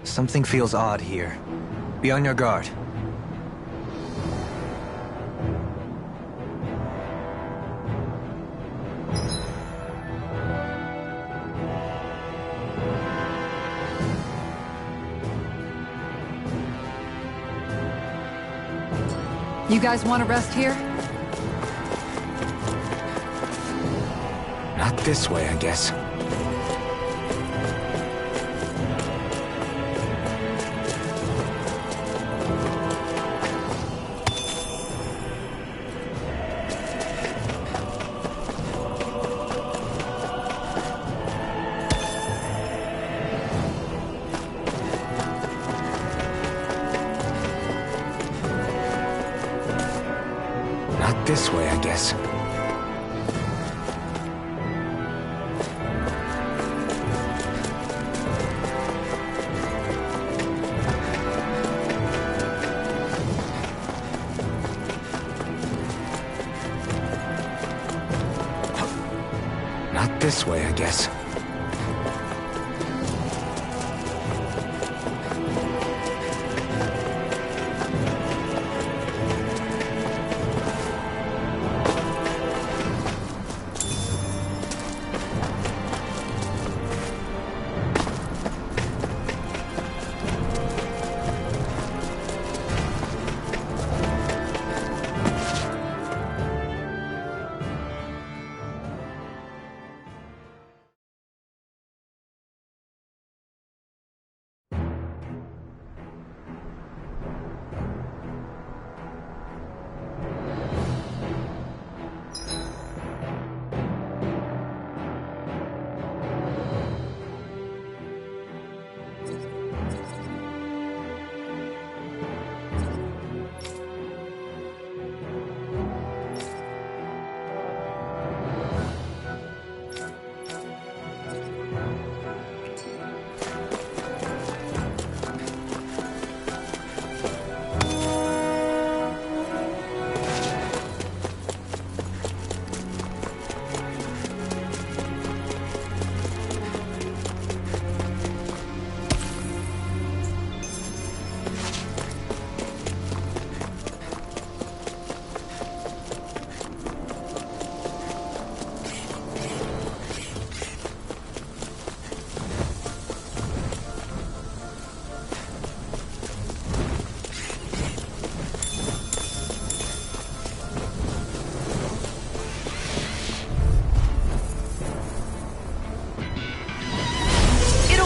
Something feels odd here. Be on your guard. You guys want to rest here? Not this way, I guess. Not this way, I guess. Not this way, I guess.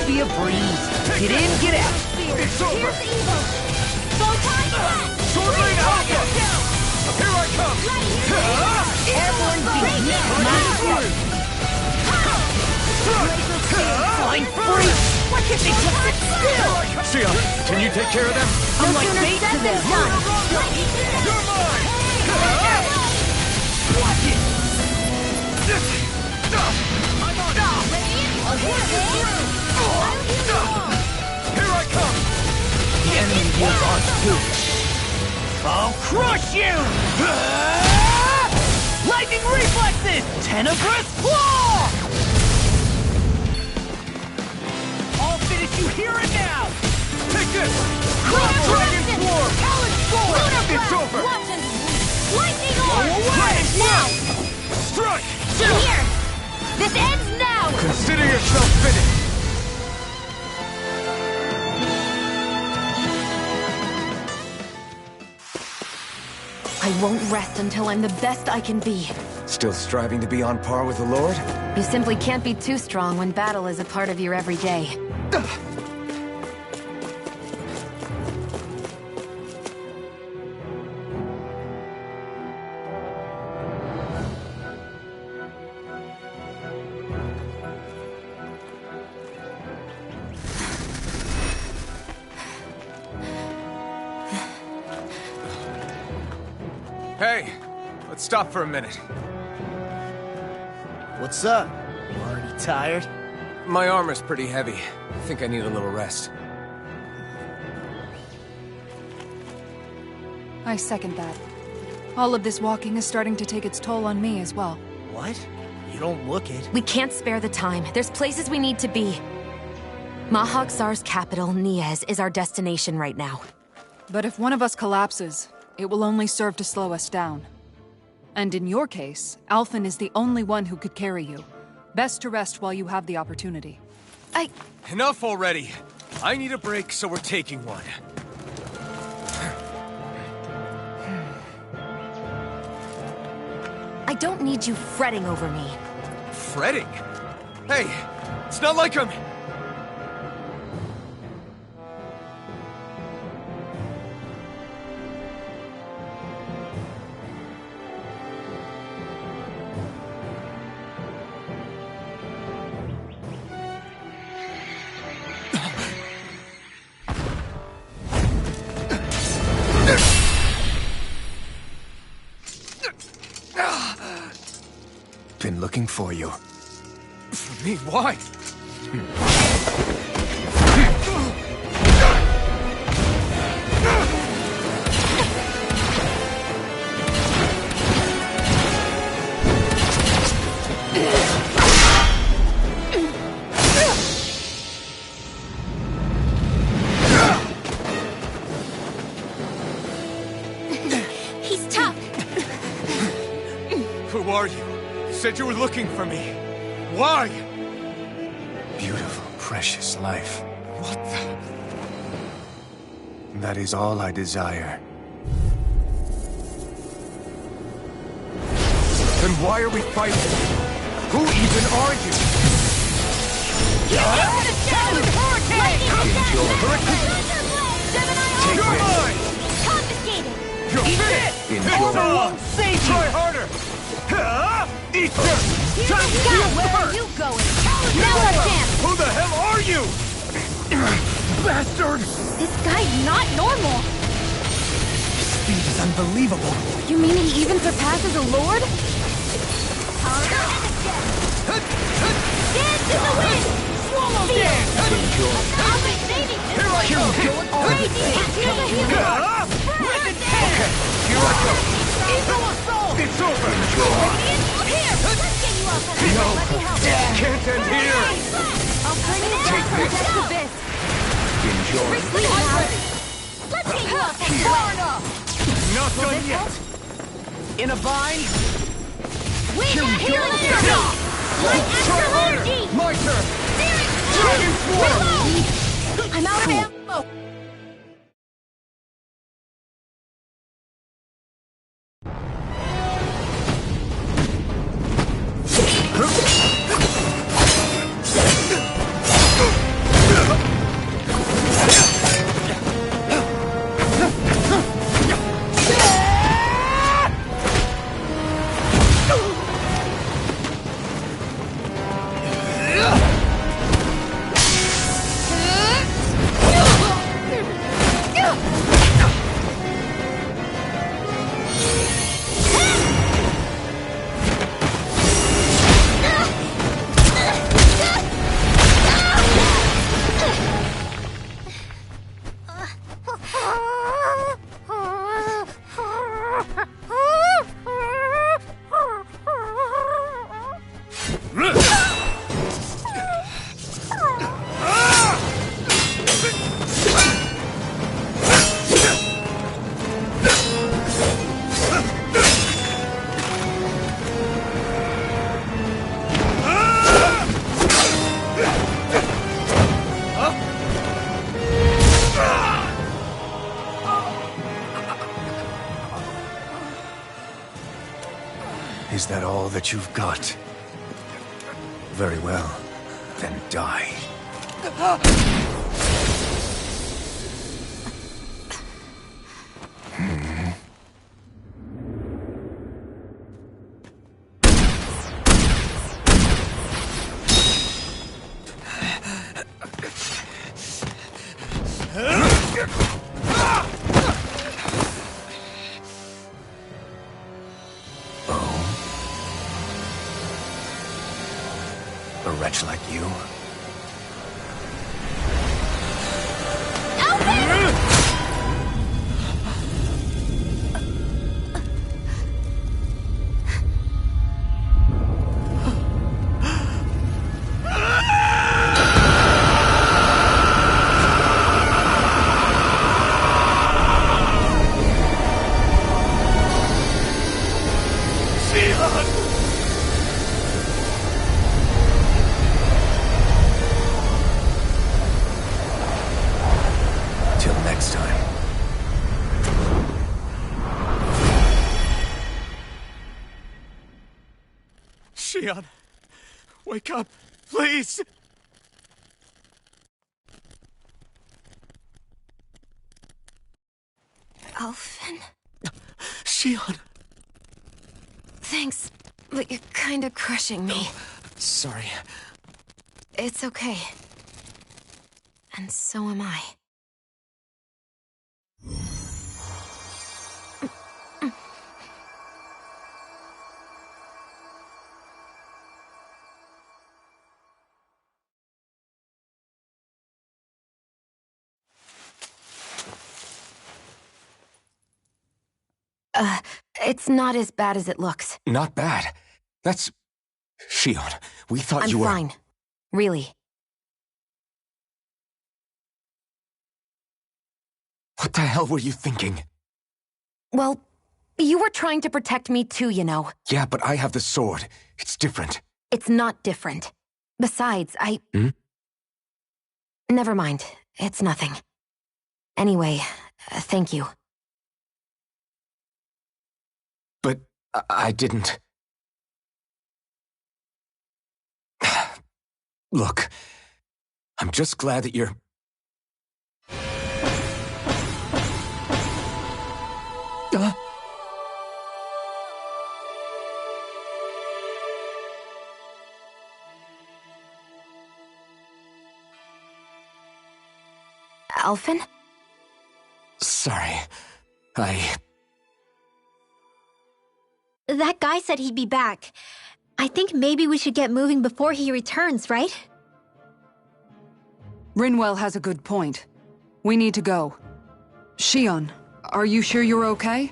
Be a breeze. Get in, get out. It's over. Here's evil. Photon blast. Sword Blade Alpha. Here I come. Everyone be fine free. Why can't they just sit still? Sia, can you take care of them? I'm like Sooner bait to said them. than done. You're mine. Watch it. I'm on. I'll heal you. Here I come. The enemy heals ours too. I'll crush you! Lightning reflexes! Tenebrous claw! I'll finish you here and now! Take this. Cross Dragon Blast! Swarm! Talon Sword! Lunar It's blast. over. Watch and lightning Go orb. away! Now. Strike. Here. This ends now. Consider yourself finished. I won't rest until I'm the best I can be. Still striving to be on par with the Lord? You simply can't be too strong when battle is a part of your everyday. Hey, let's stop for a minute. What's up? Already tired? My armor's pretty heavy. I think I need a little rest. I second that. All of this walking is starting to take its toll on me as well. What? You don't look it. We can't spare the time. There's places we need to be. Mahag-Sar's capital, Niez, is our destination right now. But if one of us collapses, it will only serve to slow us down. And in your case, Alphen is the only one who could carry you. Best to rest while you have the opportunity. Enough already! I need a break, so we're taking one. I don't need you fretting over me. Fretting? Hey, it's not like I'm... Been looking for you. For me? Why? He's tough! Who are you? You said you were looking for me. Why? Beautiful, precious life. What the... That is all I desire. Then why are we fighting? Who even are you? You're mine! You're fit! Enjoy. Try harder! Eat this! Time to feel Where are first! you going? Now our chance! Who the hell are you? Bastard! This guy's not normal! Speed is unbelievable. You mean he even surpasses a lord? Dance in the wind! Swallow dance! Enjoy. Here I go! Here's a hero! Okay, here I go! It's over! Here! Let's get you off of that! No! Let me help! Can't end here! I'll turn you Take down! this. Protect the bit! Enjoy. Briefly now! Let's get you off that! Far enough! Not done yet! In a bind? Win! Here it is! Light Try extra harder! energy! My turn! Dragon Reload! I'm out of ammo! Is that all that you've got? Very well. Then die. A wretch like you? Shion, wake up, please! Alphen? Shion! Thanks, but you're kinda crushing me. Sorry. It's okay. And so am I. It's not as bad as it looks. Not bad. That's... Shion, we thought I'm you were... fine. Really. What the hell were you thinking? Well, you were trying to protect me too, you know. Yeah, but I have the sword. It's different. It's not different. Besides, Hmm? Never mind. It's nothing. Anyway, thank you. But I didn't... Look, I'm just glad that you're... Alphen? Sorry. That guy said he'd be back. I think maybe we should get moving before he returns, right? Rinwell has a good point. We need to go. Shion, are you sure you're okay?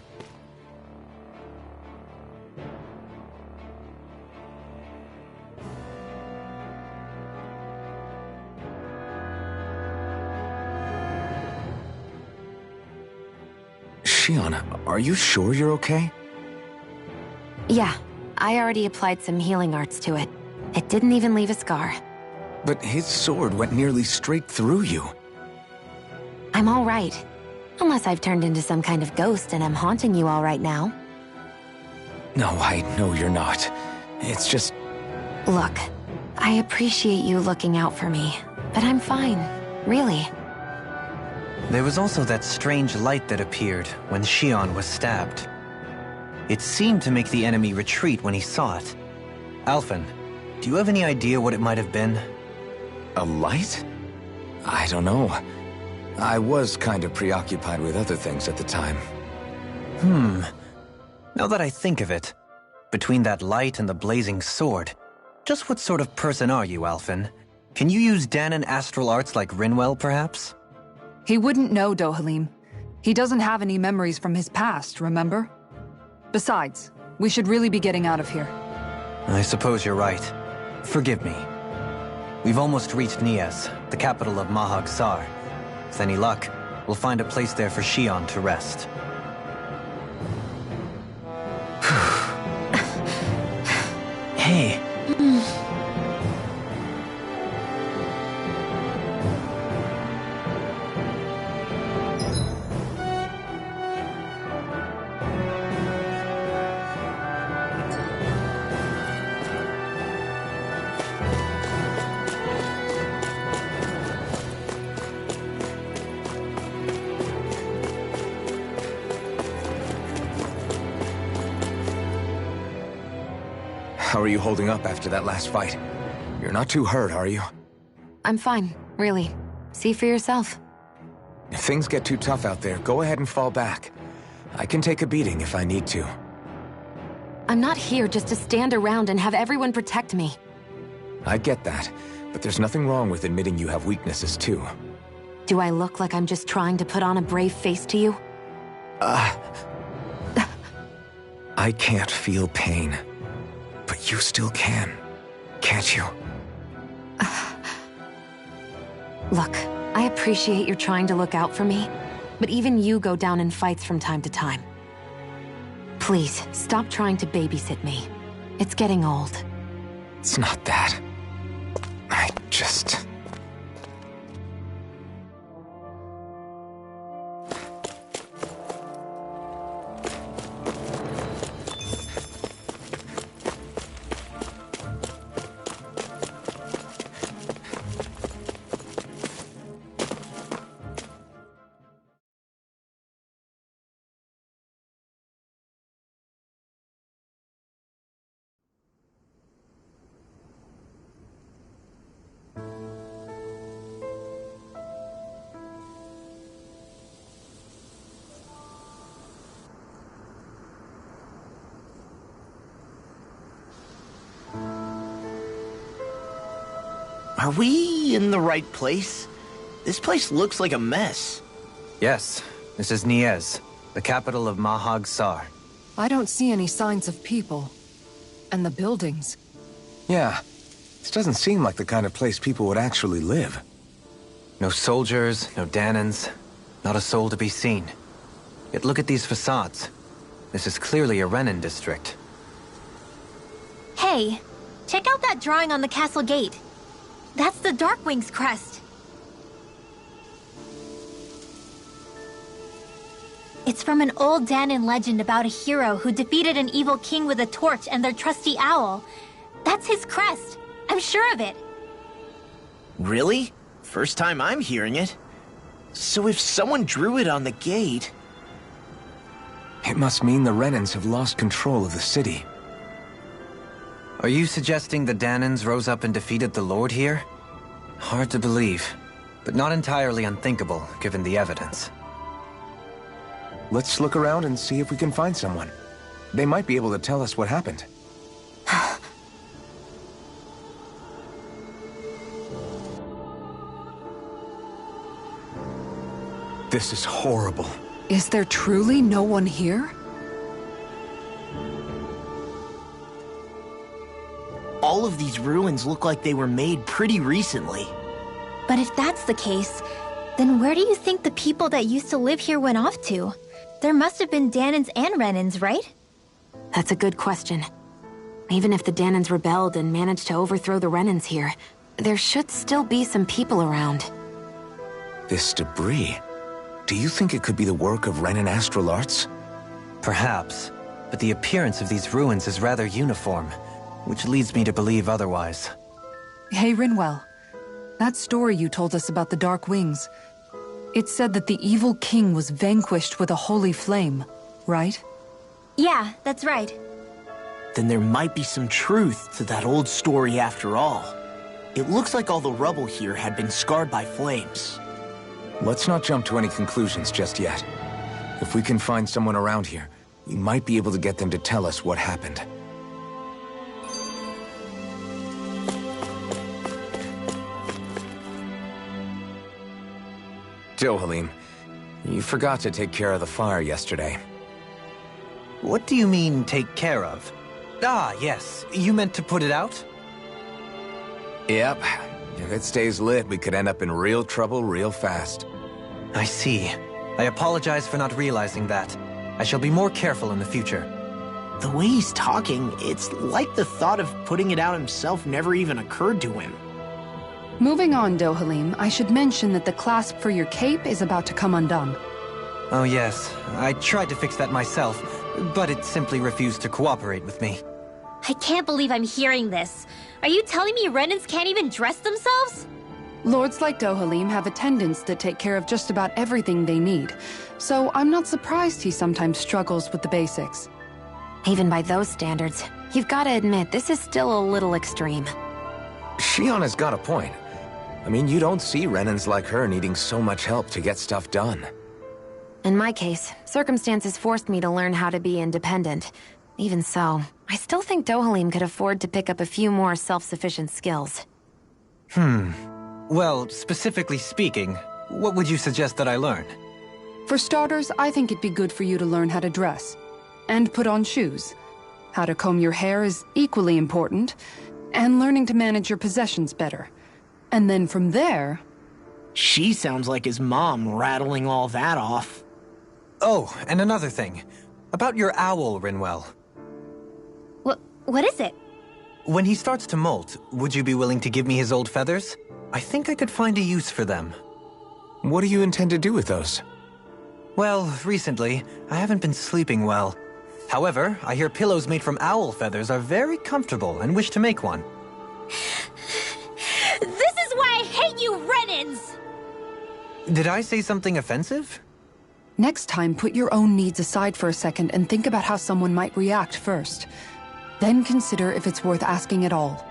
Shion, are you sure you're okay? Yeah, I already applied some healing arts to it. It didn't even leave a scar. But his sword went nearly straight through you. I'm all right. Unless I've turned into some kind of ghost and I'm haunting you all right now. No, I know you're not. It's just... Look, I appreciate you looking out for me, but I'm fine, really. There was also that strange light that appeared when Shion was stabbed. It seemed to make the enemy retreat when he saw it. Alphen, do you have any idea what it might have been? A light? I don't know. I was kind of preoccupied with other things at the time. Now that I think of it, between that light and the blazing sword, just what sort of person are you, Alphen? Can you use Danon astral arts like Rinwell, perhaps? He wouldn't know, Dohalim. He doesn't have any memories from his past, remember? Besides, we should really be getting out of here. I suppose you're right. Forgive me. We've almost reached Nias, the capital of Mahag Sar. With any luck, we'll find a place there for Shion to rest. Hey. How are you holding up after that last fight? You're not too hurt, are you? I'm fine, really. See for yourself. If things get too tough out there, go ahead and fall back. I can take a beating if I need to. I'm not here just to stand around and have everyone protect me. I get that, but there's nothing wrong with admitting you have weaknesses too. Do I look like I'm just trying to put on a brave face to you? I can't feel pain. But you still can, can't you? Look, I appreciate you're trying to look out for me, but even you go down in fights from time to time. Please, stop trying to babysit me. It's getting old. It's not that. I just... Are we in the right place? This place looks like a mess. Yes, this is Niez, the capital of Mahag Sar. I don't see any signs of people. And the buildings. Yeah, this doesn't seem like the kind of place people would actually live. No soldiers, no Danans, not a soul to be seen. Yet look at these facades. This is clearly a Renin district. Hey, check out that drawing on the castle gate. That's the Darkwing's crest. It's from an old Danan legend about a hero who defeated an evil king with a torch and their trusty owl. That's his crest. I'm sure of it. Really? First time I'm hearing it. So if someone drew it on the gate... It must mean the Renans have lost control of the city. Are you suggesting the Danans rose up and defeated the Lord here? Hard to believe, but not entirely unthinkable, given the evidence. Let's look around and see if we can find someone. They might be able to tell us what happened. This is horrible. Is there truly no one here? All of these ruins look like they were made pretty recently. But if that's the case, then where do you think the people that used to live here went off to? There must have been Danans and Renans, right? That's a good question. Even if the Danans rebelled and managed to overthrow the Renans here, there should still be some people around. This debris... Do you think it could be the work of Renin astral arts? Perhaps, but the appearance of these ruins is rather uniform, which leads me to believe otherwise. Hey, Rinwell. That story you told us about the Dark Wings. It said that the evil king was vanquished with a holy flame, right? Yeah, that's right. Then there might be some truth to that old story after all. It looks like all the rubble here had been scarred by flames. Let's not jump to any conclusions just yet. If we can find someone around here, we might be able to get them to tell us what happened. Dohalim, you forgot to take care of the fire yesterday. What do you mean, take care of? Ah, yes. You meant to put it out? Yep. If it stays lit, we could end up in real trouble real fast. I see. I apologize for not realizing that. I shall be more careful in the future. The way he's talking, it's like the thought of putting it out himself never even occurred to him. Moving on, Dohalim, I should mention that the clasp for your cape is about to come undone. Oh yes, I tried to fix that myself, but it simply refused to cooperate with me. I can't believe I'm hearing this. Are you telling me Renans can't even dress themselves? Lords like Dohalim have attendants that take care of just about everything they need, so I'm not surprised he sometimes struggles with the basics. Even by those standards, you've got to admit this is still a little extreme. Shion has got a point. I mean, you don't see Renans like her needing so much help to get stuff done. In my case, circumstances forced me to learn how to be independent. Even so, I still think Dohalim could afford to pick up a few more self-sufficient skills. Well, specifically speaking, what would you suggest that I learn? For starters, I think it'd be good for you to learn how to dress. And put on shoes. How to comb your hair is equally important. And learning to manage your possessions better. And then from there... She sounds like his mom rattling all that off. Oh, and another thing. About your owl, Rinwell. What is it? When he starts to molt, would you be willing to give me his old feathers? I think I could find a use for them. What do you intend to do with those? Well, recently, I haven't been sleeping well. However, I hear pillows made from owl feathers are very comfortable and wish to make one. This is why I hate you, Renans! Did I say something offensive? Next time, put your own needs aside for a second and think about how someone might react first. Then consider if it's worth asking at all.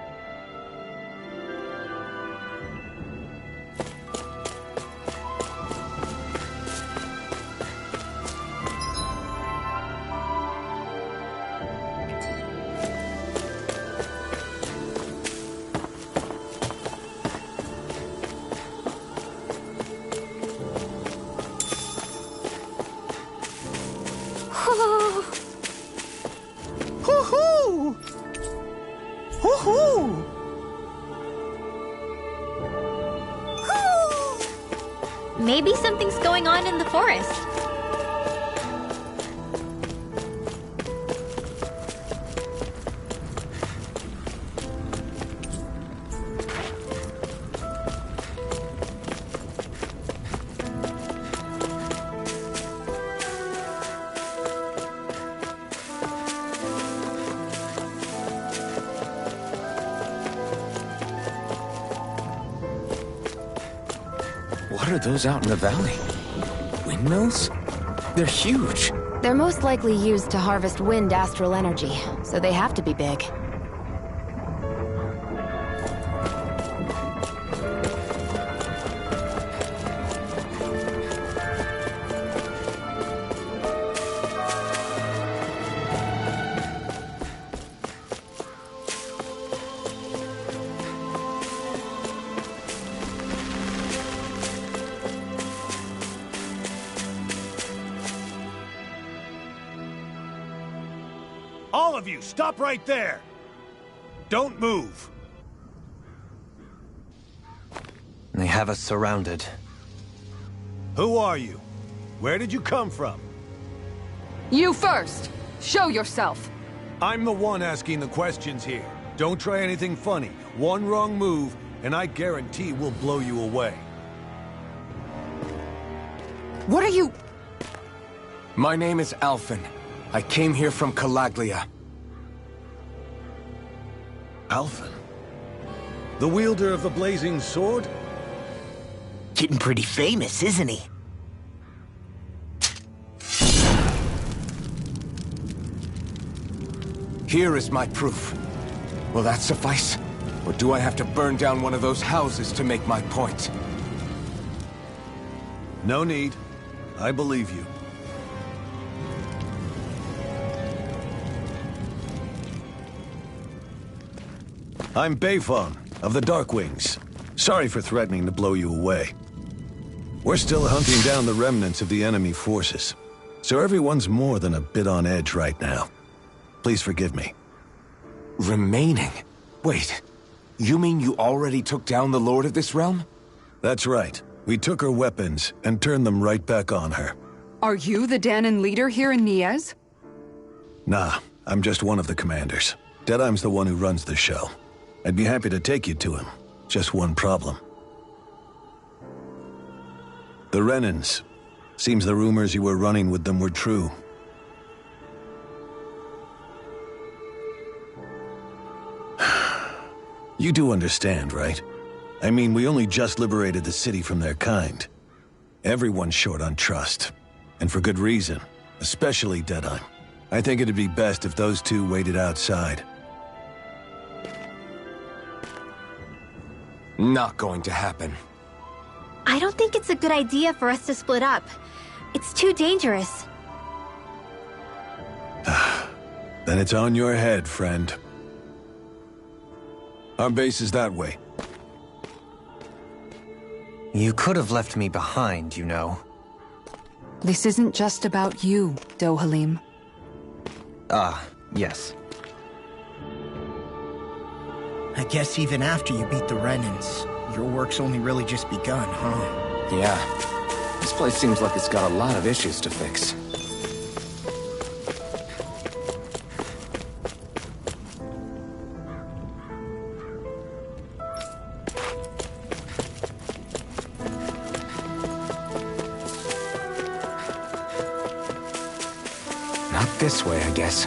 Maybe something's going on in the forest. What are those out in the valley? Windmills? They're huge. They're most likely used to harvest wind astral energy, so they have to be big. All of you, stop right there! Don't move! They have us surrounded. Who are you? Where did you come from? You first! Show yourself! I'm the one asking the questions here. Don't try anything funny. One wrong move, and I guarantee we'll blow you away. What are you... My name is Alphen. I came here from Calaglia. Alphen? The wielder of the blazing sword? Getting pretty famous, isn't he? Here is my proof. Will that suffice? Or do I have to burn down one of those houses to make my point? No need. I believe you. I'm Beifong, of the Darkwings. Sorry for threatening to blow you away. We're still hunting down the remnants of the enemy forces, so everyone's more than a bit on edge right now. Please forgive me. Remaining? Wait, you mean you already took down the Lord of this realm? That's right. We took her weapons and turned them right back on her. Are you the Danon leader here in Niez? Nah, I'm just one of the commanders. Deadeye's the one who runs the show. I'd be happy to take you to him. Just one problem. The Renans. Seems the rumors you were running with them were true. You do understand, right? I mean, we only just liberated the city from their kind. Everyone's short on trust. And for good reason. Especially Deadeye. I think it'd be best if those two waited outside. Not going to happen. I don't think it's a good idea for us to split up. It's too dangerous. Then it's on your head, friend. Our base is that way. You could have left me behind, you know. This isn't just about you, Dohalim. Ah, yes. I guess even after you beat the Renans, your work's only really just begun, huh? Yeah. This place seems like it's got a lot of issues to fix. Not this way, I guess.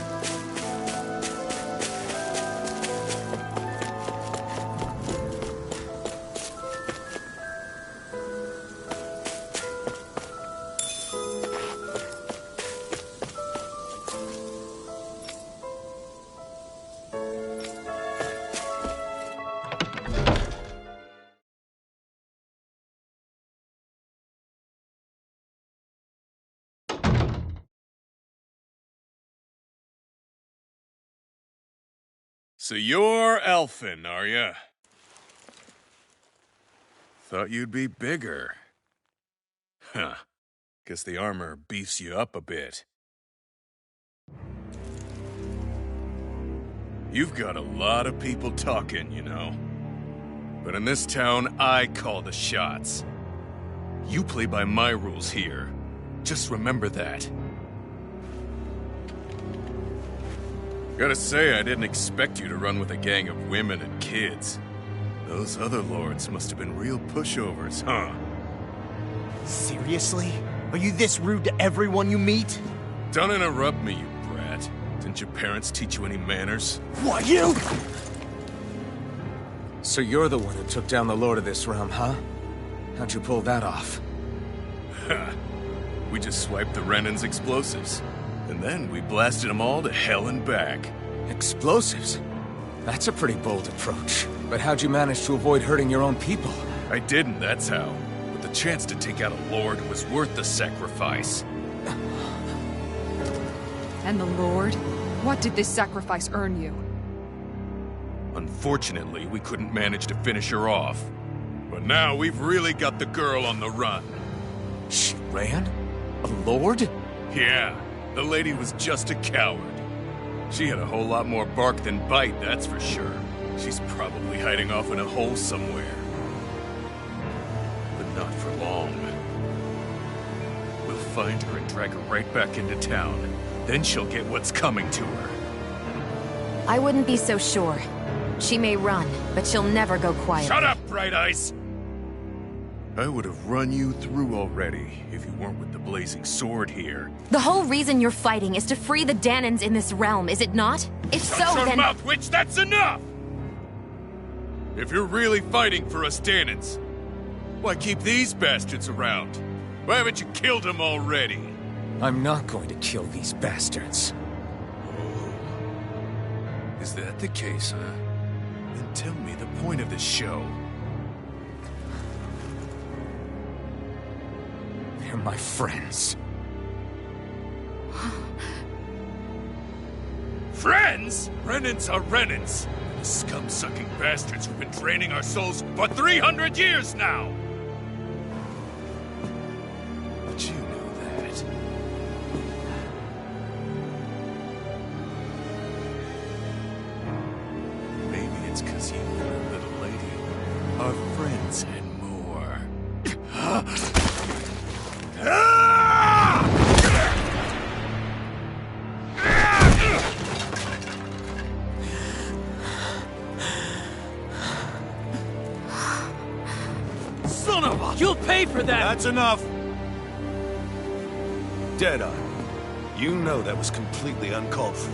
So you're Elfin, are ya? Thought you'd be bigger. Huh. Guess the armor beefs you up a bit. You've got a lot of people talking, you know. But in this town, I call the shots. You play by my rules here. Just remember that. Gotta say, I didn't expect you to run with a gang of women and kids. Those other lords must have been real pushovers, huh? Seriously? Are you this rude to everyone you meet? Don't interrupt me, you brat. Didn't your parents teach you any manners? What, you? So you're the one who took down the lord of this realm, huh? How'd you pull that off? Ha! We just swiped the Renan's explosives. And then we blasted them all to hell and back. Explosives? That's a pretty bold approach. But how'd you manage to avoid hurting your own people? I didn't, that's how. But the chance to take out a lord was worth the sacrifice. And the Lord? What did this sacrifice earn you? Unfortunately, we couldn't manage to finish her off. But now we've really got the girl on the run. She ran? A lord? Yeah, the lady was just a coward. She had a whole lot more bark than bite, that's for sure. She's probably hiding off in a hole somewhere. But not for long. We'll find her and drag her right back into town. Then she'll get what's coming to her. I wouldn't be so sure. She may run, but she'll never go quiet. Shut up, Bright Eyes! I would have run you through already if you weren't with the blazing sword here. The whole reason you're fighting is to free the Danans in this realm, is it not? If so, Shut your then... mouth, witch! That's enough! If you're really fighting for us Danans, why keep these bastards around? Why haven't you killed them already? I'm not going to kill these bastards. Oh. Is that the case, huh? Then tell me the point of the show. They're my friends. Friends? Renans are Renans. The scum-sucking bastards who've been draining our souls for 300 years now! But you know that. Maybe it's because you and your little lady are friends and more. Son of a... You'll pay for that! That's enough! Deadeye, you know that was completely uncalled for.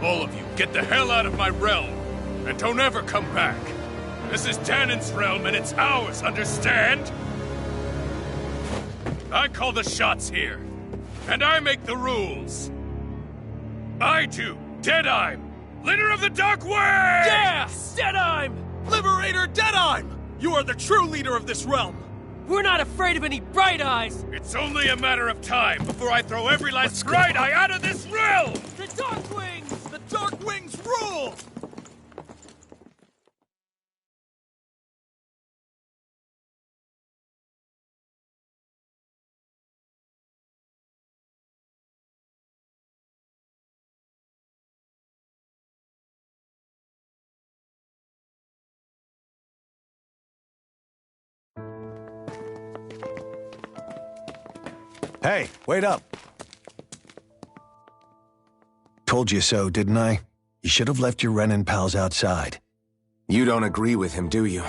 All of you, get the hell out of my realm! And don't ever come back! This is Danan's realm and it's ours, understand? I call the shots here. And I make the rules. I do, Deadeye, leader of the Dark Wings! Yeah! Deadeye! Liberator Deadeye! You are the true leader of this realm! We're not afraid of any Bright Eyes! It's only a matter of time before I throw every last Bright Eye out of this realm! The Dark Wings! The Dark Wings rule! Hey, wait up. Told you so, didn't I? You should have left your Renan pals outside. You don't agree with him, do you?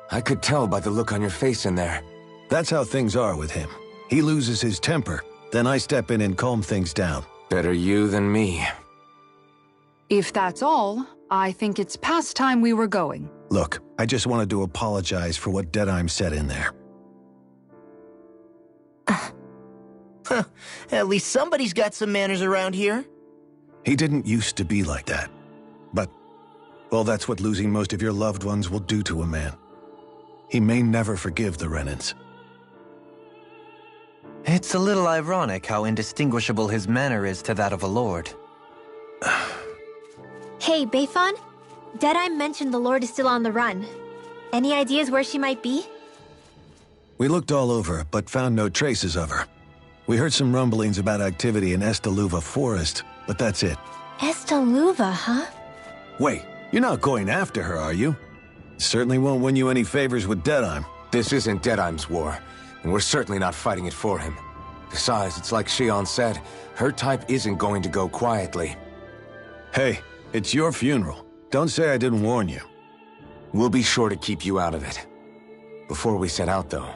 I could tell by the look on your face in there. That's how things are with him. He loses his temper, then I step in and calm things down. Better you than me. If that's all, I think it's past time we were going. Look, I just wanted to apologize for what Deadeye said in there. At least somebody's got some manners around here. He didn't used to be like that. But, well, that's what losing most of your loved ones will do to a man. He may never forgive the Renans. It's a little ironic how indistinguishable his manner is to that of a lord. Hey, Beifan? Deadeye mentioned the Lord is still on the run. Any ideas where she might be? We looked all over, but found no traces of her. We heard some rumblings about activity in Estaluva Forest, but that's it. Estaluva, huh? Wait, you're not going after her, are you? Certainly won't win you any favors with Deadeye. This isn't Deadheim's war, and we're certainly not fighting it for him. Besides, it's like Shion said, her type isn't going to go quietly. Hey, it's your funeral. Don't say I didn't warn you. We'll be sure to keep you out of it. Before we set out, though,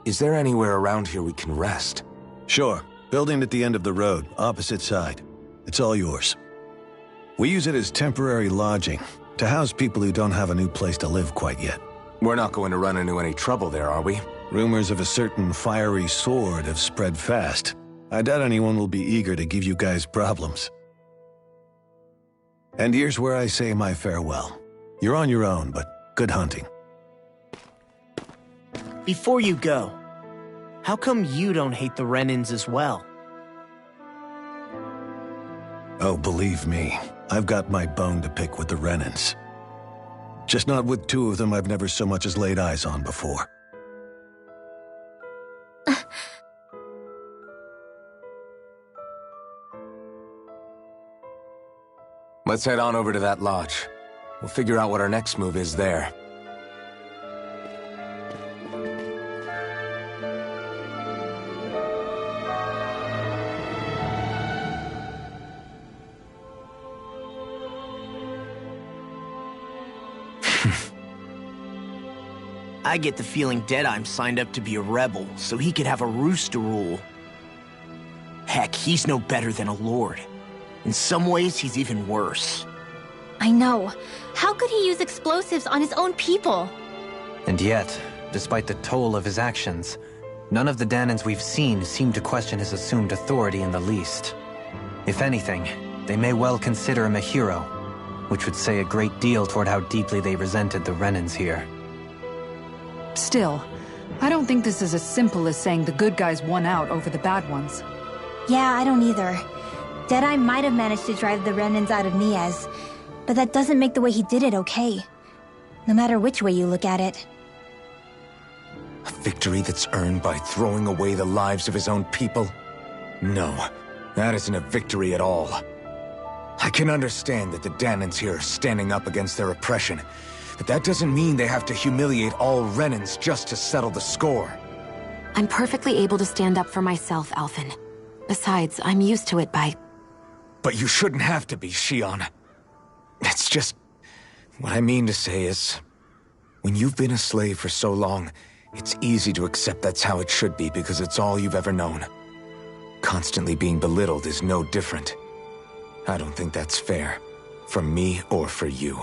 is there anywhere around here we can rest? Sure. Building at the end of the road, opposite side. It's all yours. We use it as temporary lodging, to house people who don't have a new place to live quite yet. We're not going to run into any trouble there, are we? Rumors of a certain fiery sword have spread fast. I doubt anyone will be eager to give you guys problems. And here's where I say my farewell. You're on your own, but good hunting. Before you go, how come you don't hate the Renans as well? Oh, believe me, I've got my bone to pick with the Renans. Just not with two of them I've never so much as laid eyes on before. Let's head on over to that lodge. We'll figure out what our next move is there. I get the feeling Deadheim signed up to be a rebel so he could have a roost to rule. Heck, he's no better than a lord. In some ways, he's even worse. I know. How could he use explosives on his own people? And yet, despite the toll of his actions, none of the Danans we've seen seem to question his assumed authority in the least. If anything, they may well consider him a hero, which would say a great deal toward how deeply they resented the Renans here. Still, I don't think this is as simple as saying the good guys won out over the bad ones. Yeah, I don't either. Deadeye might have managed to drive the Renans out of Niaz, but that doesn't make the way he did it okay. No matter which way you look at it. A victory that's earned by throwing away the lives of his own people? No, that isn't a victory at all. I can understand that the Danans here are standing up against their oppression, but that doesn't mean they have to humiliate all Renans just to settle the score. I'm perfectly able to stand up for myself, Alphen. Besides, I'm used to it by... But you shouldn't have to be, Shion. It's just... What I mean to say is... When you've been a slave for so long, it's easy to accept that's how it should be because it's all you've ever known. Constantly being belittled is no different. I don't think that's fair. For me or for you.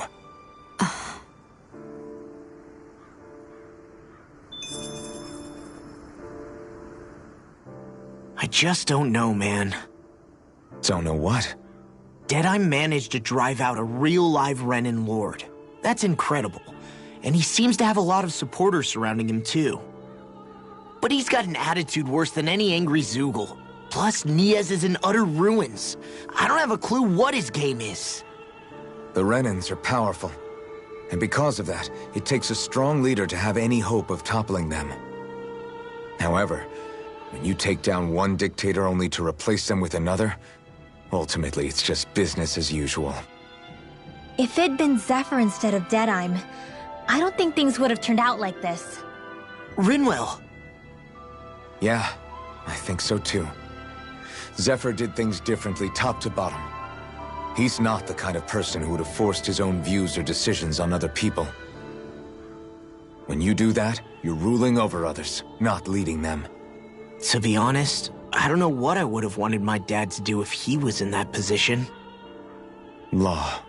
I just don't know, man. Don't know what? Deadeye managed to drive out a real live Renan lord. That's incredible. And he seems to have a lot of supporters surrounding him too. But he's got an attitude worse than any angry Zoogle. Plus, Niaz is in utter ruins. I don't have a clue what his game is. The Renans are powerful. And because of that, it takes a strong leader to have any hope of toppling them. However, when you take down one dictator only to replace them with another, ultimately it's just business as usual. If it'd been Zephyr instead of Deadeye, I don't think things would have turned out like this. Rinwell! Yeah, I think so too. Zephyr did things differently top to bottom. He's not the kind of person who would have forced his own views or decisions on other people. When you do that, you're ruling over others, not leading them. To be honest, I don't know what I would have wanted my dad to do if he was in that position. Law.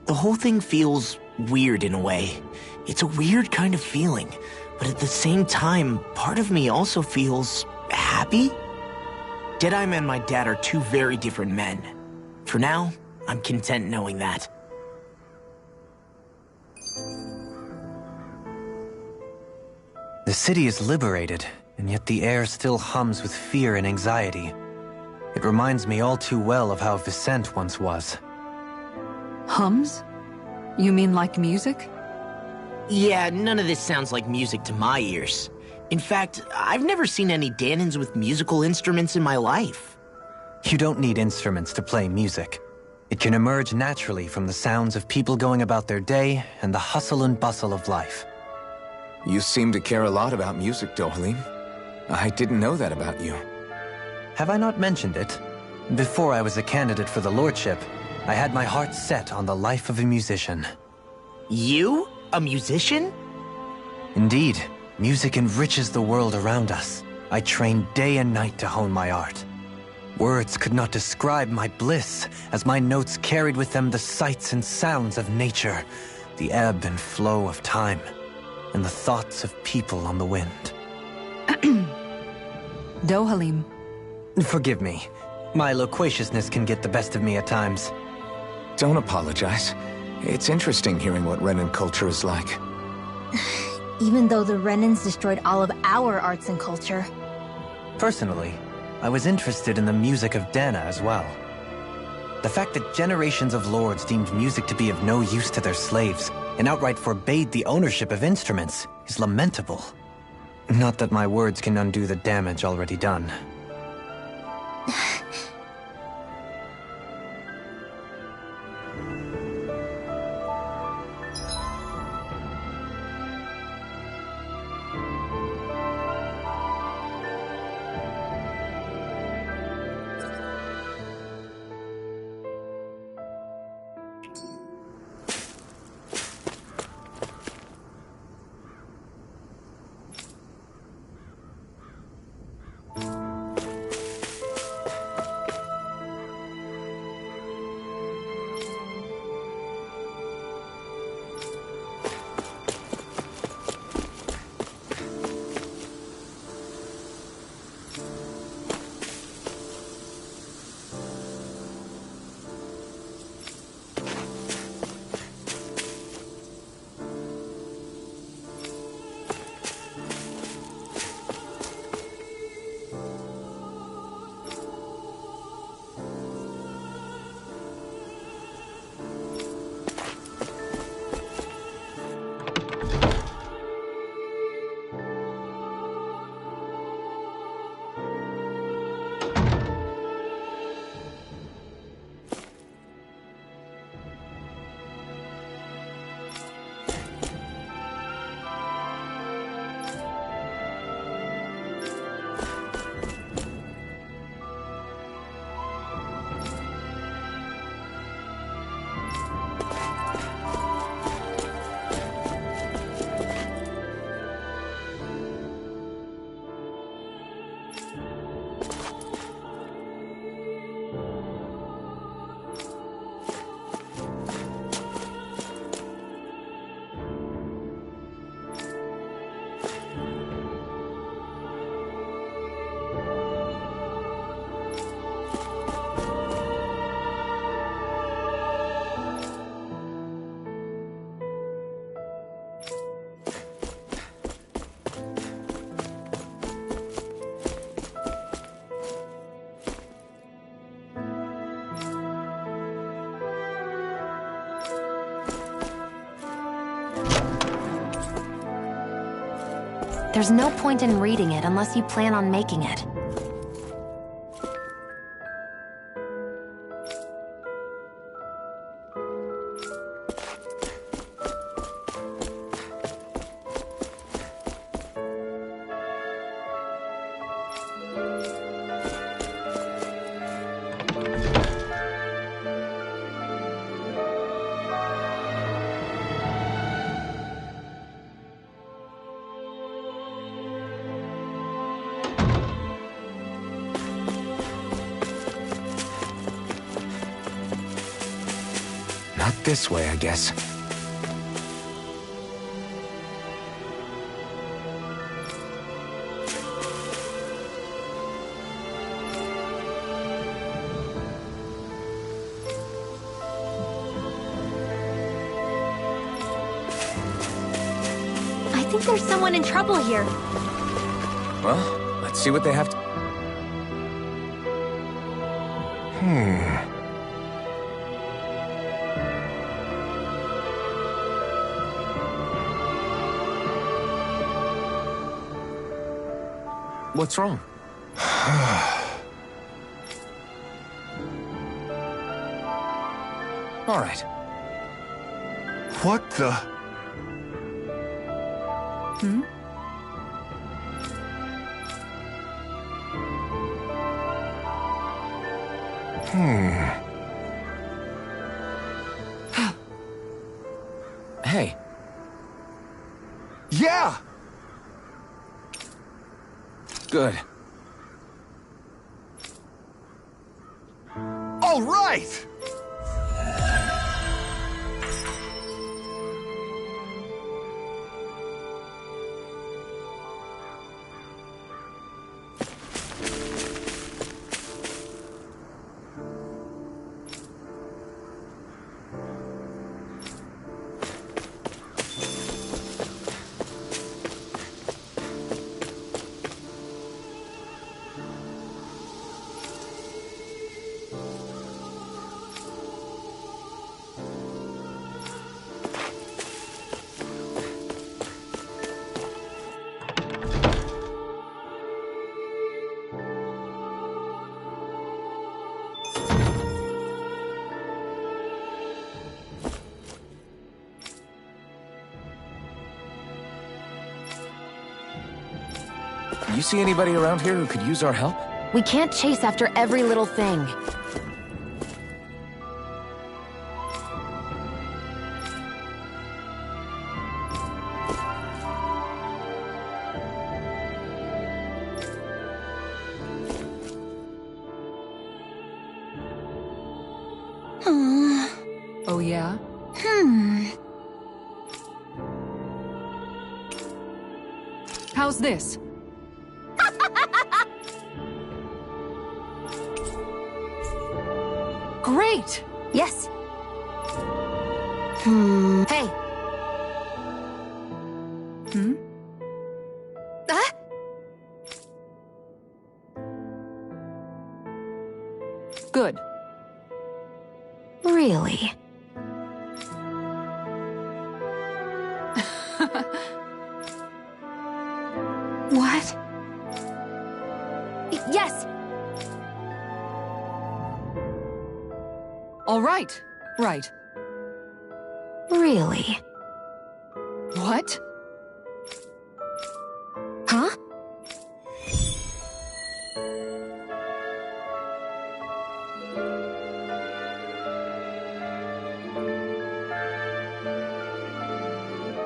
The whole thing feels weird in a way. It's a weird kind of feeling, but at the same time, part of me also feels happy. Deadeye and my dad are two very different men. For now, I'm content knowing that. The city is liberated, and yet the air still hums with fear and anxiety. It reminds me all too well of how Vicente once was. Hums? You mean like music? Yeah, none of this sounds like music to my ears. In fact, I've never seen any Danans with musical instruments in my life. You don't need instruments to play music. It can emerge naturally from the sounds of people going about their day and the hustle and bustle of life. You seem to care a lot about music, Dohalim. I didn't know that about you. Have I not mentioned it? Before I was a candidate for the lordship, I had my heart set on the life of a musician. You? A musician? Indeed, music enriches the world around us. I trained day and night to hone my art. Words could not describe my bliss, as my notes carried with them the sights and sounds of nature, the ebb and flow of time, and the thoughts of people on the wind. Dohalim. Forgive me. My loquaciousness can get the best of me at times. Don't apologize. It's interesting hearing what Renan culture is like. Even though the Renans destroyed all of our arts and culture. Personally, I was interested in the music of Dana as well. The fact that generations of lords deemed music to be of no use to their slaves and outright forbade the ownership of instruments is lamentable. Not that my words can undo the damage already done. There's no point in reading it unless you plan on making it. Not this way, I guess. I think there's someone in trouble here. Well, let's see what they have to... What's wrong? All right. What the? Hmm? Hey. Yeah! Good. All right! You see anybody around here who could use our help? We can't chase after every little thing. Oh, yeah? How's this? Great! Yes. Hey. Hmm? Ah? Good. Really? What? Yes! All right. Right. Really? What? Huh?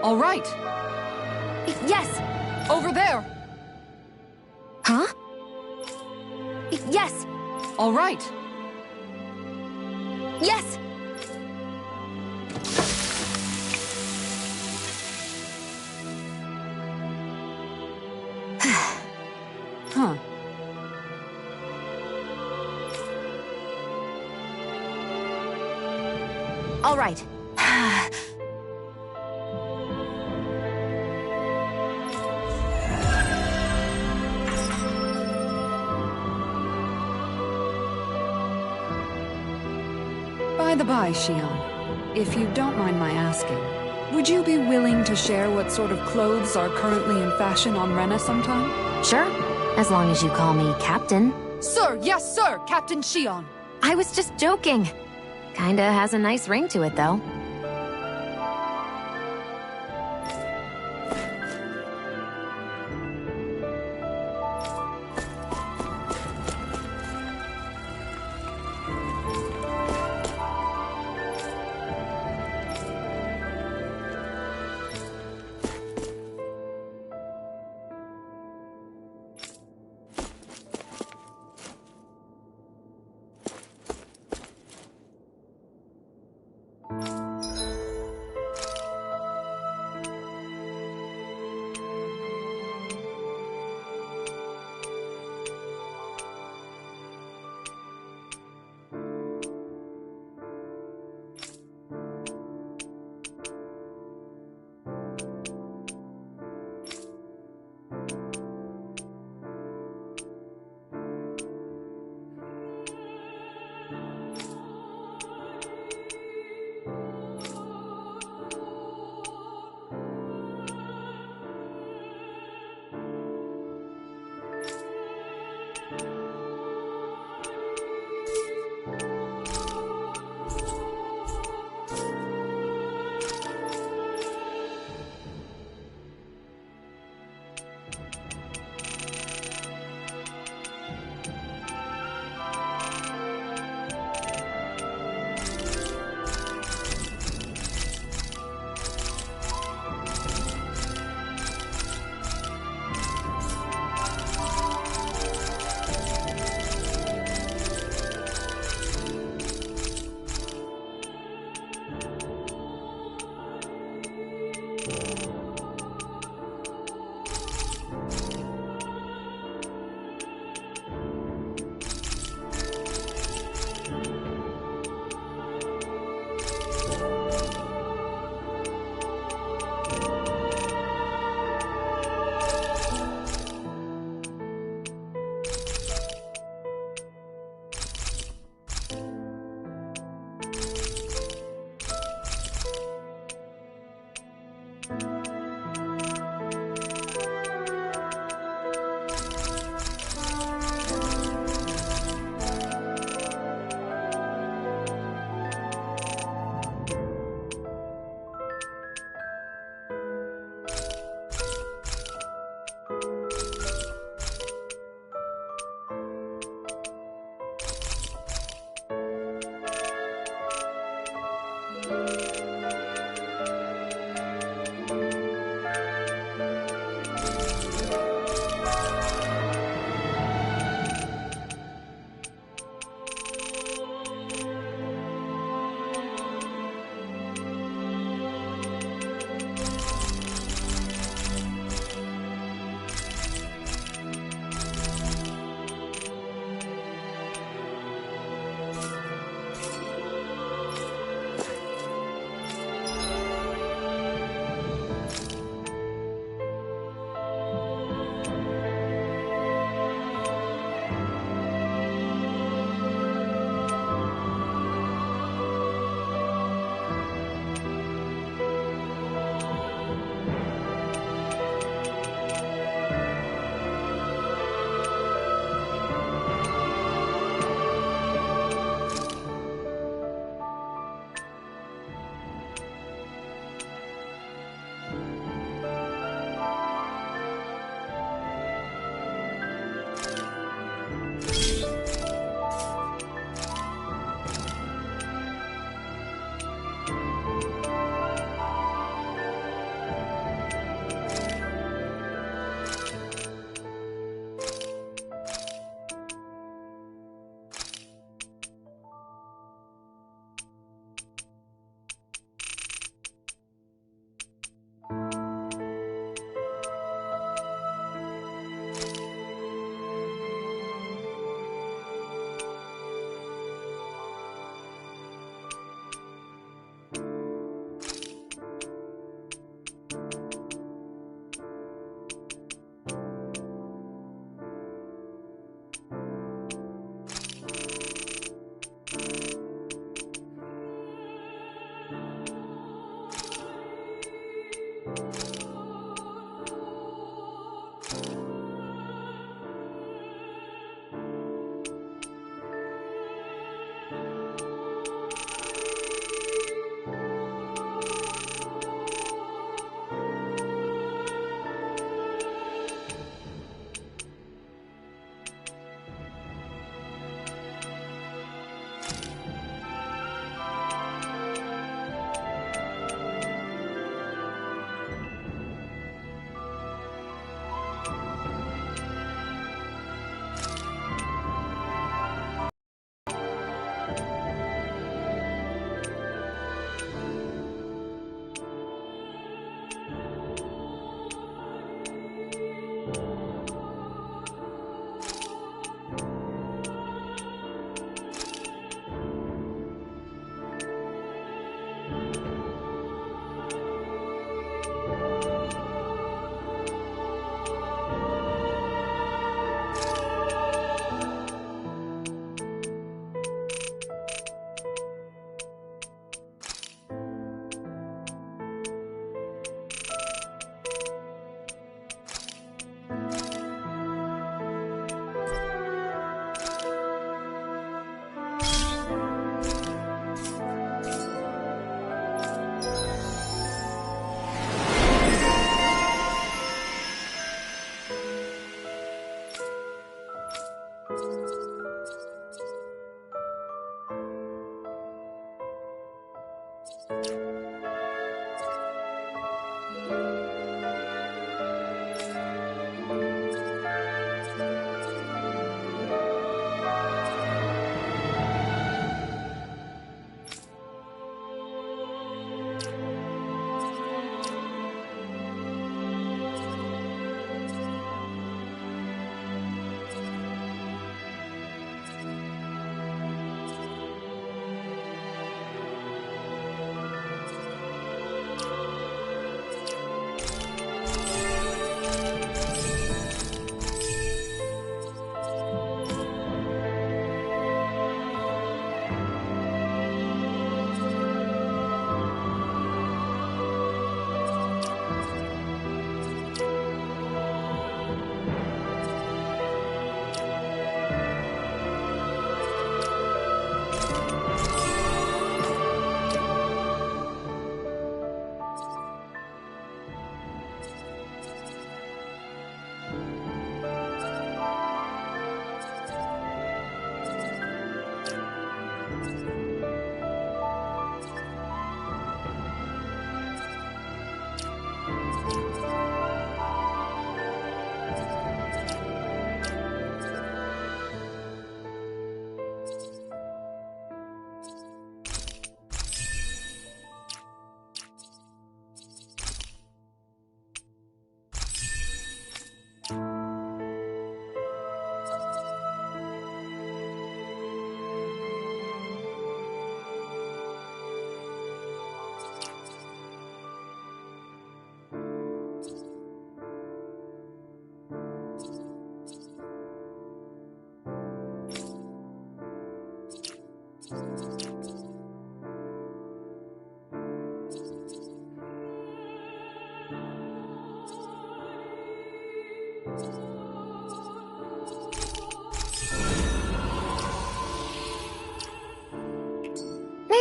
All right. Yes! Over there. Huh? Yes! All right. Yes! Huh. All right. By the by, Shion, if you don't mind my asking, would you be willing to share what sort of clothes are currently in fashion on Rena sometime? Sure, as long as you call me Captain. Sir, yes, sir, Captain Shion. I was just joking. Kinda has a nice ring to it, though.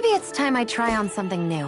Maybe it's time I try on something new.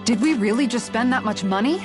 Did we really just spend that much money?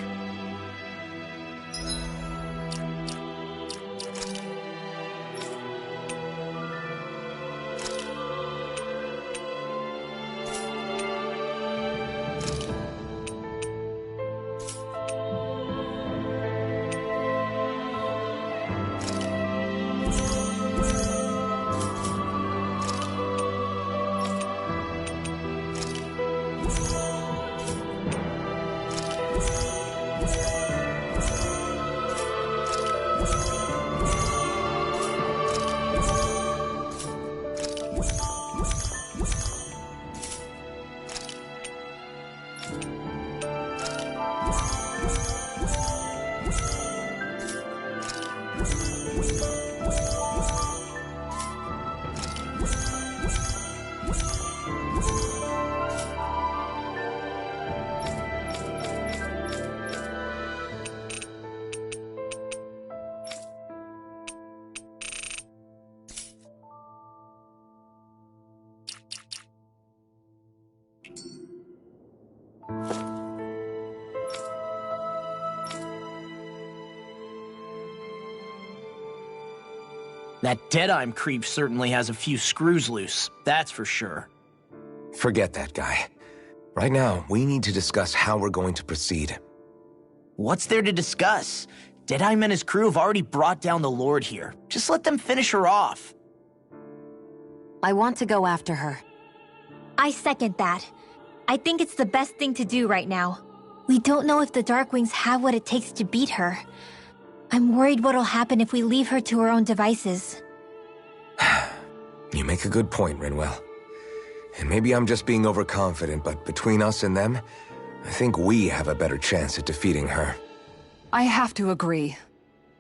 That Deadeye creep certainly has a few screws loose, that's for sure. Forget that guy. Right now, we need to discuss how we're going to proceed. What's there to discuss? Deadeye and his crew have already brought down the Lord here. Just let them finish her off. I want to go after her. I second that. I think it's the best thing to do right now. We don't know if the Darkwings have what it takes to beat her. I'm worried what'll happen if we leave her to her own devices. You make a good point, Rinwell. And maybe I'm just being overconfident, but between us and them, I think we have a better chance at defeating her. I have to agree.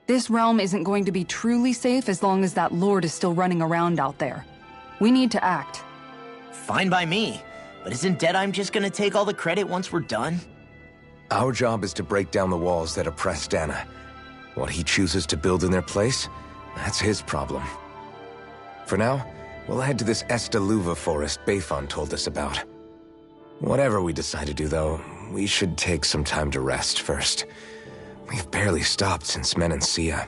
This realm isn't going to be truly safe as long as that Lord is still running around out there. We need to act. Fine by me. But isn't Deadeye just gonna take all the credit once we're done? Our job is to break down the walls that oppress Dana. What he chooses to build in their place, that's his problem. For now, we'll head to this Estaluva forest Bayfon told us about. Whatever we decide to do, though, we should take some time to rest first. We've barely stopped since Menancia.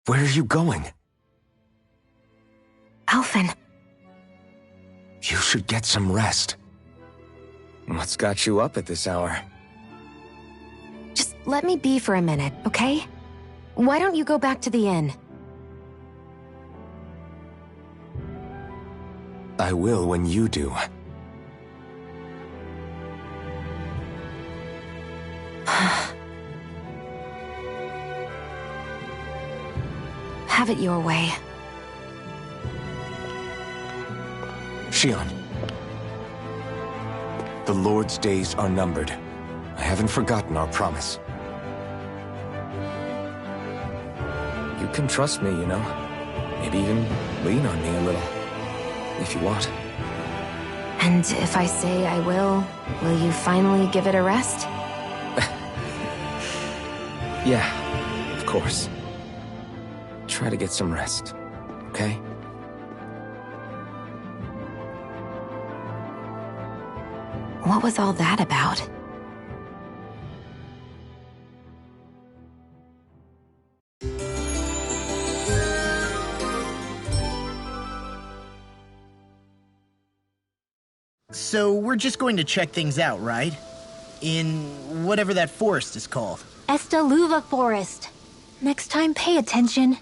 Where are you going? Alphen. You should get some rest. What's got you up at this hour? Just let me be for a minute, okay? Why don't you go back to the inn? I will when you do. Have it your way. Shion. The Lord's days are numbered. I haven't forgotten our promise. You can trust me, you know. Maybe even lean on me a little. If you want. And if I say I will you finally give it a rest? Yeah, of course. Try to get some rest, okay? What was all that about? So we're just going to check things out, right? In whatever that forest is called. Estaluva Forest. Next time, pay attention.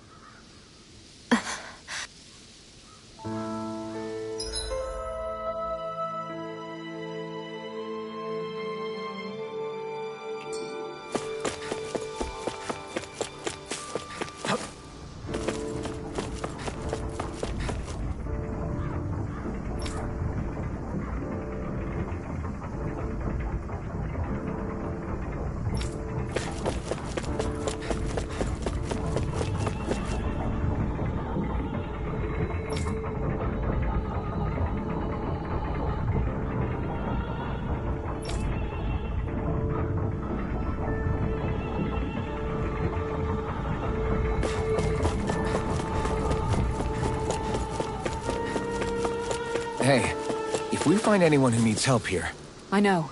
If we find anyone who needs help here... I know.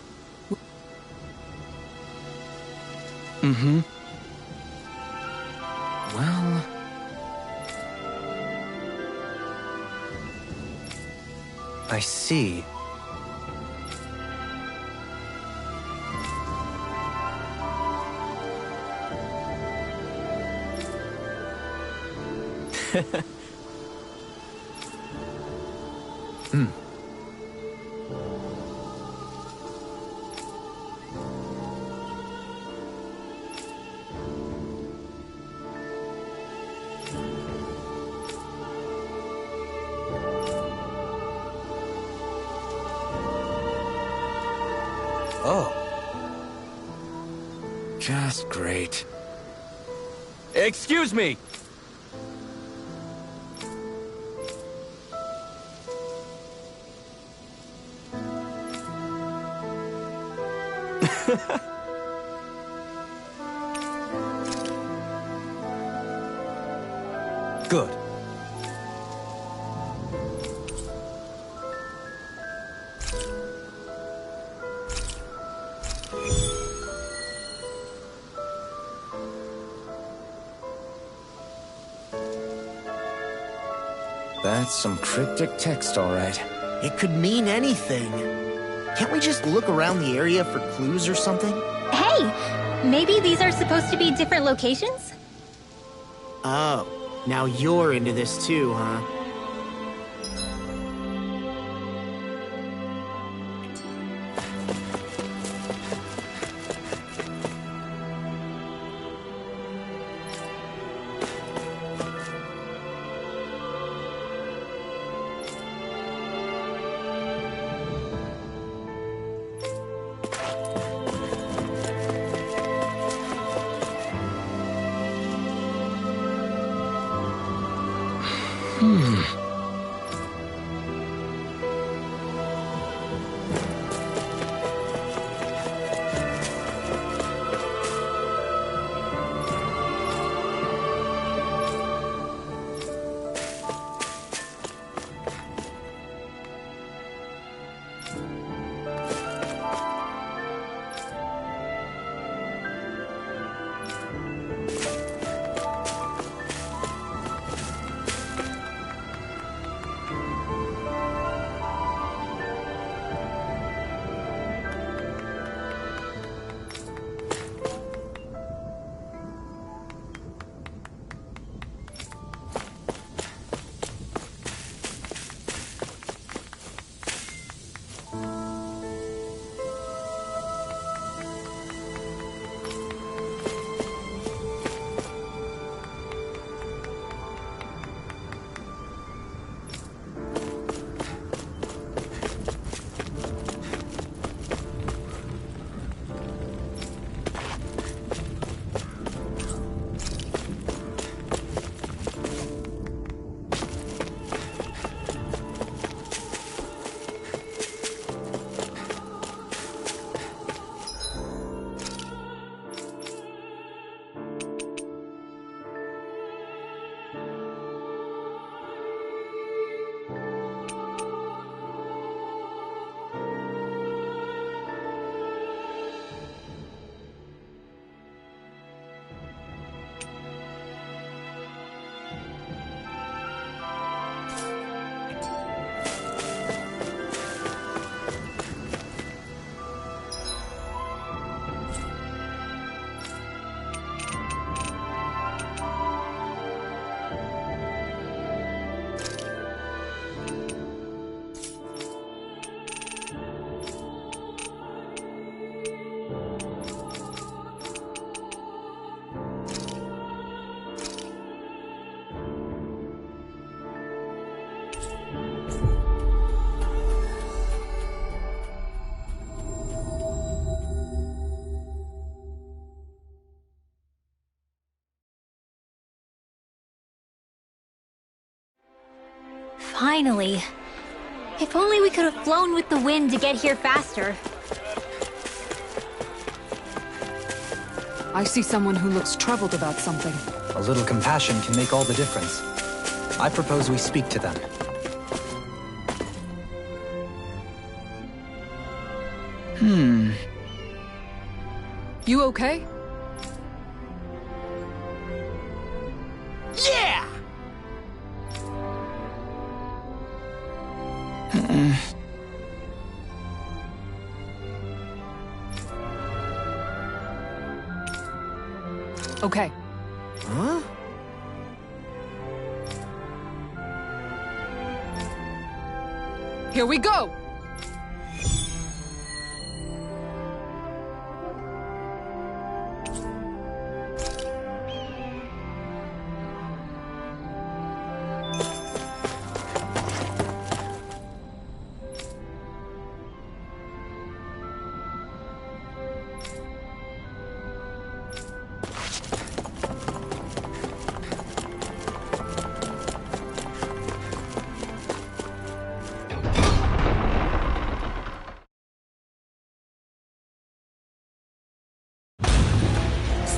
Mm-hmm. Well... I see. Oh. Just great. Excuse me! Good. That's some cryptic text, all right. It could mean anything. Can't we just look around the area for clues or something? Hey! Maybe these are supposed to be different locations? Oh, now you're into this too, huh? Finally. If only we could have flown with the wind to get here faster. I see someone who looks troubled about something. A little compassion can make all the difference. I propose we speak to them. You okay? Yeah! Okay. Huh? Here we go!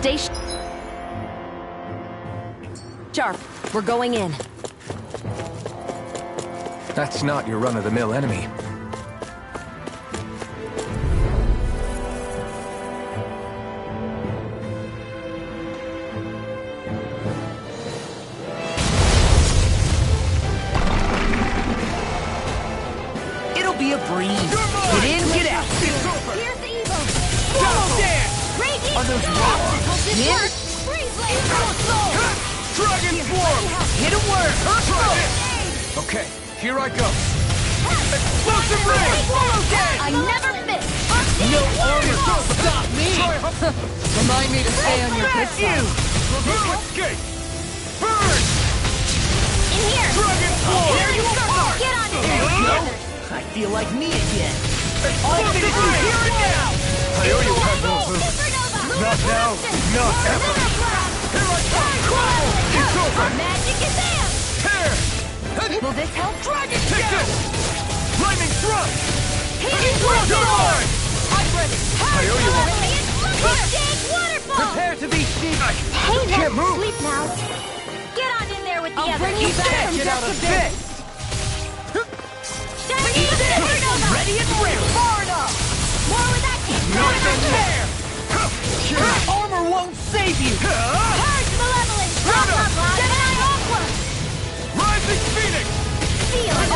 Stay sharp. We're going in. That's not your run-of-the-mill enemy. It'll be a breeze. Get in, get out. Here's the evil. Double dance! Raging Are those storm! rocks? Will this Yeah. work? Freeze blade! Dragon Swarm! Hit a word. Okay, here I go. Explosive ray! I never miss! No armor can stop me! Remind me to stay on your good side. Escape! Burn! In here! Dragon Swarm! Tear you apart! Get on it! No, I feel like me again. Explosive ray! Here and now! I owe you one, Wolfu. Supernova! Not now, not ever. Here I come! It's over! Magic is there! Tear! Will this help? Dragon Take this! Lightning thrust! Healing Your mind! I'm ready! I owe you one. Big waterfall! Prepare to be seen. Hey, can't move. sleep now. Get on in there with the I'll others. bring you back from Get out death of to bit. Supernova! Ready and ready. Far enough! More with that kick! Tear. Armor won't save you. Purge malevolence! Blah, blah, blah! Gemini Aqua! Rising Phoenix! Feel it!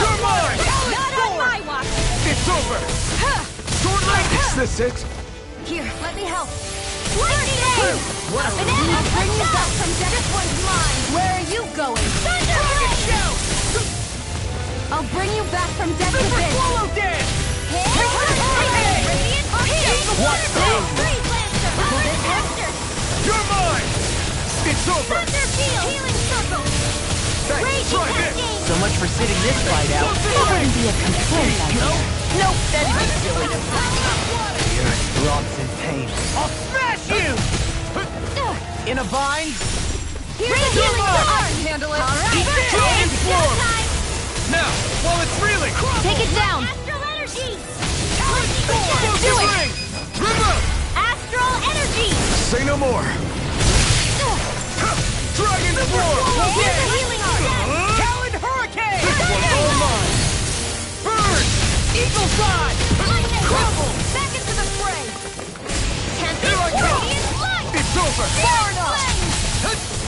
Your mind! Not on my watch! It's over! Sword Lady! Is this it? Here, let me help. Lightning! What a Banana! I'll bring you back from death. This one's mine! Where are you going? Thunderblade! I'll bring you back from death to bit. Swallow dance! Radiant! What's Waterfall! Freeze Lancer! Covered Master! Your mind! It's over! Thunder Field! Healing Circle! Thanks, Raging try this! Cascade! So much for sitting this fight out. It wouldn't be a complaint, I guess. Nope, that'd be silly. Water! Throbs in pain. I'll smash you! In a bind? Here's a healing sword! Handle it. All right! Eat this! Dragon Swarm! Time! Now, while it's reeling! Take it down! Astral Energy! Lightning Storm! Explosive ring! Remote! Astral Energy! Say no more. Dragon Swarm! Here's a healing art! Talon Hurricane! All mine! Burn! Eagle Side! Lightning! Crumble! Back into the fray! Here I go! Radiant Light! It's over! Far enough!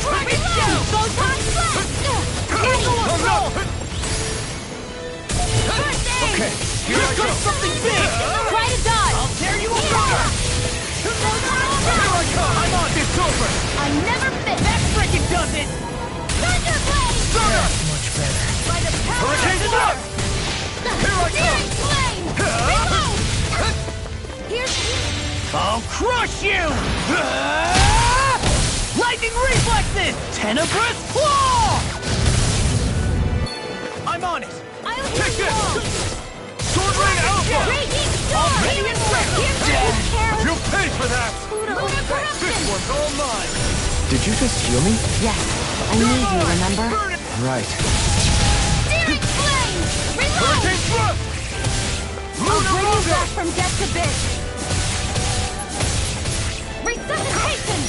Dragon Shoot! Photon Blast! Oh no! Okay, here I go. Something big! Try to dodge! I'll tear you apart! Here I come! I'm on! It's over! I never miss! That frickin' does it! Thunderblade! Thunder! Much better. By the power Hurricane of Thrust! Here I Searing Flame! Reload! Here's I'll crush you! Lightning reflexes! Tenebrous claw! I'm on it! I'll Take heal you all! this! Sword Rain Alpha! Raging Storm! ready and ready. Here's the care! You'll pay for that! Lunar This Corruption! one's all mine! Did you just heal me? Yes, I need you, remember? Burn it! Right. Searing Flame! Reload! Hurricane Thrust! I'll Lunar bring you Rocket! back from death to bit! Resuscitation!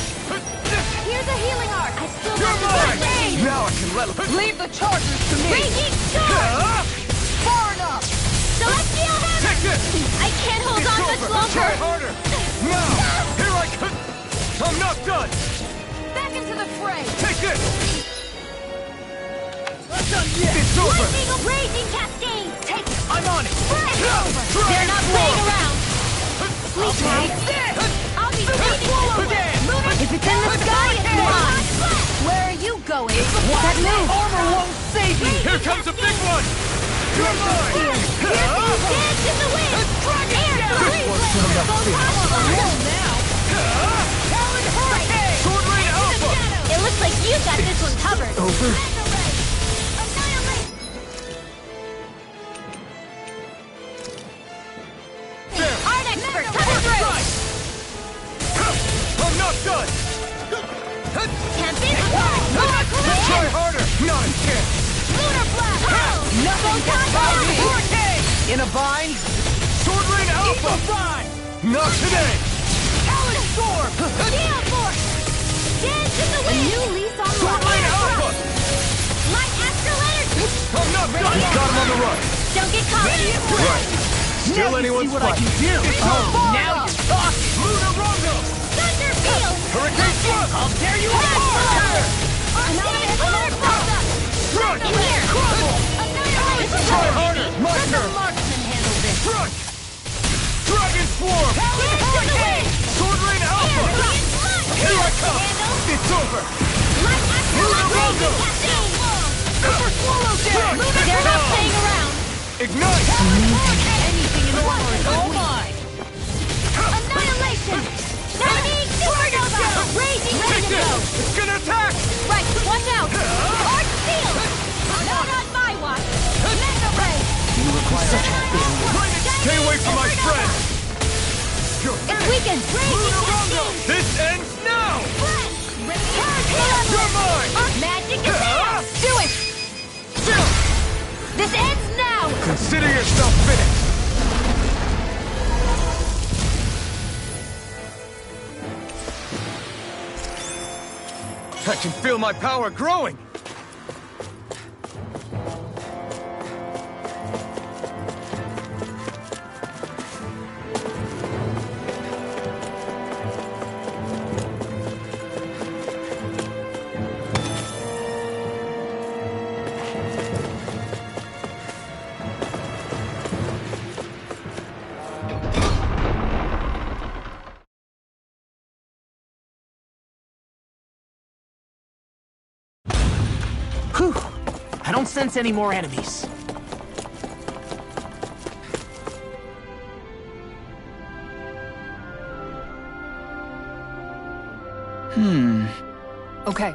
Here's a healing art! I still You're got mine! the blade! Now I can let Leave the chargers to me. Raging Storm! Ah! Far enough! Celestial Hammer! Take this! I can't hold on much longer! Try harder! Now! Here I come! I'm not done! Back into the fray! Take this! Not done yet! It's over! Lightning raging cascade! Take it! I'm on it! They're not playing around! Sleep tight! I'll be waiting! If it's in the sky, it's mine! Where are you going? That move! Armor won't save you! Here comes a big one! You're mine! Dance in the wind! Air three! Talon Hurricane! Sword Rain Alpha! It looks like you got this one covered. Over. Art expert coming through! I'm not done! Tempest! Try harder! Not a chance! Lunar blast! Nothing can stop me! Hurricane! In a bind? Sword Rain Eagle Alpha! Ride! Not today! Talon Storm! Gale Force! Dance in the wind! A new lease on Sword Rain Alpha! Light Astral Energy! I'm not done! Got him on the run! Don't get caught! Right. Still Now you anyone's see what I fight. can do! Now you're talking! Lunar Rondo! Thunder Field! Hurricane Thrust! How dare you ask! Front! In here! Try harder! My turn! Marksman handle this! Front! Dragon Swarm! Hurricane! Sword Rain Alpha! Here I come! It's over! Light Astral Rondo! Super Swallow Dare! They're not playing around! Ignite! Anything in the world is all mine! Annihilation! Shining Supernova! Raging Take Rainbow! this! It's gonna attack! Right, watch out! Arc Field! Not on my watch! Mega Ray! You look like such a Stay away from my friend! It's weakened! Raging Cascade! This ends now! You're mine! Magic attack! Do it! Still! This ends now! Consider yourself finished! I can feel my power growing! Whew! I don't sense any more enemies. Okay.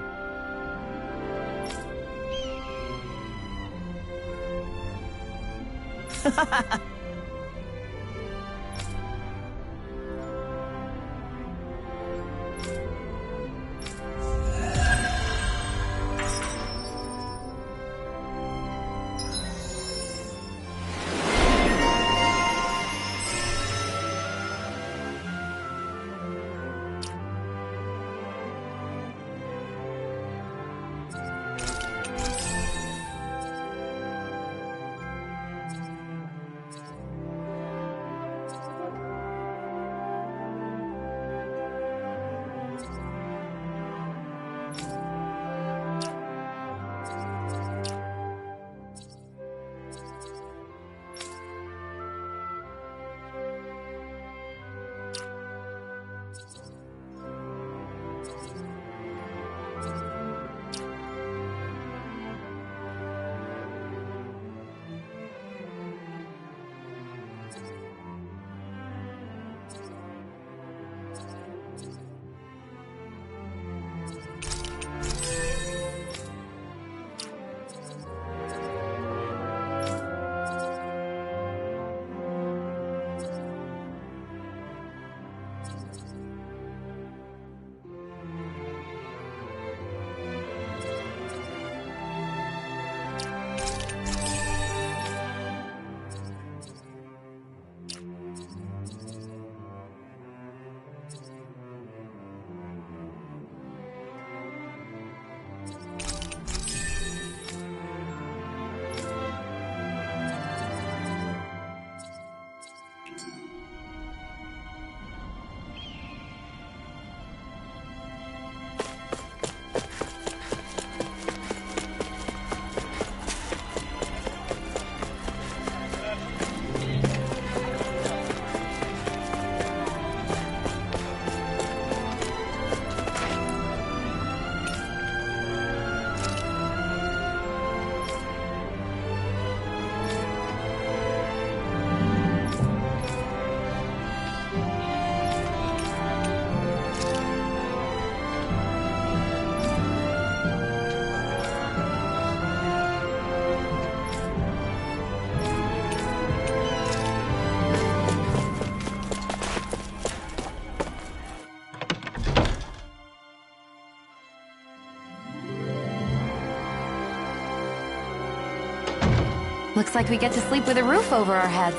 Looks like we get to sleep with a roof over our heads.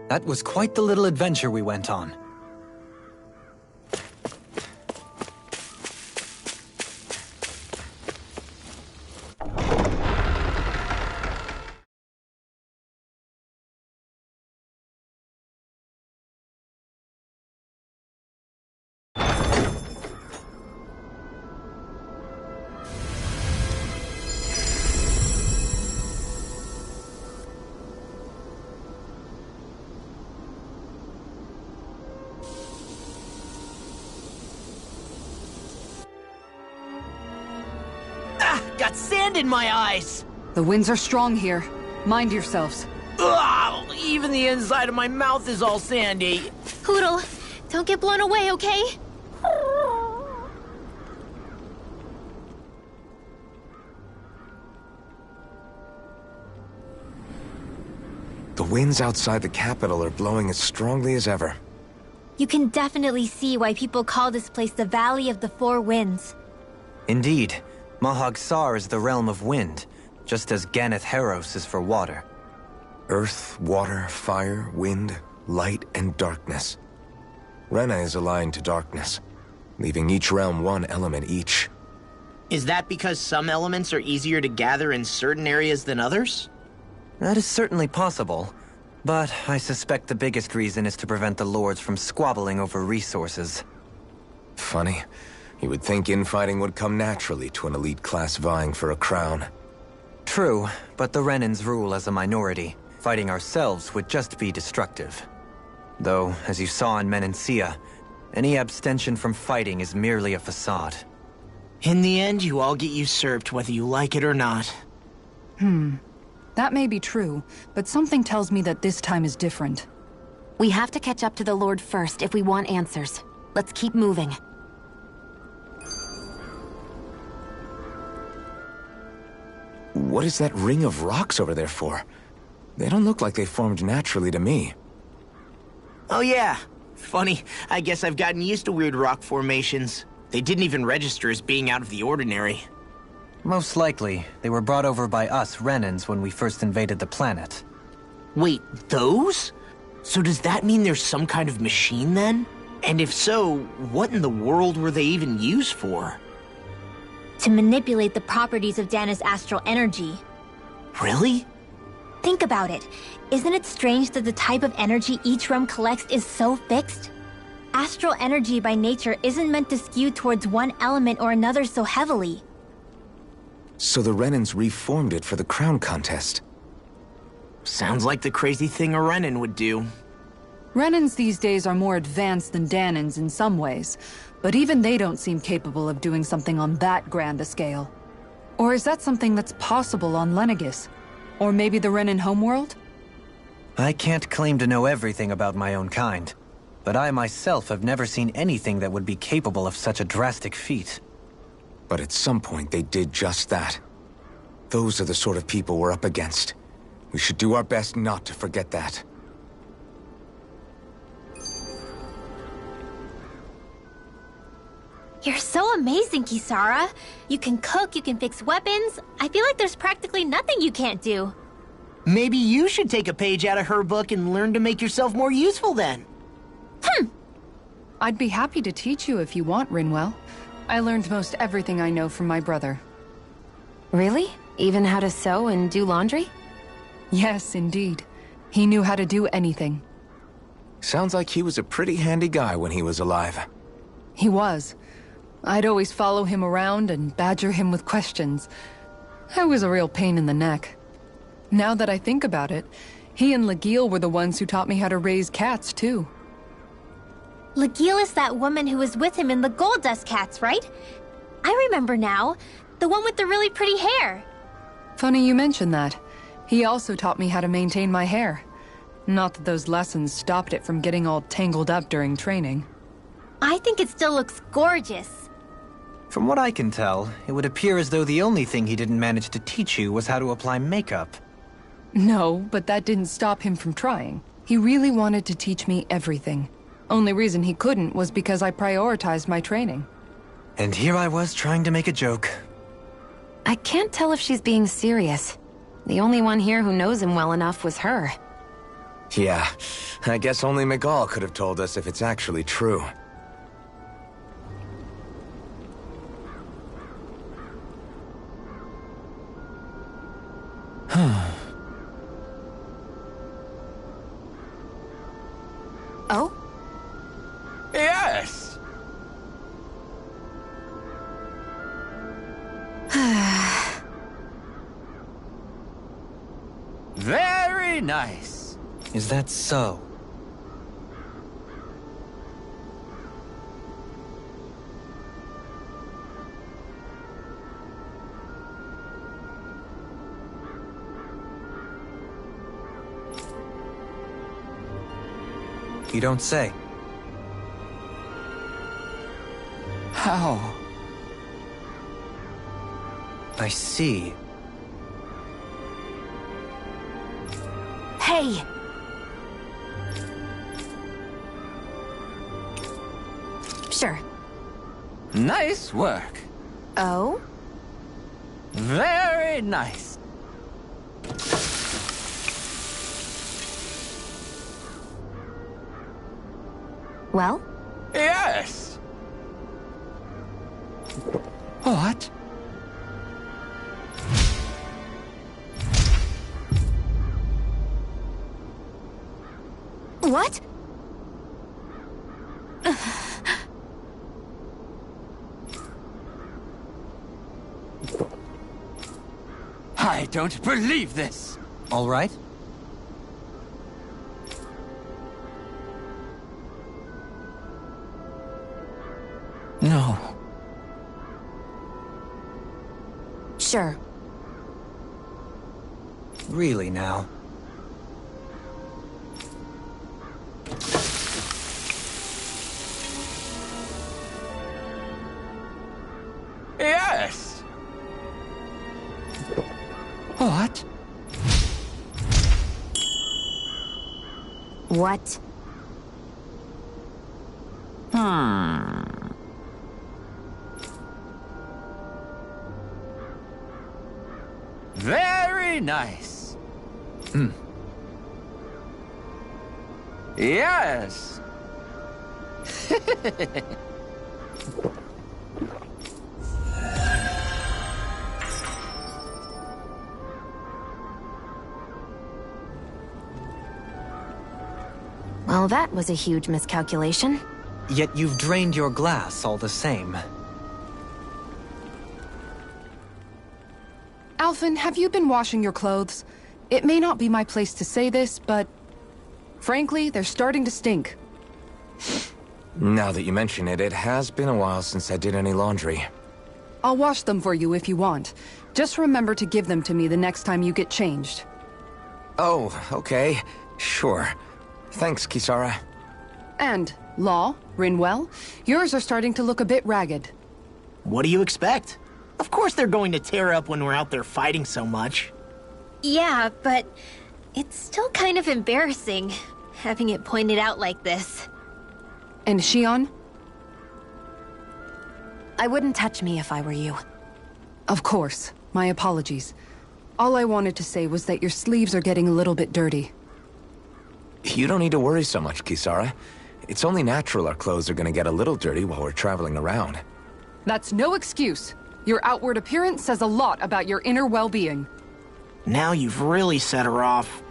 That was quite the little adventure we went on. Got sand in my eyes! The winds are strong here. Mind yourselves. Ugh, even the inside of my mouth is all sandy. Poodle, don't get blown away, okay? The winds outside the capital are blowing as strongly as ever. You can definitely see why people call this place the Valley of the Four Winds. Indeed, Mahag Sar is the realm of wind, just as Ganeth Heros is for water. Earth, water, fire, wind, light, and darkness. Rena is aligned to darkness, leaving each realm one element each. Is that because some elements are easier to gather in certain areas than others? That is certainly possible, but I suspect the biggest reason is to prevent the lords from squabbling over resources. Funny. You would think infighting would come naturally to an elite class vying for a crown. True, but the Renans rule as a minority. Fighting ourselves would just be destructive. Though, as you saw in Menancia, any abstention from fighting is merely a facade. In the end, you all get usurped whether you like it or not. That may be true, but something tells me that this time is different. We have to catch up to the Lord first if we want answers. Let's keep moving. What is that ring of rocks over there for? They don't look like they formed naturally to me. Oh yeah. Funny, I guess I've gotten used to weird rock formations. They didn't even register as being out of the ordinary. Most likely, they were brought over by us Renans when we first invaded the planet. Wait, those? So does that mean there's some kind of machine then? And if so, what in the world were they even used for? To manipulate the properties of Dana's astral energy. Really? Think about it. Isn't it strange that the type of energy each realm collects is so fixed? Astral energy by nature isn't meant to skew towards one element or another so heavily. So the Renans reformed it for the crown contest. Sounds like the crazy thing a Renan would do. Renans these days are more advanced than Danans in some ways, but even they don't seem capable of doing something on that grand a scale. Or is that something that's possible on Lenegis? Or maybe the Renan homeworld? I can't claim to know everything about my own kind, but I myself have never seen anything that would be capable of such a drastic feat. But at some point they did just that. Those are the sort of people we're up against. We should do our best not to forget that. You're so amazing, Kisara. You can cook, you can fix weapons. I feel like there's practically nothing you can't do. Maybe you should take a page out of her book and learn to make yourself more useful then. I'd be happy to teach you if you want, Rinwell. I learned most everything I know from my brother. Really? Even how to sew and do laundry? Yes, indeed. He knew how to do anything. Sounds like he was a pretty handy guy when he was alive. He was. I'd always follow him around and badger him with questions. I was a real pain in the neck. Now that I think about it, he and Legil were the ones who taught me how to raise cats, too. Legil is that woman who was with him in the Gold Dust Cats, right? I remember now. The one with the really pretty hair. Funny you mention that. He also taught me how to maintain my hair. Not that those lessons stopped it from getting all tangled up during training. I think it still looks gorgeous. From what I can tell, it would appear as though the only thing he didn't manage to teach you was how to apply makeup. No, but that didn't stop him from trying. He really wanted to teach me everything. Only reason he couldn't was because I prioritized my training. And here I was trying to make a joke. I can't tell if she's being serious. The only one here who knows him well enough was her. Yeah, I guess only Miguel could have told us if it's actually true. Oh? Yes! Very nice. Is that so? You don't say. How? I see. Hey! Sure. Nice work. Oh? Very nice. Well? Yes! What? What? I don't believe this. All right? No. Sure. Really now. Yes! What? What? Very nice. Yes. Well, that was a huge miscalculation. Yet you've drained your glass all the same. Alphen, have you been washing your clothes? It may not be my place to say this, but... frankly, they're starting to stink. Now that you mention it, it has been a while since I did any laundry. I'll wash them for you if you want. Just remember to give them to me the next time you get changed. Oh, okay. Sure. Thanks, Kisara. And, Law, Rinwell, yours are starting to look a bit ragged. What do you expect? Of course they're going to tear up when we're out there fighting so much. Yeah, but it's still kind of embarrassing, having it pointed out like this. And Shion? I wouldn't touch me if I were you. Of course. My apologies. All I wanted to say was that your sleeves are getting a little bit dirty. You don't need to worry so much, Kisara. It's only natural our clothes are gonna get a little dirty while we're traveling around. That's no excuse. Your outward appearance says a lot about your inner well-being. Now you've really set her off.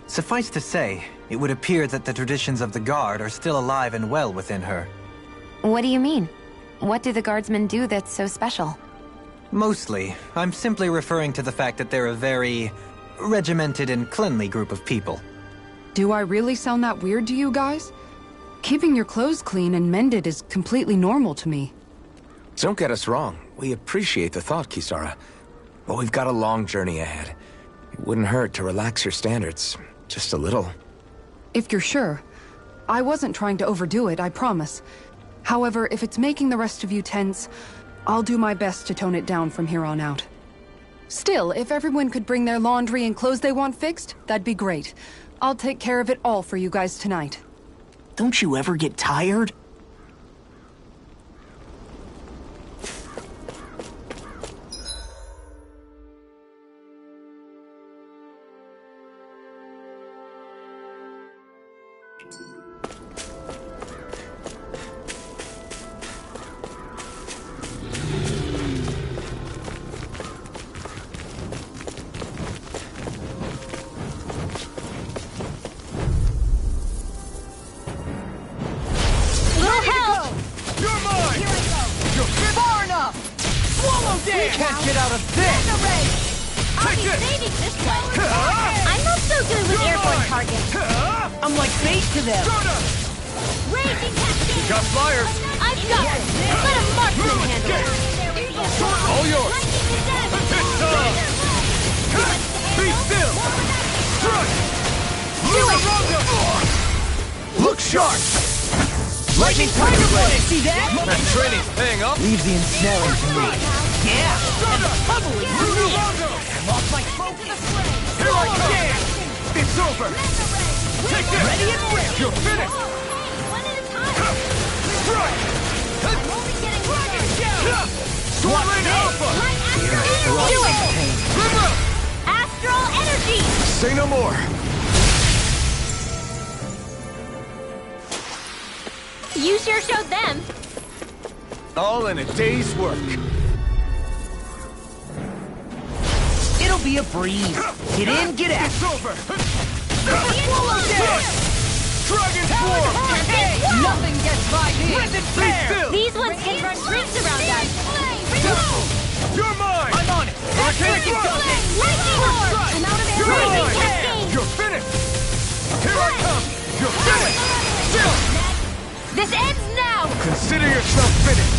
Suffice to say, it would appear that the traditions of the Guard are still alive and well within her. What do you mean? What do the Guardsmen do that's so special? Mostly, I'm simply referring to the fact that they're a very regimented and cleanly group of people. Do I really sound that weird to you guys? Keeping your clothes clean and mended is completely normal to me. Don't get us wrong. We appreciate the thought, Kisara. But we've got a long journey ahead. It wouldn't hurt to relax your standards. Just a little. If you're sure. I wasn't trying to overdo it, I promise. However, if it's making the rest of you tense, I'll do my best to tone it down from here on out. Still, if everyone could bring their laundry and clothes they want fixed, that'd be great. I'll take care of it all for you guys tonight. Don't you ever get tired? Can't get out of this! I'll be saving this one. I'm not so good with airborne targets. I'm like bait to them. Raging cascade! Got flyers! I've got it! Let a marksman handle it! All yours! Be still! Strike! Do it! Look sharp! Lightning Tiger Blade! See that? That training's paying off! Leave the ensnaring to me. Yeah! And the puzzle is unique! I lost my focus! Here I come! It's over! Take this! Ready and ready! You're finished! One at a time! Strike! I'm only getting started! Sword Rain Alpha! Do it! River! Astral energy! Say no more! You sure showed them. All in a day's work. It'll be a breeze. Get in, get out. It's over! Dragon Swarm! Nothing gets by me! Prison Bear! These ones can run rings around us. You're mine! I'm on it! Hurricane Thrust! Lightning orb! I'm out of air. You're Raging mine! cascade! You're finished! Here I come! You're finished! Still! This ends now! Consider yourself finished.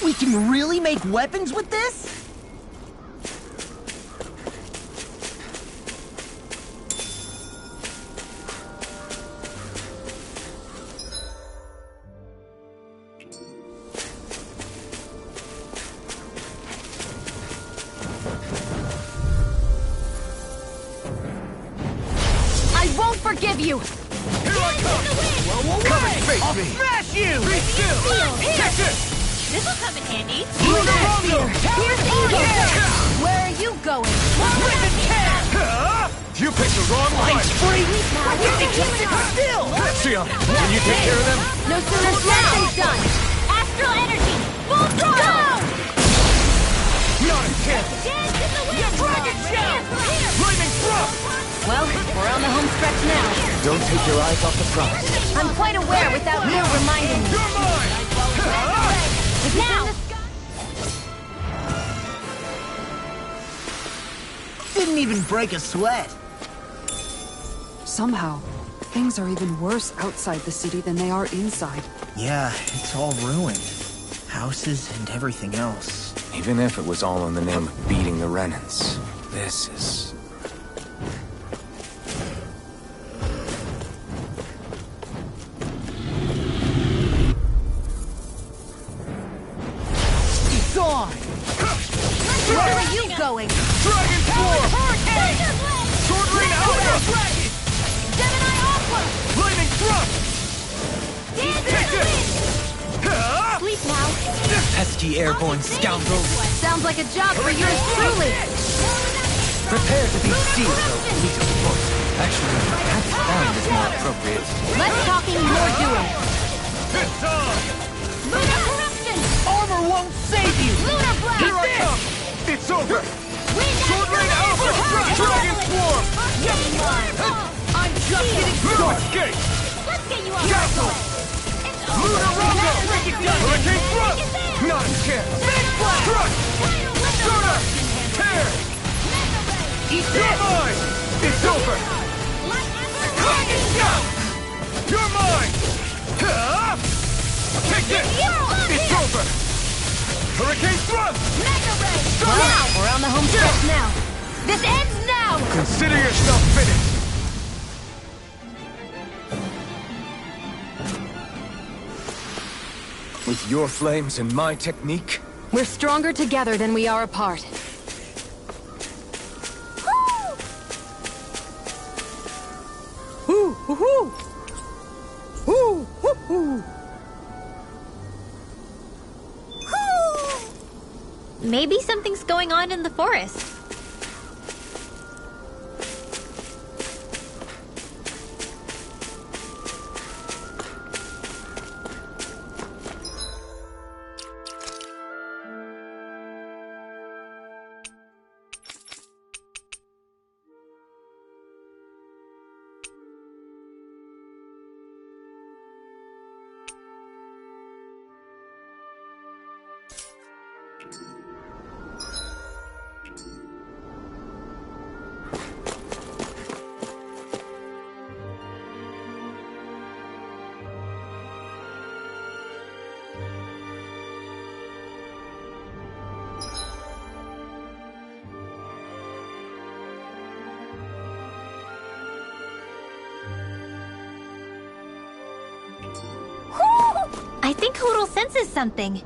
We can really make weapons with this? I won't forgive you! Here I come! Come and face I'll me. smash you! Be still! Take this! This'll come in handy. Here's evil! Where are you going? You picked the wrong line! Free! Still! Shion, can you take care of them? No sooner said than done! Astral energy! Full throttle! Not a chance! Dragon shot! Lightning thrust! Well, we're on the home stretch now. Don't take your eyes off the prize. I'm quite aware without you reminding me. You're mine! Now! Didn't even break a sweat. Somehow, things are even worse outside the city than they are inside. Yeah, it's all ruined. Houses and everything else. Even if it was all in the name of beating the Renans, this is... It's on! Where are you going? Dragon Form! Sword Rain Alpha! Gemini Aqua! Lightning thrust! Take this! Sleep now. Pesky airborne scoundrels! Sounds like a job for yours truly. Prepare to be sealed, though, fleet of foot. Actually, that sound is more appropriate. Less talking, more doing. It's on! Lunar corruption! Armor won't save you! Lunar blast! Here I come! It's over! Sword Rain Alpha! Dragon Swarm! I'm just getting No started! escape! Let's get you off Castle! Lunar Rondo! Hurricane Thrust! Not a chance! Crush! Soda! Tear! Eat You're this! mine! It's over! Dragon Shot! You're mine! Take this! It's over! Hurricane Thrust! Now, we're on the home stretch now. This ends now! Consider yourself finished! With your flames and my technique, We're stronger together than we are apart. Hoo, hoo, hoo! Hoo, hoo, hoo! Maybe something's going on in the forest. I think Hoodle senses something.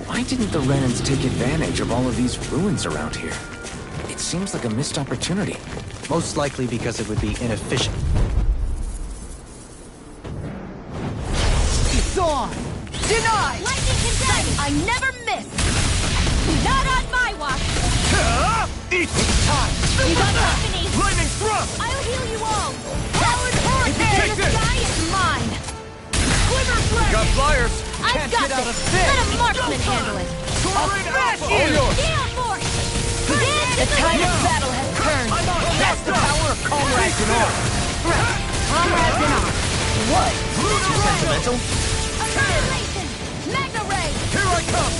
why didn't the Renans take advantage of all of these ruins around here? It seems like a missed opportunity. Most likely because it would be inefficient. It's on! Denied! Lightning confetti! I never miss! Not on my watch! Eat time! You got company! Lightning thrust! I'll heal you all! Powered hurricane! Take The this! sky is mine! Quiver flame! Got flyers! I've Can't got get out this! of this! Let a marksman handle it! Sword Alpha! you! All yours! Gale force! The tide of battle has turned! That's the power of comrades in arms! Right. Comrades in arms. What? Too sentimental? Annihilation! Magna ray! Here I come!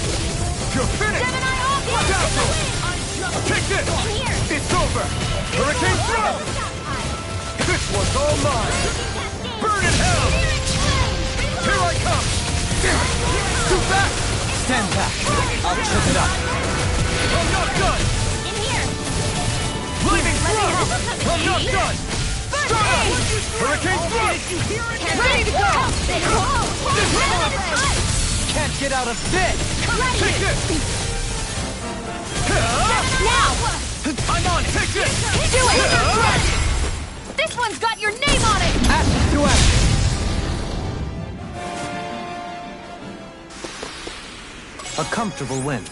You're finished! Gemini Aqua! Castle! Take this! Here! It's over! Hurricane thrust! This one's all mine! Burn in hell! Here I come! Too fast! Stand back. I'll trip it up. I'm not done! In here! Lightning thrust! I'm not done! Start up! Hurricane thrust! Ready to go! Can't get out of this! Take this! Now! I'm on it! Take this! Do it! This one's got your name on it! Action to action! A comfortable win.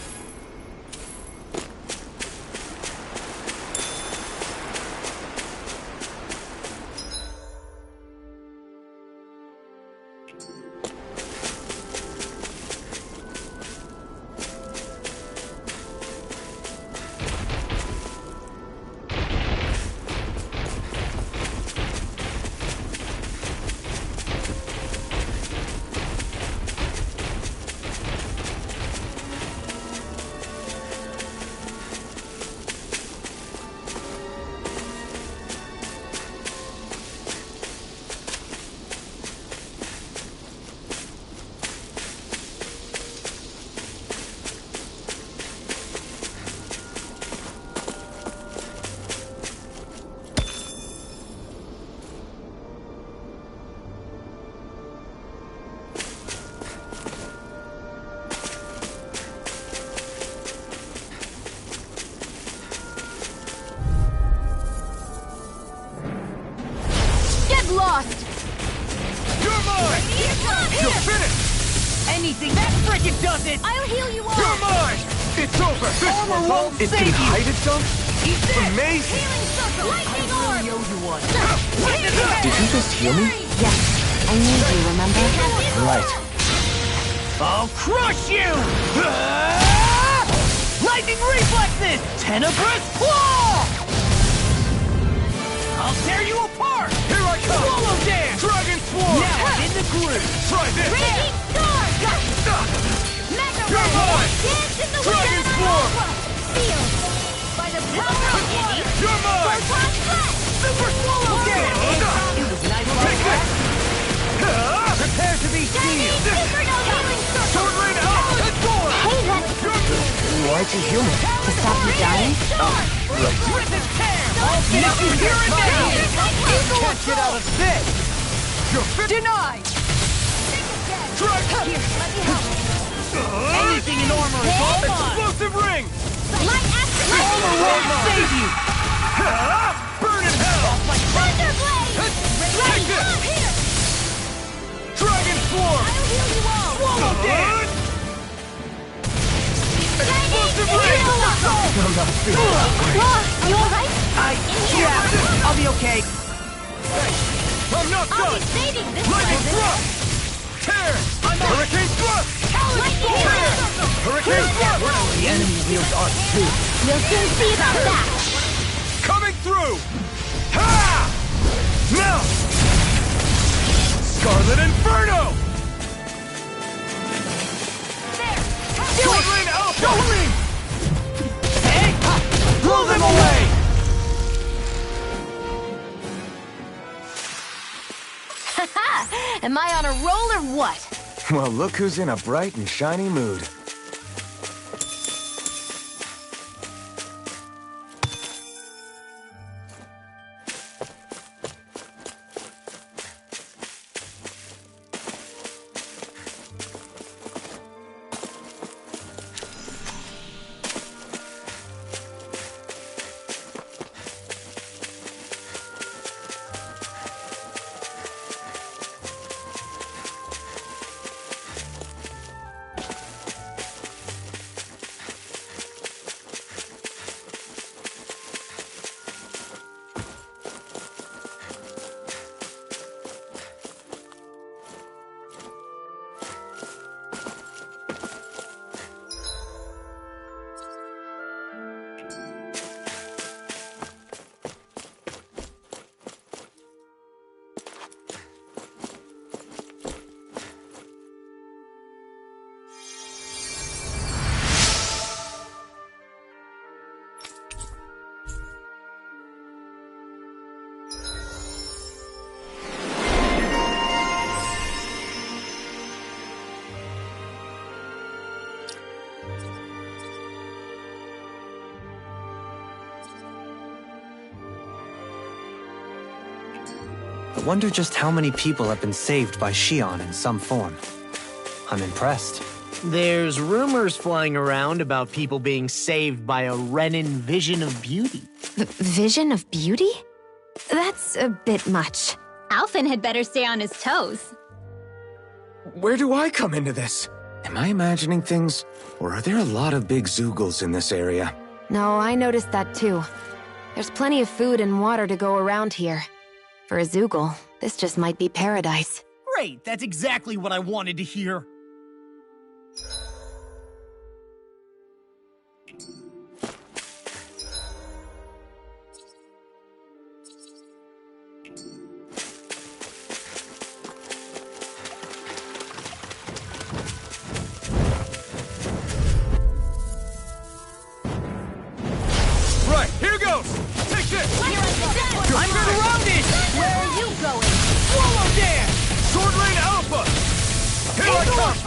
Lost! You're mine! You're finished! Anything that frickin' does it! I'll heal you all! You're mine! It's over! Armor won't It save can you! hide itself? Eat this! Amazing! Healing circle! Lightning orb! I owe you one. Did you just heal me? Yes, I need you, remember? Right. I'll crush you! Lightning reflexes! Tenebrous claw! I'll tear you apart! Here I come! Swallow dance! Dragon swarm! Now I'm in the groove! Try this! Raging star! Mega You're mine! Dance in the Dragon wind! swarm! Sealed by the power of Iggy! You're mine! Photon flash! Super swallow dance! It was nice. Take this! Prepare to be sealed! Supernova! Healing circle! Sword rain out! And door! Hey, that's... Why'd you heal me? To stop you dying? Griffin tear! I'll get you here and now! Can't get out of this! You're fit! Denied! Drag! Here, let me help. Anything in armor is all mine! Explosive ring! Light action! Armor won't save you! Burn in hell! Thunderblade! Take this! I'm here! Dragon swarm! I'll heal you all! Swallow dance! Explosive ring! I'm not feeling You alright? Yeah, I'll be okay. I'm not I'll done! be saving this Lightning present. thrust! Tear! Hurricane thrust! Lightning Tear! thrust! Hurricane thrust! The enemy wields art too. We'll soon see about that! Coming through! Ha! Now! Scarlet Inferno! There! Sword Rain Alpha! Hey! Blow them away! Am I on a roll or what? Well, look who's in a bright and shiny mood. I wonder just how many people have been saved by Shion in some form. I'm impressed. There's rumors flying around about people being saved by a Renin vision of beauty. Vision of beauty? That's a bit much. Alphen had better stay on his toes. Where do I come into this? Am I imagining things? Or are there a lot of big Zoogles in this area? No, I noticed that too. There's plenty of food and water to go around here. For a Zoogle, this just might be paradise. Great, that's exactly what I wanted to hear. Right, here goes! Take this! I'm surrounded! Where are you going? Swallow dance! Sword Rain Alpha! Here I come!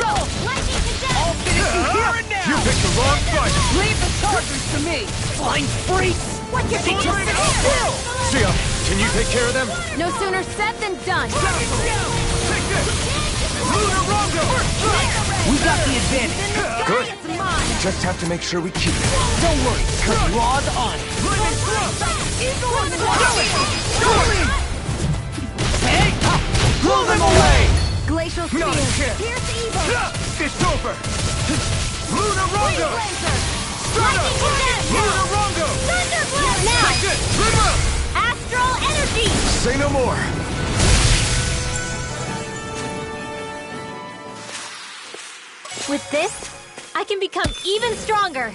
Lightning to death! I'll finish you here and now! You picked the wrong fight! Leave the chargers to me! Flying freaks! What did they Sword Rain just Alpha! Sia, can you take care of them? No sooner said than done. Take this! Lunar Rondo! We got the advantage! Good. It's mine! We just have to make sure we keep it. Don't worry, because Raw's on it! Lightning Thrust! Hey! Blow them away! Glacial spear. Not a chance! Here's evil! It's over! Lunar Rondo! Blazer! Straight up! Lightning to death! Lunar Rondo! Thunderblast! Now! Take this! Trim up! Astral energy! Say no more. With this, I can become even stronger.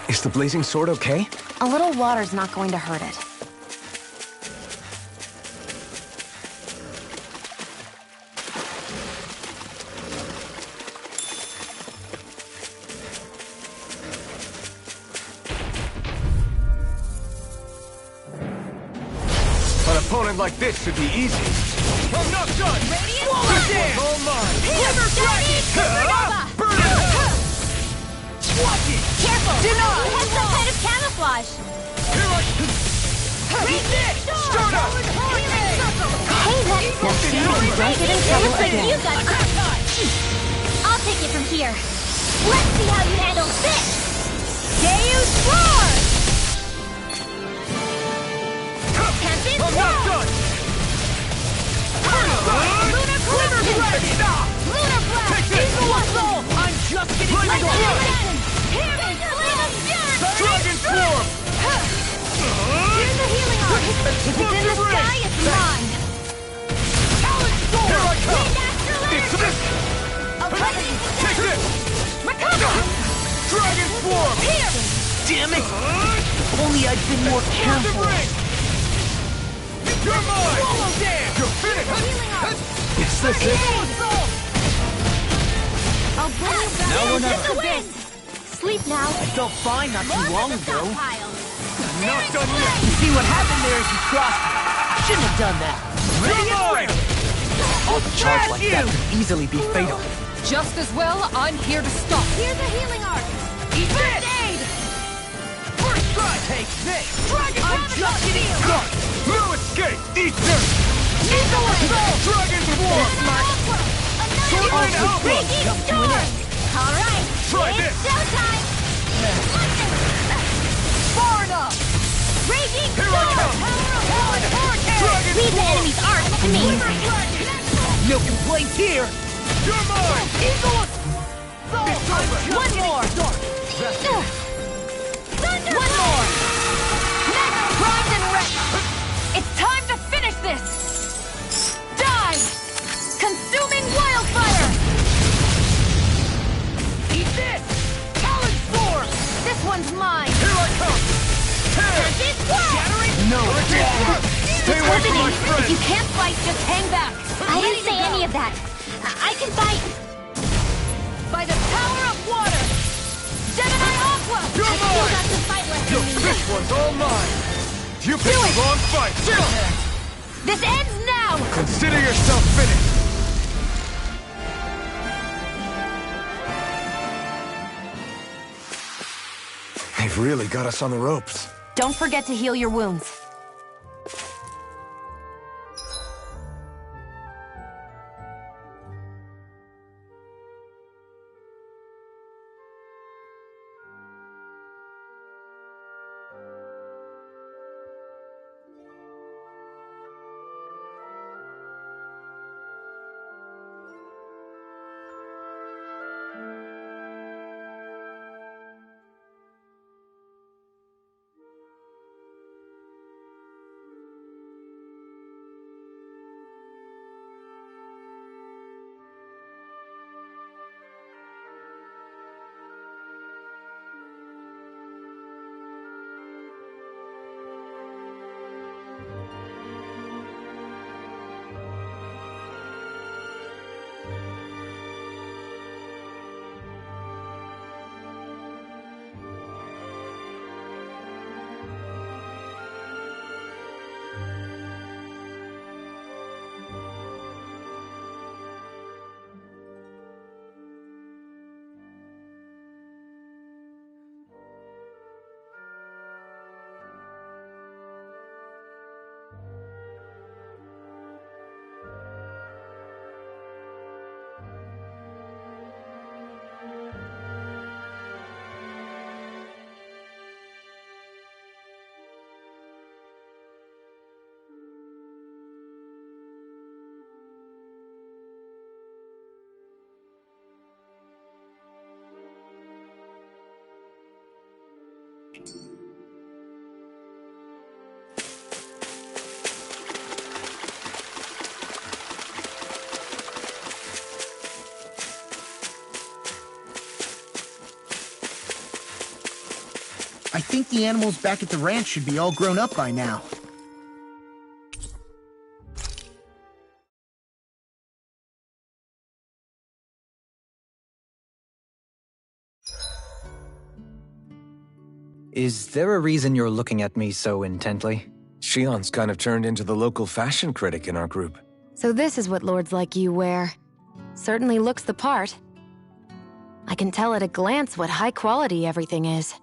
Is the blazing sword okay? A little water's not going to hurt it. An opponent like this should be easy. I'm not done! Radiant This one's all mine! Hammer Dragon! Supernova! Burn it! Watch it! Careful! He has some kind of camouflage! Here I... Reach it! Start up! Hey, now see if you don't get in trouble again. You got I'll take it from here. Let's see how you handle this! Deus Roar! Tempest I'm not done! Lunar Collision! Lunar Blast! Eagle Assault! I'm just getting Lightning started! Dragon Swarm! Here's the healing arc! If it's in the sky, it's mine! Here I come! Wind Astral It's Energy! this! Take this! Recover! Dragon Swarm! Here! Damn it! If only I'd been more Quantum careful! Ring! You're mine! Swallow dance! You're finished! Healing arc! Is this it? I'll bring you back Now we're not- into the wind! Sleep now. I felt fine not too long ago. Not done yet! You see what happened there as you crossed me? Shouldn't have done that. You're mine! A charge like that could easily be fatal. Just as well, I'm here to stop. Here's a healing arc. Eat First this! aid! First strike! Take this! Dragon I'm Promise just getting Shield! started! No escape! Eat this! Eagle Assault! Dragon Swarm! Sword Rain Alpha! Raging Storm! Alright, Try it's this. showtime! Far enough! Raging Here I Storm! come! Dragon Leave the Swarm! enemy's arc to me! No complaints here! You're mine! Eagle Assault! It's over! One more! Thunder! One more! Next, primed and ready! It's time to finish this! wasn't my it. friend! If you can't fight, just hang back. I didn't say any of that. I can fight. By the power of water! Gemini Aqua! You're I still mine! got some fight left in me. This one's all mine! You picked the wrong fight! This ends now! Consider yourself finished! They've really got us on the ropes. Don't forget to heal your wounds. I think the animals back at the ranch should be all grown up by now. Is there a reason you're looking at me so intently? Shion's kind of turned into the local fashion critic in our group. So this is what lords like you wear. Certainly looks the part. I can tell at a glance what high quality everything is.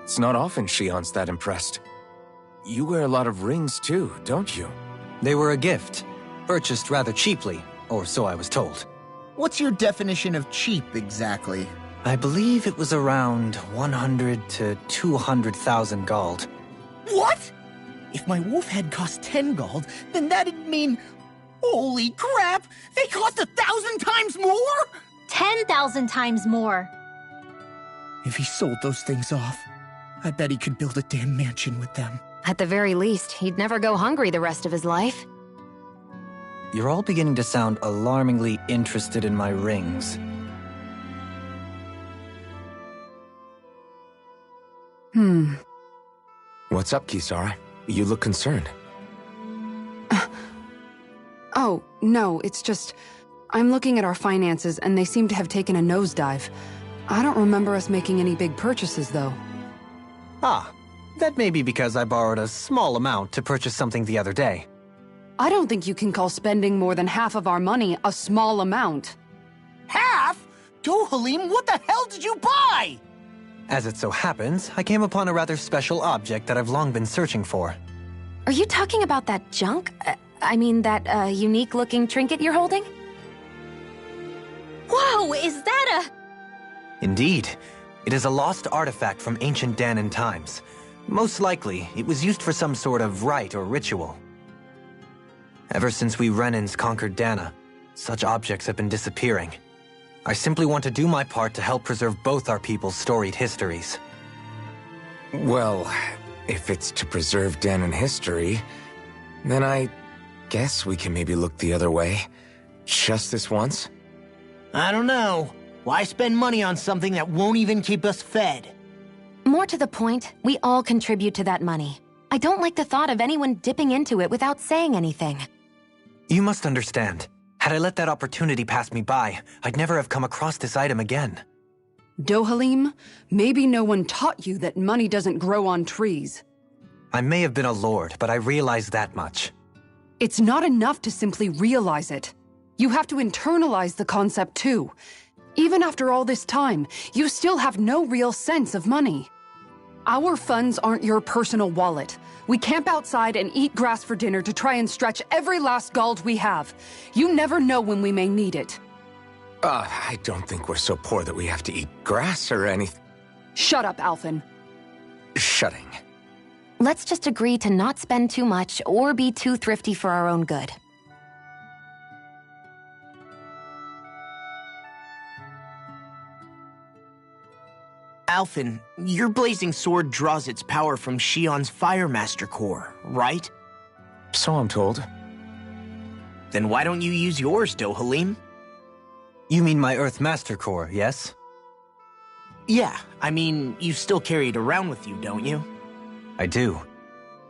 It's not often Shion's that impressed. You wear a lot of rings too, don't you? They were a gift, purchased rather cheaply, or so I was told. What's your definition of cheap, exactly? I believe it was around 100 to 200,000 gold. What? If my wolf head cost 10 gold, then that'd mean... Holy crap! They cost 1,000 times more?! 10,000 times more. If he sold those things off, I bet he could build a damn mansion with them. At the very least, he'd never go hungry the rest of his life. You're all beginning to sound alarmingly interested in my rings. What's up, Kisara? You look concerned. Oh, no, it's just... I'm looking at our finances and they seem to have taken a nosedive. I don't remember us making any big purchases, though. Ah, that may be because I borrowed a small amount to purchase something the other day. I don't think you can call spending more than half of our money a small amount. Half? Dohalim, what the hell did you buy? As it so happens, I came upon a rather special object that I've long been searching for. Are you talking about that junk? I mean, that, unique-looking trinket you're holding? Whoa, is that a... Indeed. It is a lost artifact from ancient Danan times. Most likely, it was used for some sort of rite or ritual. Ever since we Renans conquered Dana, such objects have been disappearing. I simply want to do my part to help preserve both our people's storied histories. Well, if it's to preserve Danan history, then I guess we can maybe look the other way. Just this once? I don't know. Why spend money on something that won't even keep us fed? More to the point, we all contribute to that money. I don't like the thought of anyone dipping into it without saying anything. You must understand. Had I let that opportunity pass me by, I'd never have come across this item again. Dohalim, maybe no one taught you that money doesn't grow on trees. I may have been a lord, but I realize that much. It's not enough to simply realize it. You have to internalize the concept too. Even after all this time, you still have no real sense of money. Our funds aren't your personal wallet. We camp outside and eat grass for dinner to try and stretch every last gold we have. You never know when we may need it. I don't think we're so poor that we have to eat grass or anything. Shut up, Alphen. Shutting. Let's just agree to not spend too much or be too thrifty for our own good. Alphen, your blazing sword draws its power from Shion's Firemaster core, right? So I'm told. Then why don't you use yours, Dohalim? You mean my Earth Master Core, yes? Yeah, I mean, you still carry it around with you, don't you? I do.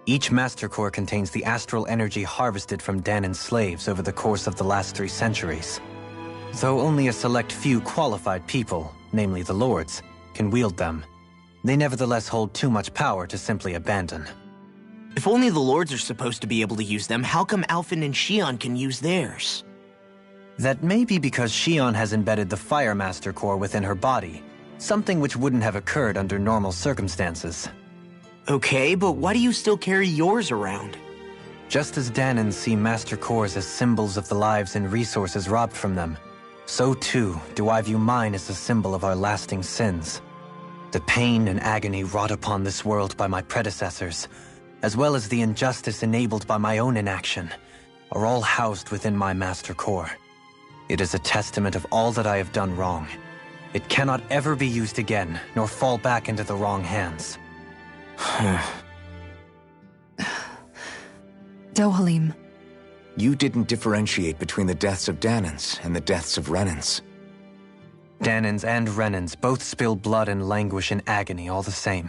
Each Master Core contains the astral energy harvested from Danan's slaves over the course of the last 3 centuries. Though only a select few qualified people, namely the Lords, can wield them, they nevertheless hold too much power to simply abandon. If only the Lords are supposed to be able to use them, how come Alphen and Shion can use theirs? That may be because Shion has embedded the Firemaster Core within her body, something which wouldn't have occurred under normal circumstances. Okay, but why do you still carry yours around? Just as Danans see Master Cores as symbols of the lives and resources robbed from them, so too do I view mine as a symbol of our lasting sins. The pain and agony wrought upon this world by my predecessors, as well as the injustice enabled by my own inaction, are all housed within my Master Core. It is a testament of all that I have done wrong. It cannot ever be used again, nor fall back into the wrong hands. Dohalim. You didn't differentiate between the deaths of Danans and the deaths of Renans. Danans and Renans both spill blood and languish in agony all the same.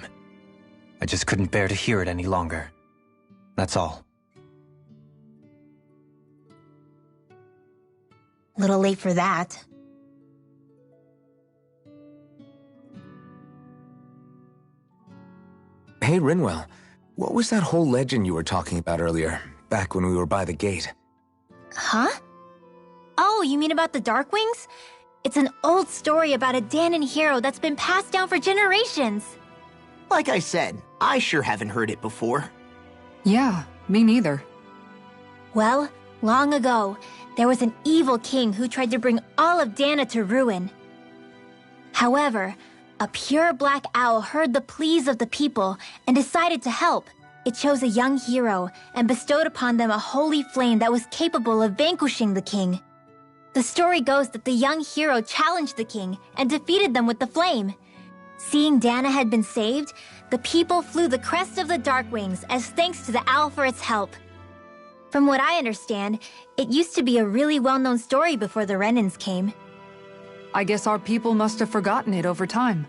I just couldn't bear to hear it any longer. That's all. Little late for that. Hey, Rinwell, what was that whole legend you were talking about earlier, back when we were by the gate? Huh? Oh, you mean about the Darkwings? It's an old story about a Danan hero that's been passed down for generations. Like I said, I sure haven't heard it before. Yeah, me neither. Well, long ago, there was an evil king who tried to bring all of Dana to ruin. However, a pure black owl heard the pleas of the people and decided to help. It chose a young hero and bestowed upon them a holy flame that was capable of vanquishing the king. The story goes that the young hero challenged the king and defeated them with the flame. Seeing Dana had been saved, the people flew the crest of the Darkwings as thanks to the owl for its help. From what I understand, it used to be a really well-known story before the Renans came. I guess our people must have forgotten it over time.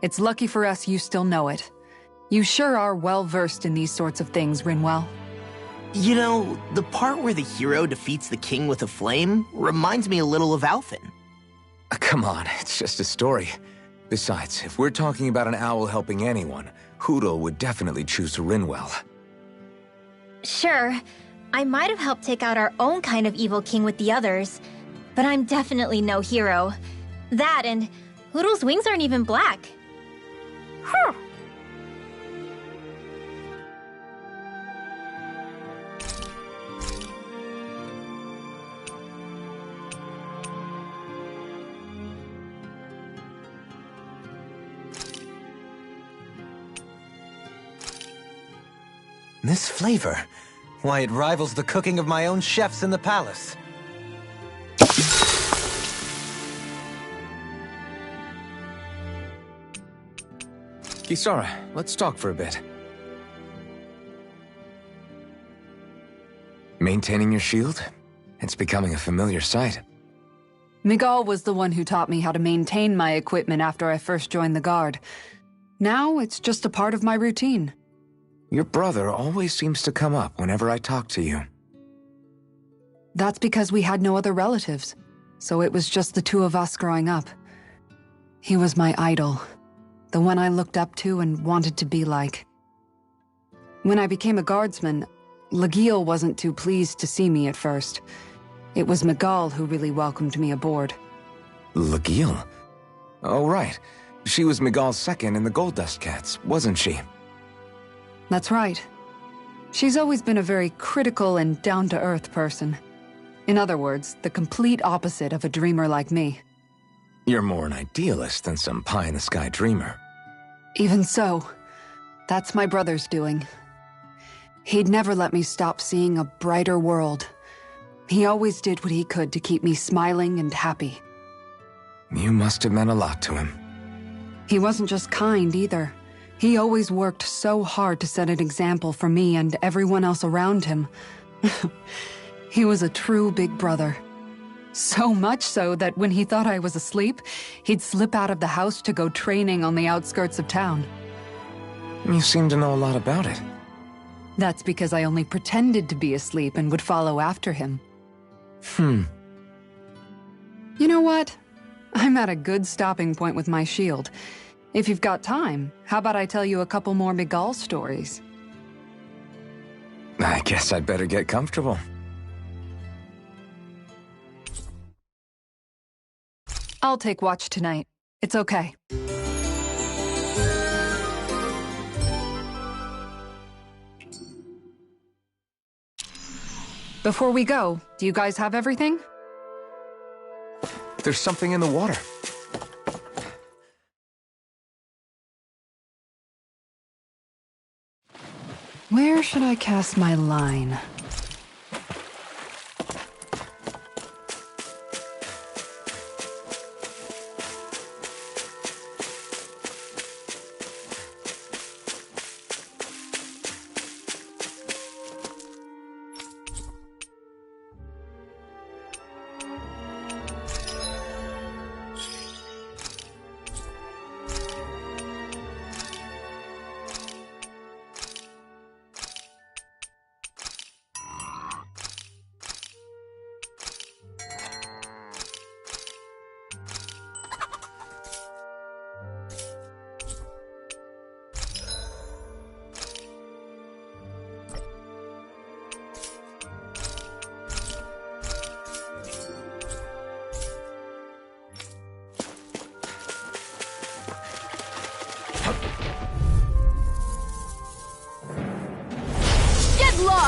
It's lucky for us you still know it. You sure are well-versed in these sorts of things, Rinwell. You know, the part where the hero defeats the king with a flame reminds me a little of Alphen. Come on, it's just a story. Besides, if we're talking about an owl helping anyone, Hootle would definitely choose Rinwell. Sure, I might have helped take out our own kind of evil king with the others, but I'm definitely no hero. That and Hootle's wings aren't even black. Huh. This flavor? Why, it rivals the cooking of my own chefs in the palace. Kisara, let's talk for a bit. Maintaining your shield? It's becoming a familiar sight. Miguel was the one who taught me how to maintain my equipment after I first joined the Guard. Now it's just a part of my routine. Your brother always seems to come up whenever I talk to you. That's because we had no other relatives, so it was just the two of us growing up. He was my idol, the one I looked up to and wanted to be like. When I became a guardsman, Lagiel wasn't too pleased to see me at first. It was Miguel who really welcomed me aboard. Lagiel? Oh, right. She was Miguel's second in the Gold Dust Cats, wasn't she? That's right. She's always been a very critical and down-to-earth person. In other words, the complete opposite of a dreamer like me. You're more an idealist than some pie-in-the-sky dreamer. Even so, that's my brother's doing. He'd never let me stop seeing a brighter world. He always did what he could to keep me smiling and happy. You must have meant a lot to him. He wasn't just kind, either. He always worked so hard to set an example for me and everyone else around him. He was a true big brother. So much so that when he thought I was asleep, he'd slip out of the house to go training on the outskirts of town. You seem to know a lot about it. That's because I only pretended to be asleep and would follow after him. You know what? I'm at a good stopping point with my shield. If you've got time, how about I tell you a couple more Miguel stories? I guess I'd better get comfortable. I'll take watch tonight. It's okay. Before we go, do you guys have everything? There's something in the water. Where should I cast my line?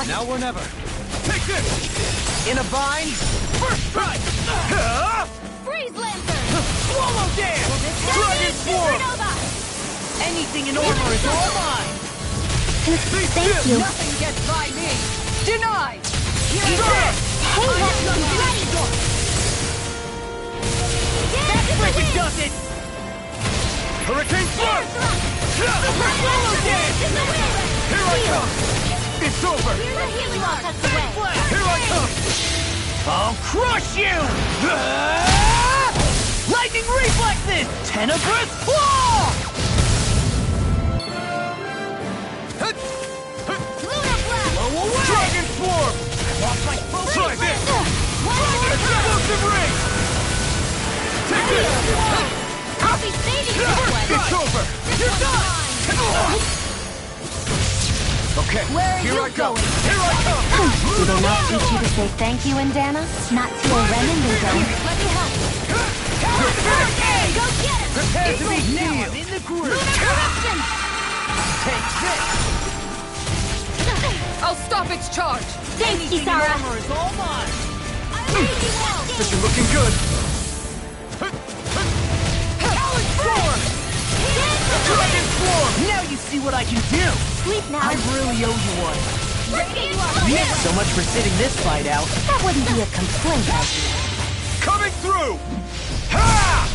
Now or never. Take this! In a bind! First strike! Freeze Lantern! Swallow dance! Dragon Form! Anything in armor is all mine! Thank you. Nothing gets by me! Denied! Hey, That freaking does it! Hurricane Thrust! Swallow dance! Here I come! It's over! The healing wall cuts away. Here I come! I'll crush you! Lightning reflexes! Tenebrous claw! Lunar blast! Blow away! Dragon swarm! Lost my focus! Try this! Explosive ring! Take this! I'll be saving this one. It's over! You're done! Okay, Where are here you I go! going? Here I come! Do they not teach you to say thank you, Indana? Not to a Renin, they don't. Let me help. Hurricane! Go get him! Prepare to be healed! In the groove! Lunar corruption! Take this! I'll stop its charge! Thanks, Anything in Kisara. armor is all mine! But you're looking good. Talon Storm! Dragon Swarm! Now you see what I can do! Sleep now. I really owe you one. Yeah. So much for sitting this fight out. That wouldn't be a complaint, idea. Coming through! Ha!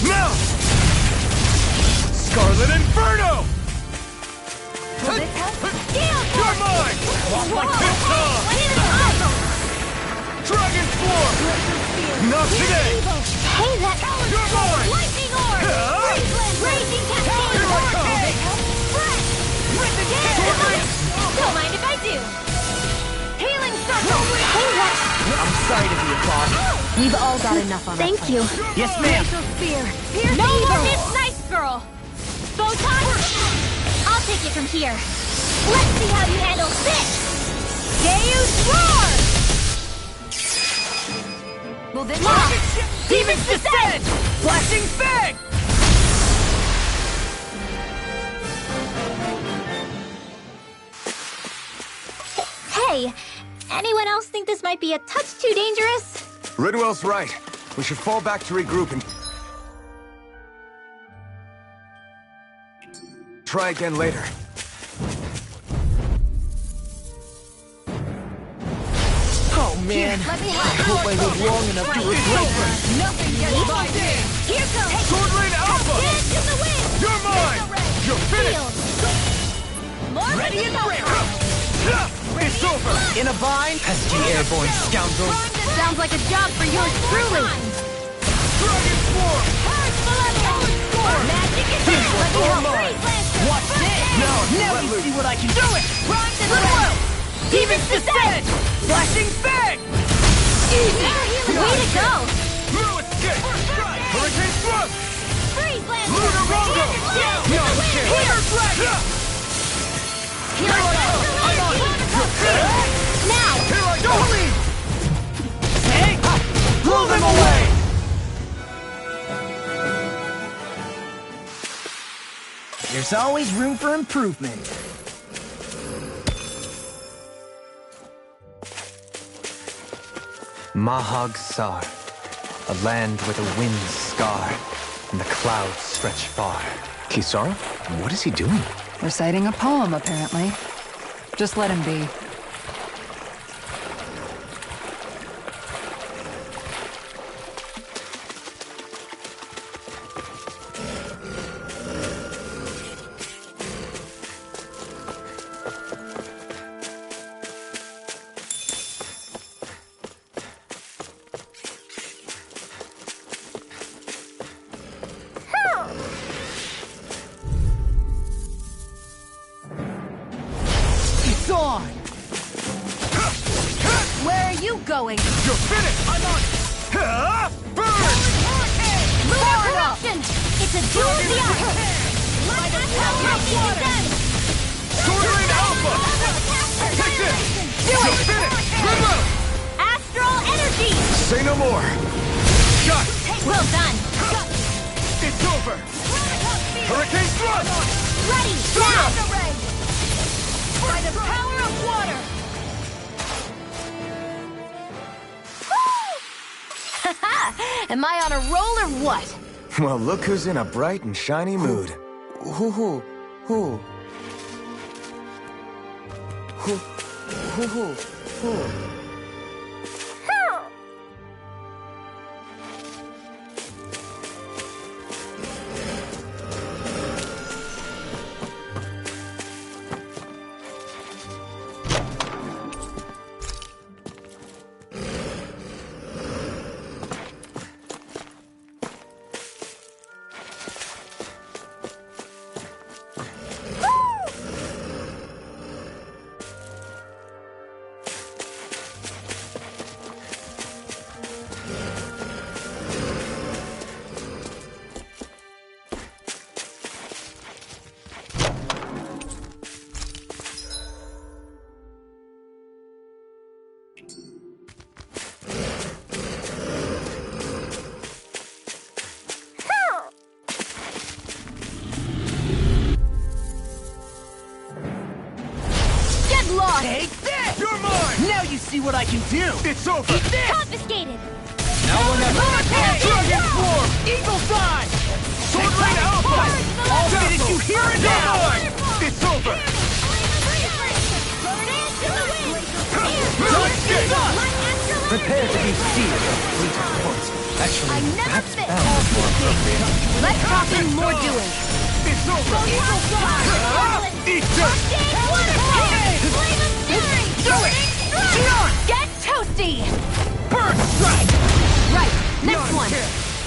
Now! Scarlet Inferno! You're mine! Like Dragon Swarm! Not today! Hey, that You're mine! lightning orb! Raging cascade! Here I come! Fresh! Don't mind if I do. Healing circle! Hey, what? I'm sorry to be a bother. We've all got enough on Thank you. Yes, ma'am. Glacial spear. Here's No evil. more Miss Nice Girl. Photon, I'll take it from here. Let's see how you handle this. Deus Roar! Will this Demons descend! Flashing Fang! Hey, anyone else think this might be a touch too dangerous? Ridwell's right. We should fall back to regroup and try again later. Oh, man. Let me I help. hope I live long enough to regret this. Nothing gets by me. Here goes! Sword Rain Alpha! Dance in the wind! You're mine! You're finished! Field. More Ready and ready! It's over! In a bind? Pesky airborne scoundrels. Sounds like a job for yours truly. Dragon Swarm! Magic is Here's here! what's all Freeze mine. Lancer! Watch this! Now you see what I can do! It! Bronze and red! Demons descend! Flashing Fang! Way to go! Blue Escape! Hurricane Thrust! Freeze Lancer! Lunar Rondo! Dance in the wind! Here, Dragon! Now! Here I go! Hey! Blow them away! There's always room for improvement. Mahag Sar, a land where the winds scar and the clouds stretch far. Kisara? What is he doing? Reciting a poem, apparently. Just let him be. It's on! Where are you going? You're finished! I'm on! Burn! Lunar corruption! It's a duel of the art! Let the power of water! Sword Rain Alpha! Take this! You're finished! River! Astral energy! Say no more. Shot! Well done! It's over! Hurricane Thrust! Ready! Now! By the power of water! Am I on a roll or what? Well, look who's in a bright and shiny mood. Who? Get lost! Take this! You're mine! Now you see what I can do! It's over! Confiscated! Now we're not Dragon Swarm! Eagle's Eye! Sword Rain Alpha! I'll finish you here and You're now! mine! It's over! Blue Escape! Prepare to be seared of fleeting force. Actually, I never perhaps fit. bound more appropriate. Let's talk in more doing. It's over! Eat this! Do it! Tion! Get toasty! Burn Strike! Right, next one.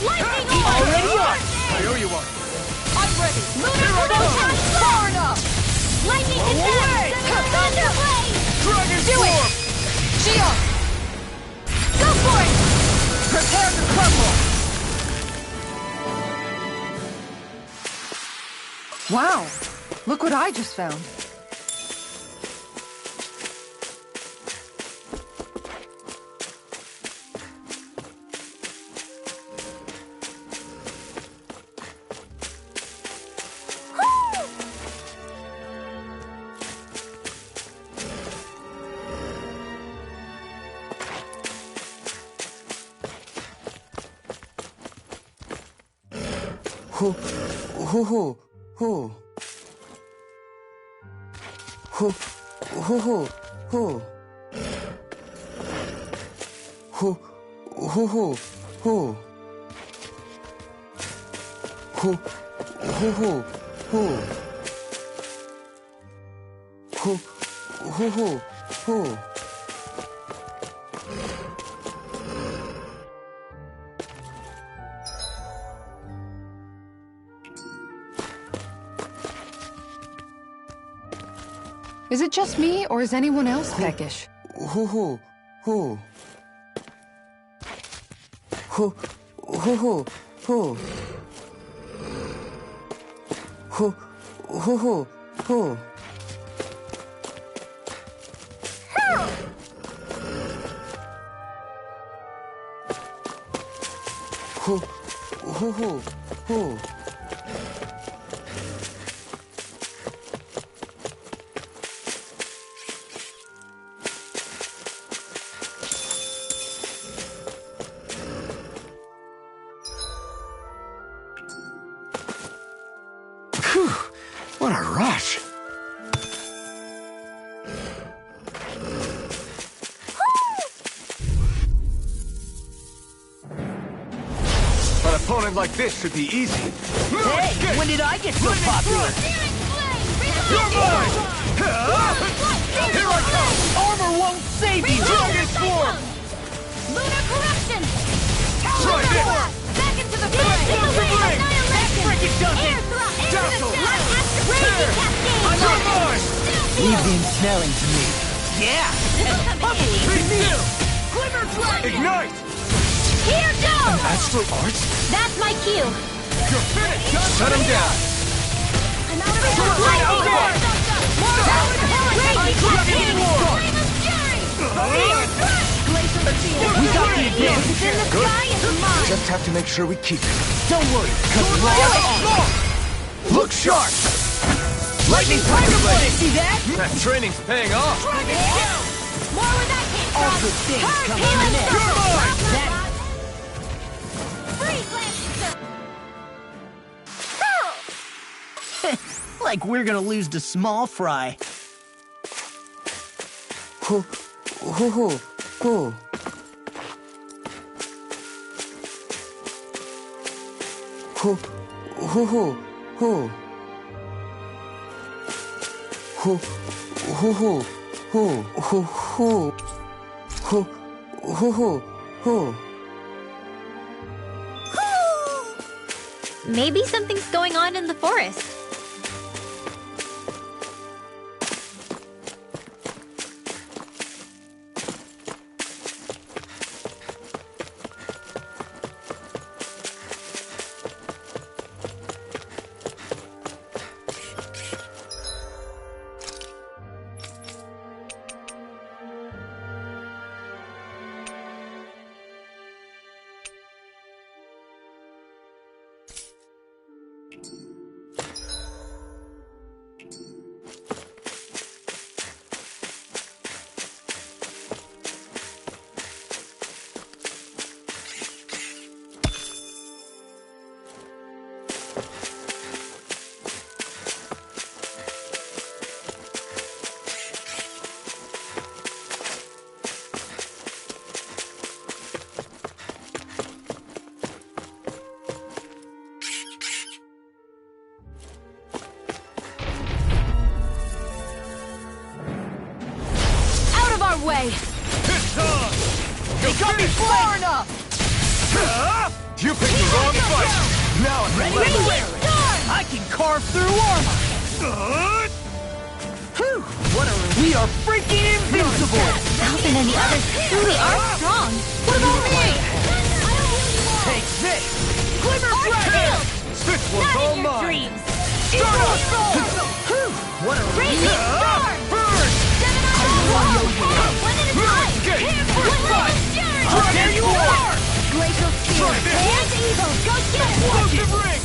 Lightning Already orb! on! I owe you one. I'm ready. Lunar proton! Far enough! Lightning attack! Thunder Blade! Dragon Do it! Swarm! Shion! Go for it! Prepare to crumble! Wow! Look what I just found. Hoo, hoo, hoo, hoo. Hoo, hoo, hoo, hoo. Hoo, hoo, hoo, hoo. Hoo, hoo, hoo, hoo. Hoo, hoo, hoo, hoo. Is it just me, or is anyone else peckish? Hoo, hoo, hoo. Hoo, hoo, hoo, hoo. Hoo, hoo, hoo, hoo. Hoo, hoo, hoo, hoo. Phew, what a rush. An opponent like this should be easy. Hey, when did I get so popular? You're mine! Here I come! Armor won't save you! Dragon Swarm! Lunar corruption! Try this! Back into the fray! Frickin' does it! Dazzle! Raging cascade! You're mine! Leave the ensnaring to me. Yeah! Be still! Glimmer Dragon! Ignite! Here goes! Astral Arts? That's my cue! You're finished! Shut him down! I'm out of it! Lightning Blade! More Raging cascade! Flame of fury! Glacial field! We got the advantage! What's in the sky is mine! Just have to make sure we keep it. Don't worry, cause Look sharp! Lightning Tiger Blade! See that? That training's paying off. Dragon Kill! More where that came from! All good things Hard come healing to an end. circle! That- Freeze Lancing Circle! Like we're gonna lose to Small Fry. Hoo, hoo, hoo, hoo. Hoo, hoo, hoo, hoo. Hoo, hoo, hoo, hoo, hoo, hoo. Hoo, hoo, hoo, hoo. Maybe something's going on in the forest. Way! It's on! They got me far enough! You picked the wrong fight! Now I'm Ready? ready. I can carve through armor! We are freaking invincible! Alvin and the others truly are strong. What about me? Take this! Glimmer Dragon! This one's Not all in your mine! dreams. Start assault! What a Raging storm! Burn! One at a time! There you are! Glacial Spear! And Evil! Go get it! Explosive ring!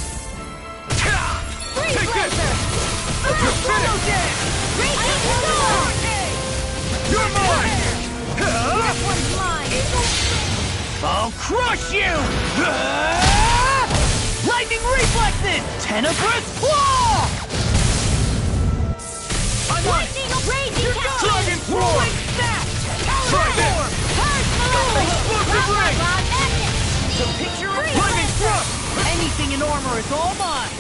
Freeze Take this! Laser! You're finished! Raging Storm! You're mine! This one's mine! I'll crush you! Lightning reflexes! Tenebrous claw! I'm on! Lightning Raging Dragon Roaring Snap! Try this! Explosive ring! The picture is Lightning thrust! Anything in armor is all mine!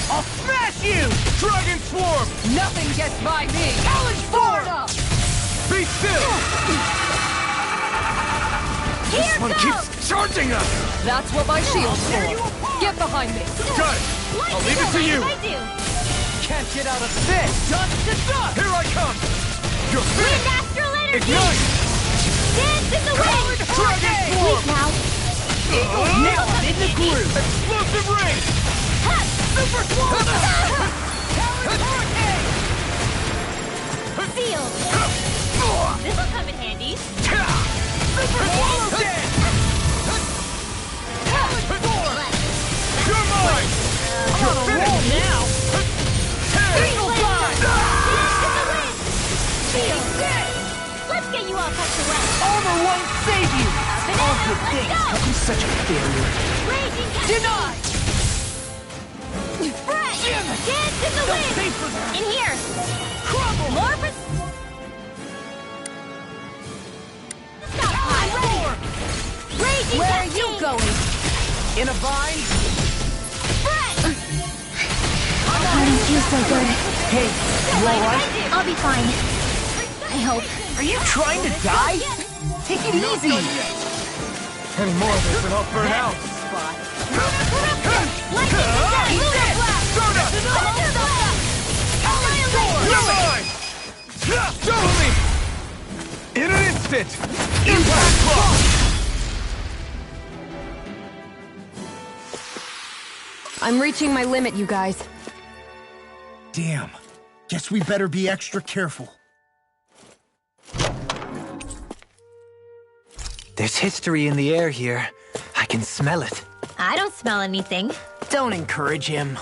I'll smash you! Dragon Swarm! Nothing gets by me! Challenge form! Be still! Here One goes! keeps charging us! That's what my shield's for. Get behind me. Got it! I'll leave it to you! I do! Can't get out of this! Dust to dust! Here I come! You're Wind finished! Astral Energy! Ignite! Dance in the wind! Dragon Swarm! Weak now! Now I'm in the groove! Explosive ring! Super Swarm! Sealed! This'll come in handy! Super Swallow Dance! You're mine! I'm on a roll now! Eagle Fly! Let's get you all tucked away! Armor won't save you! All good Let's things go! come from such a failure. Raging Denied! Fresh! Dance in the wind! In here! Crumble! More Stop! I'm ready! Raging Where are you going? In a vine? Fresh! I don't feel so good. Hey, you alright? I'll be fine. I hope. Are you trying to die? Take it easy! Any more of this and I'll burn out! Lightning attack! Lunar blast! You're mine! Totally! In an instant! Impact block! I'm reaching my limit, you guys. Damn. Guess we better be extra careful. There's history in the air here. I can smell it. I don't smell anything. Don't encourage him.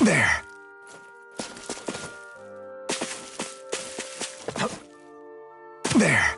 There. There.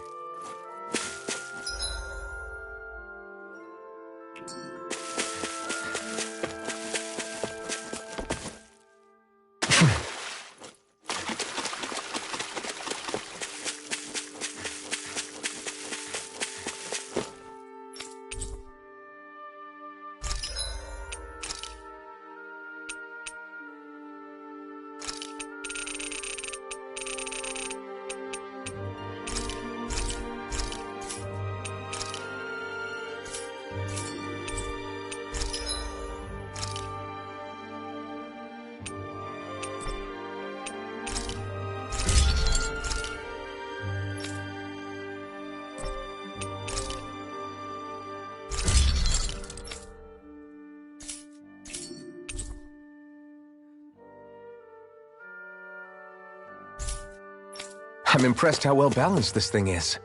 I'm impressed how well balanced this thing is.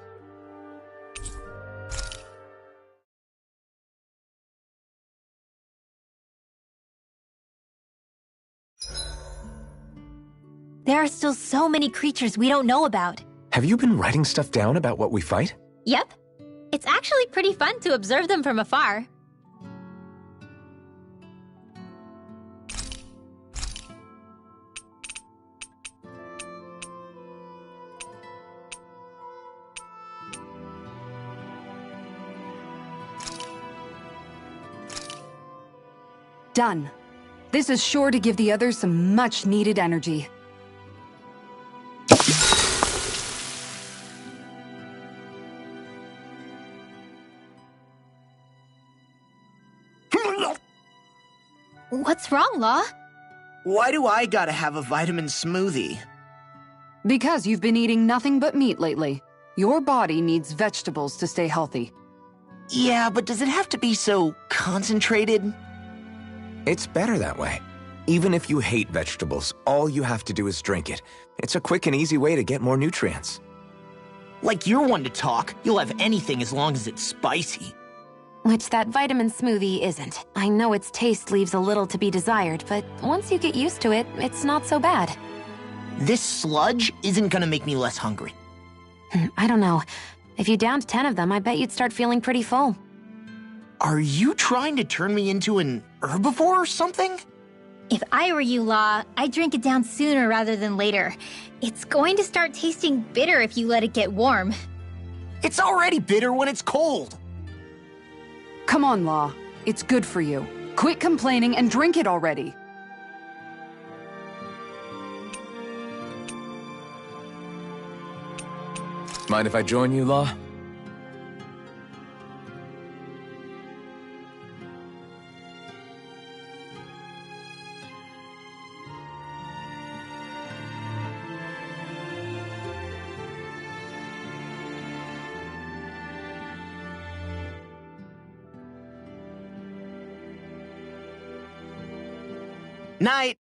There are still so many creatures we don't know about. Have you been writing stuff down about what we fight? Yep. It's actually pretty fun to observe them from afar. Done. This is sure to give the others some much-needed energy. What's wrong, Law? Why do I gotta have a vitamin smoothie? Because you've been eating nothing but meat lately. Your body needs vegetables to stay healthy. Yeah, but does it have to be so concentrated? It's better that way. Even if you hate vegetables, all you have to do is drink it. It's a quick and easy way to get more nutrients. Like you're one to talk. You'll have anything as long as it's spicy. Which that vitamin smoothie isn't. I know its taste leaves a little to be desired, but once you get used to it, it's not so bad. This sludge isn't gonna make me less hungry. I don't know. If you downed 10 of them, I bet you'd start feeling pretty full. Are you trying to turn me into an herbivore or something? If I were you, Law, I'd drink it down sooner rather than later. It's going to start tasting bitter if you let it get warm. It's already bitter when it's cold. Come on, Law. It's good for you. Quit complaining and drink it already. Mind if I join you, Law? Night.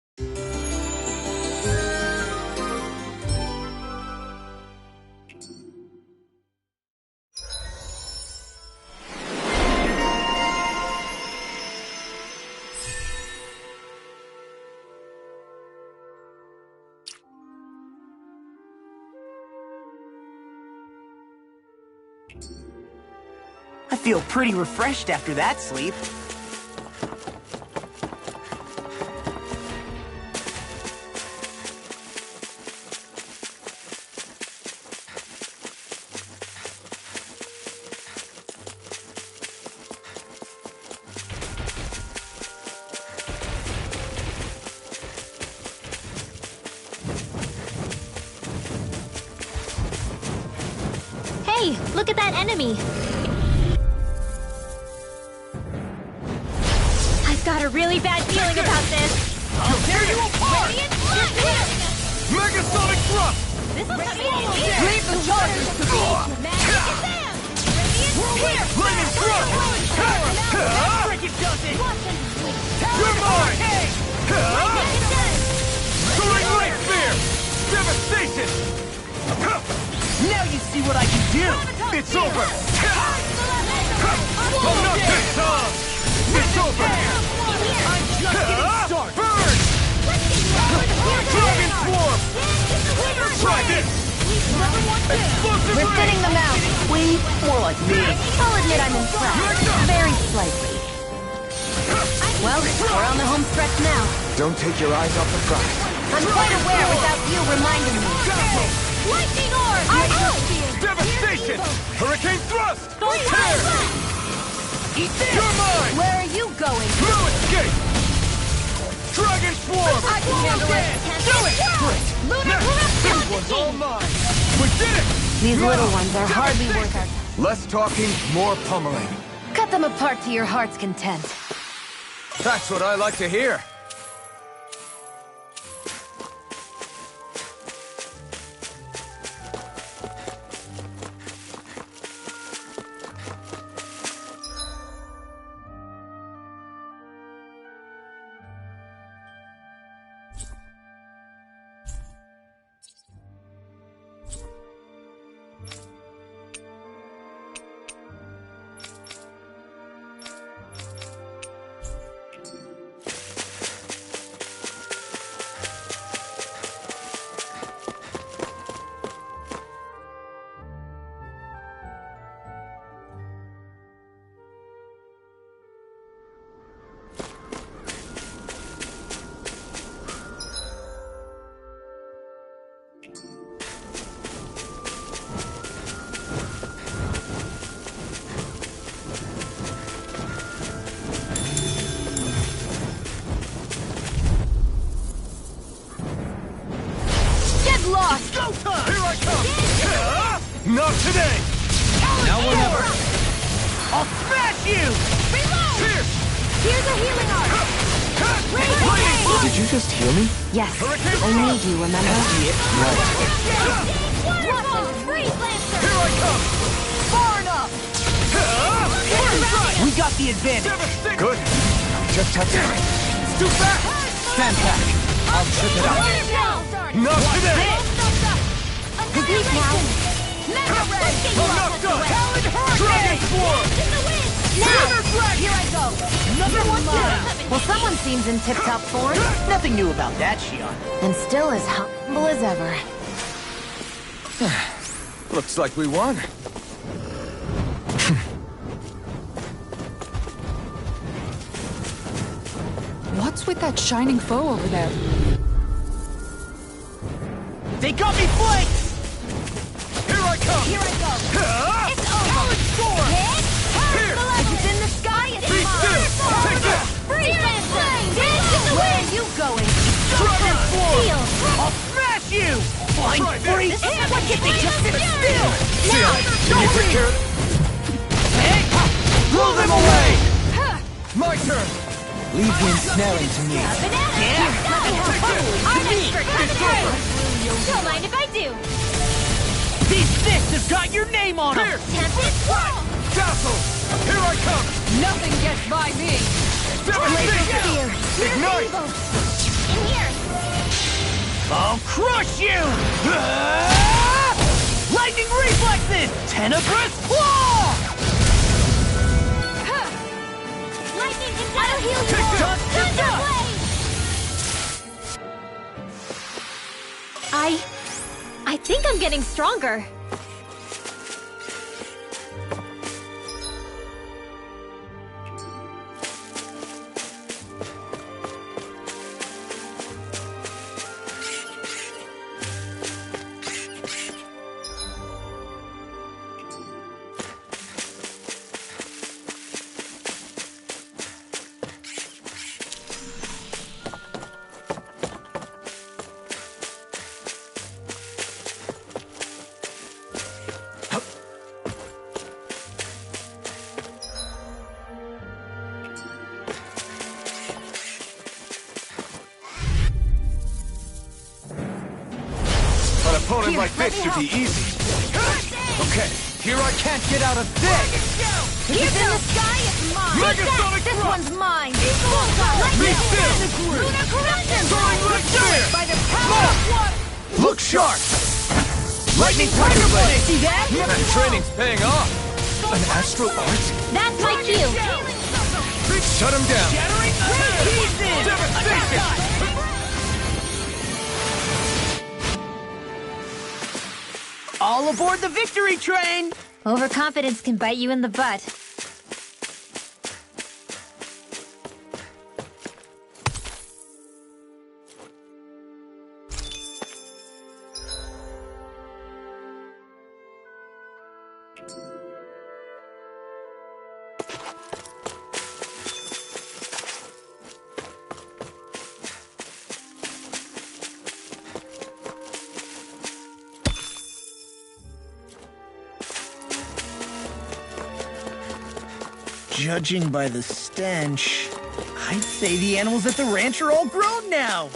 I feel pretty refreshed after that sleep. Hey, look at that enemy! I've got a really bad feeling about this. I'll tear you apart! Radiant Blast! Megasonic thrust! This'll cut me Leave the charges to me! Lightning thrust! Freaking does it! You're mine! Soaring light spear! Devastation! Now you see what I can do! It's over! Oh, not this time! It's over! I'm just getting started! Burn! Dragon swarm! Try this! Explosive We're ray! thinning them out. We? More like me. I'll admit I'm impressed. Very slightly. Well, we're on the home stretch now. Don't take your eyes off the prize. I'm quite aware without you reminding me. Lightning orb! Devastation! Hurricane thrust! Tear! Eat this! You're mine! Where are you going? No escape! Dragon swarm! I can handle it! Do it! Lunar This one's all mine! We did it! These little ones are hardly worth our... Less talking, more pummeling. Cut them apart to your heart's content. That's what I like to hear. Lost! Go time! Here I come! Not today! Now or never! I'll smash you! Reload! Pierce! Here's a healing arc! Did you just heal me? Yes. I need you, remember? Wonderful! Freeze Lancer! Here I come! Far enough! We got the advantage! Devastation! Good. Just have to... It's too fast! Stand back! I'll trip it out! Not today! Complete now. I'm knocked up! Dragon swarm! Now! Here I go! Number one down! Well, someone seems in tip-top form. Nothing new about that, Shion. And still as humble as ever. Looks like we won. What's with that shining foe over there? They got me flanked! Here I come! Here I go! It's over! Storm! Here! If it's in the sky, it's Be still! Take that! Freeze Lancer! Dance in the Where wind! are you going? Dragon swarm! Steel! I'll smash you! Flying Try this. freeze! What can they just sit still? Seal! Can you take care of... Hey! Blow them away! My turn! Leave the ensnaring to me. Banana! Yeah. Let me have fun! Our expert coming through! Don't mind if I do! These fists have got your name on them! Here! Tempest Wall! Dazzle! Here I come! Nothing gets by me! Devastation! Spear! Ignite! Evil! I'll crush you! Lightning reflexes! Tenebrous claw! Lightning can I'll heal you! Thunder blade! I think I'm getting stronger. Opponent like this should be easy. Okay, here I can't get out of this! If it's in the sky, it's mine! Megasonic This thrust! one's mine! Be still! Lunar corruption! Soaring right there! By the power of water! Look sharp! Lightning Tiger Blade! See that? That training's paying off! An astral art? That's my cue! Shut him down! Shattering pieces! Devastation! All aboard the victory train! Overconfidence can bite you in the butt. Judging by the stench, I'd say the animals at the ranch are all grown now.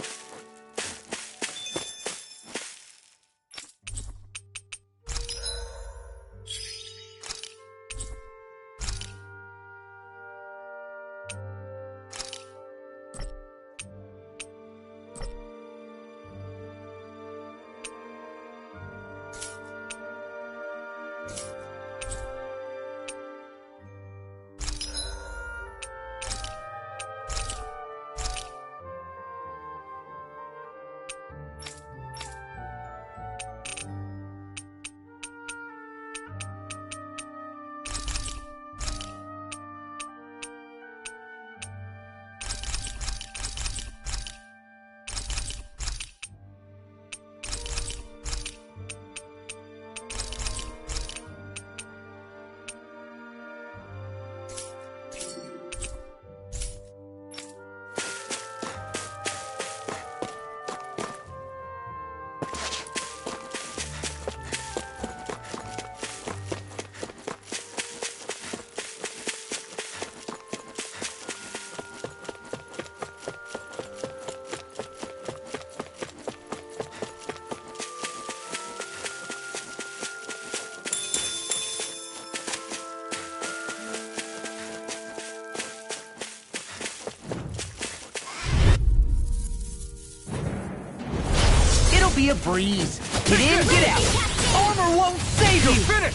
Be a breeze. Get in, get out. Armor won't save you. Finish!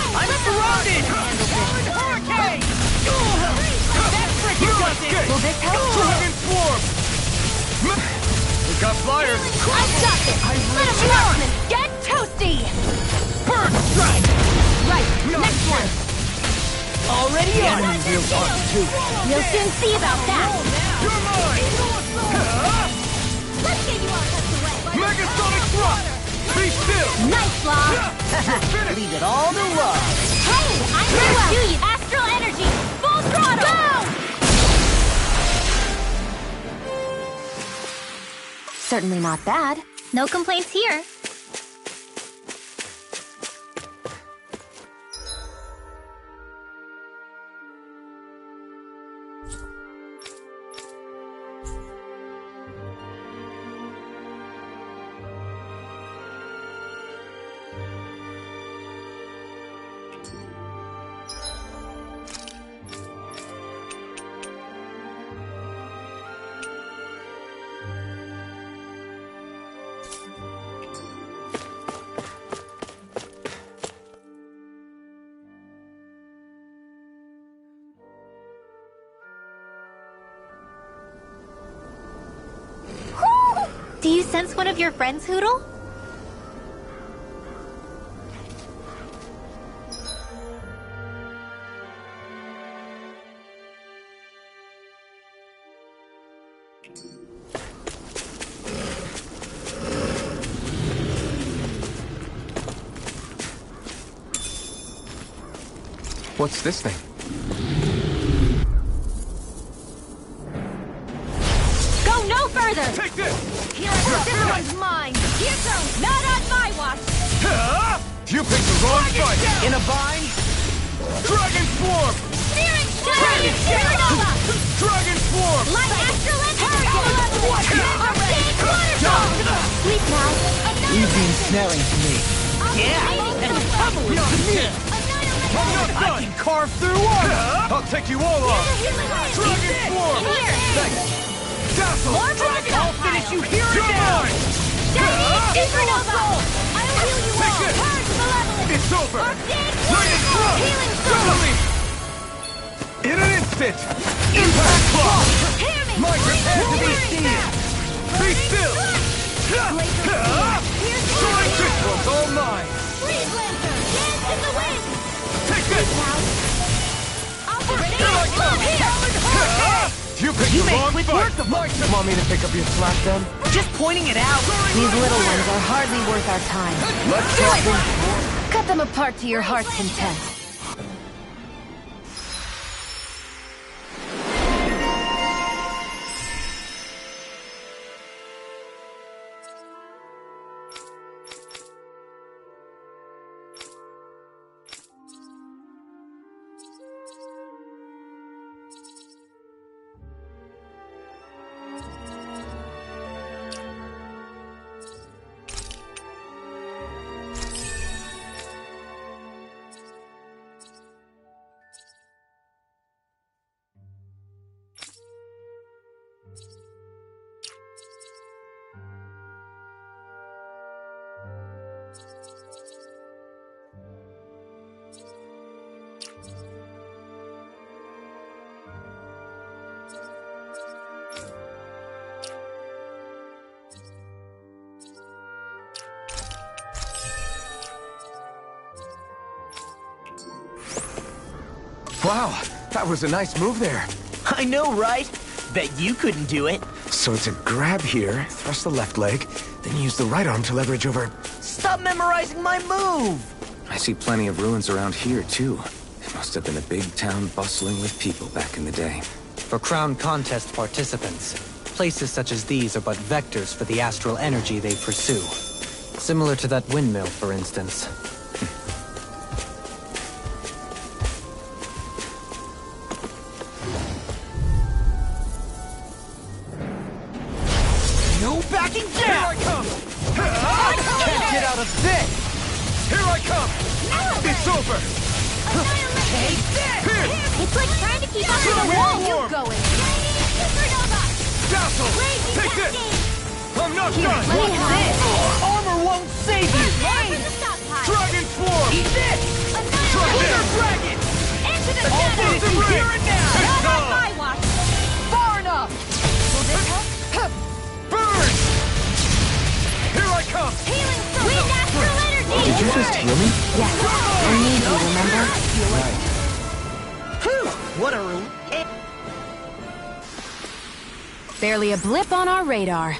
I'm surrounded. Hurricane. That freaking does it. Will this help? Dragon Swarm! We got flyers! I got this! Let him marksman get toasty! Bird strike. Right, next one! Already on. You'll soon see about that! You're mine! Let's get you all tucked away! Megasonic thrust! Be still! Nice, Law! Leave it all to love. Hey, I'm here to you! Astral energy! Full throttle! Go! Certainly not bad. No complaints here. Do you sense one of your friends, Hootle? What's this thing? Go no further! Take this! Here I go! This one's mine! Here goes! Not on my watch! You picked the wrong fight! In a bind? Dragon Swarm! Spirit Dragon! Supernova! Dragon Swarm! Light Astral Level! Arcane Waterfall! Sleep now! You've been snaring to me. Yeah! And trouble is to me! I'm not I done! can carve through armor! I'll take you all on! Dragon Swarm! Thanks! Dazzle! I'll finish you here and You're now! mine! Supernova! I'll heal you Take all! this! Purge Malevolence! It's over! Arcane Lightning Waterfall! Thrust! Healing Double Soul! In an instant! Impact Claw! Hear me! My prepare to be Wolverine seen! Snap! Be still! Soaring crystals all mine! Freeze Lancer! Dance in the wind! Take this! Operation Here I come! Hurricane! You picked You the make wrong quick fight! work of us! Want me to pick up your slack then? Just pointing it out! These little ones are hardly worth our time. Let's talk! Cut them apart to your heart's content. Wow, that was a nice move there. I know, right? Bet you couldn't do it. So it's a grab here, thrust the left leg, then use the right arm to leverage over... Stop memorizing my move! I see plenty of ruins around here, too. It must have been a big town bustling with people back in the day. For Crown Contest participants, places such as these are but vectors for the astral energy they pursue. Similar to that windmill, for instance. No backing Here down! I come! Can't get out of this! Here I come! It's over! Take this! Here! It's like trying to keep up with the wall you're going. Supernova! Dazzle! Take this! I'm not done! What's this? Armor won't save you! From the stockpile! Dragon Swarm! Eat this! Try Wither this! Dragon! Into the I'll center! finish you here and now! It's Not on on! my watch! Far enough! Will this help? Burn! Here I come! Healing Soul! Wind Astral Energy! Did you just heal me? Yes, I need you, remember? Whew! What a relief! Barely a blip on our radar.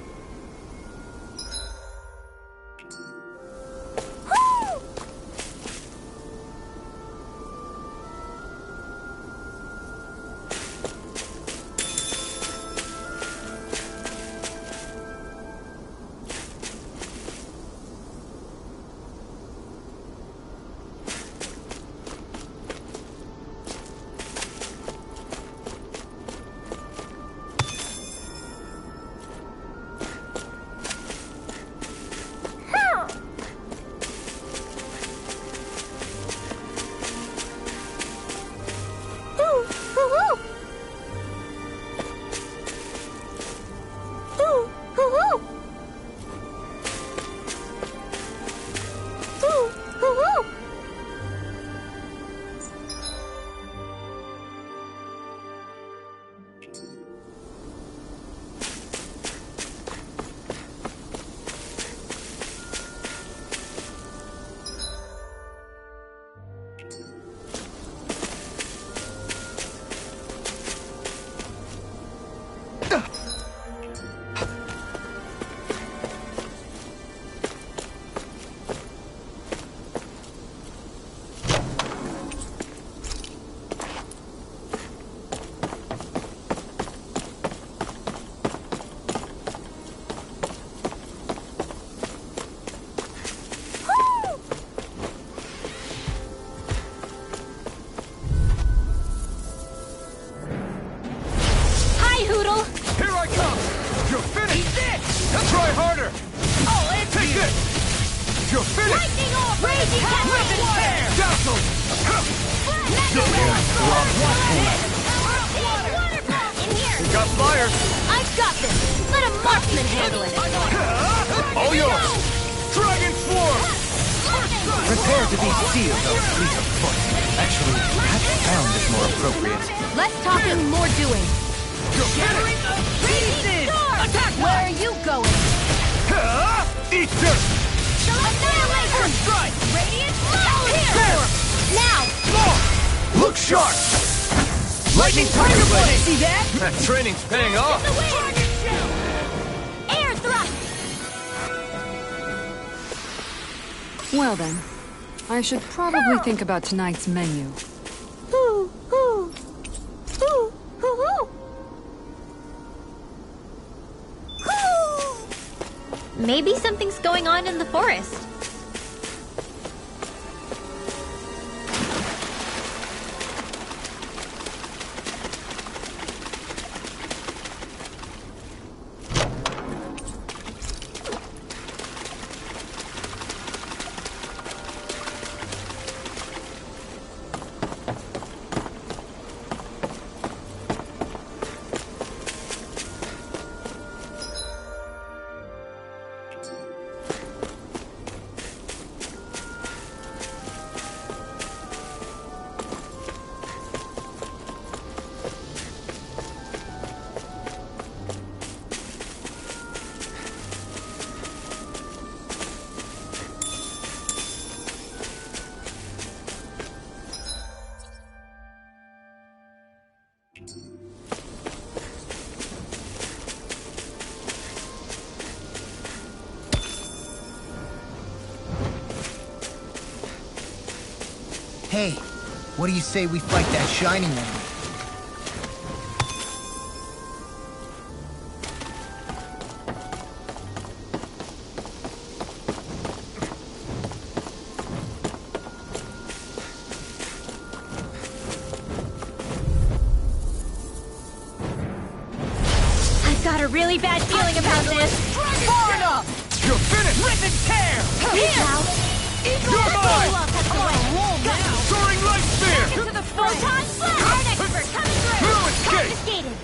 Well then, I should probably think about tonight's menu. Maybe something's going on in the forest. Hey, what do you say we fight that shiny one? I've got a really bad feeling about this. Far enough! You're finished! Rip and tear! You're mine! Soaring light spear! To the front! Proton flash! Art expert coming through! No escape! Confiscated!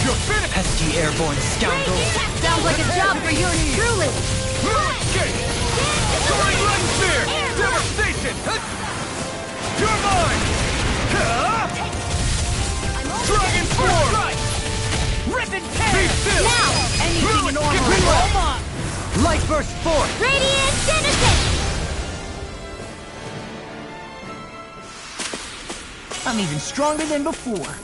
You're finished! Pesky airborne scoundrels. Sounds like a job for yours truly! No escape! Soaring light spear! Devastation! You're mine! Dragon form! Rip and tear! Be still! Now! Anything in armor is all mine! Light burst forth. Radiant Citizen! I'm even stronger than before.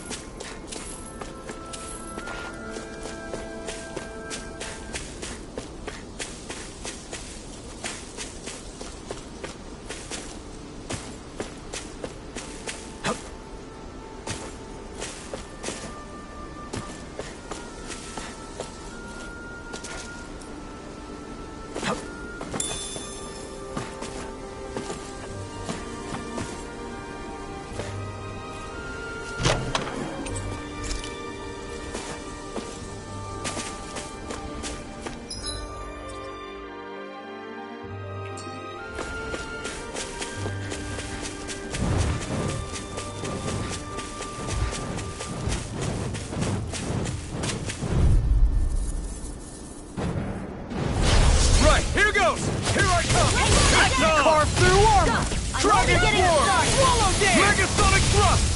Carve through armor! Dragon form! Swallow dance! Megasonic thrust!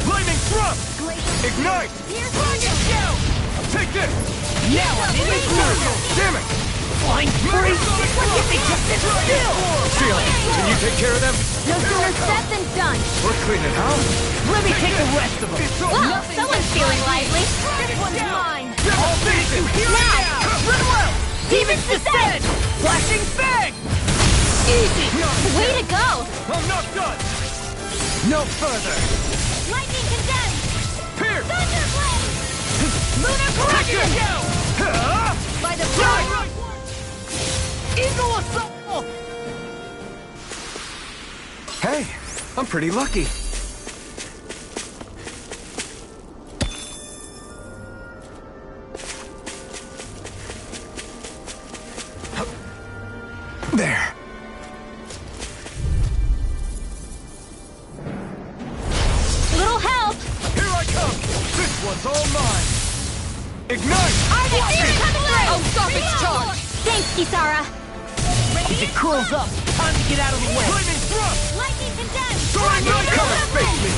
Lightning thrust! Ignite! Take this! Now I'm in the groove! Damn it! Flying free! If they just sit still! Shion, can you take care of them? No sooner said than done! We're cleaning house. Let me take the rest of them! Whoa, someone's feeling lively! This one's mine! All descend! Flashing fang! Easy! Way to go! I'm not done! No further! Lightning condemned! Pierce! Thunderblade! Lunar correction! By the blood! Eagle assault! Hey, I'm pretty lucky. There. Little help! Here I come! This one's all mine! Ignite! I defeated Thunderblade! I'll stop its charge! Thanks, Kisara! If it curls up, time to get out of the way! Flaming thrust! Lightning condemned! Throwing no cover! Face me!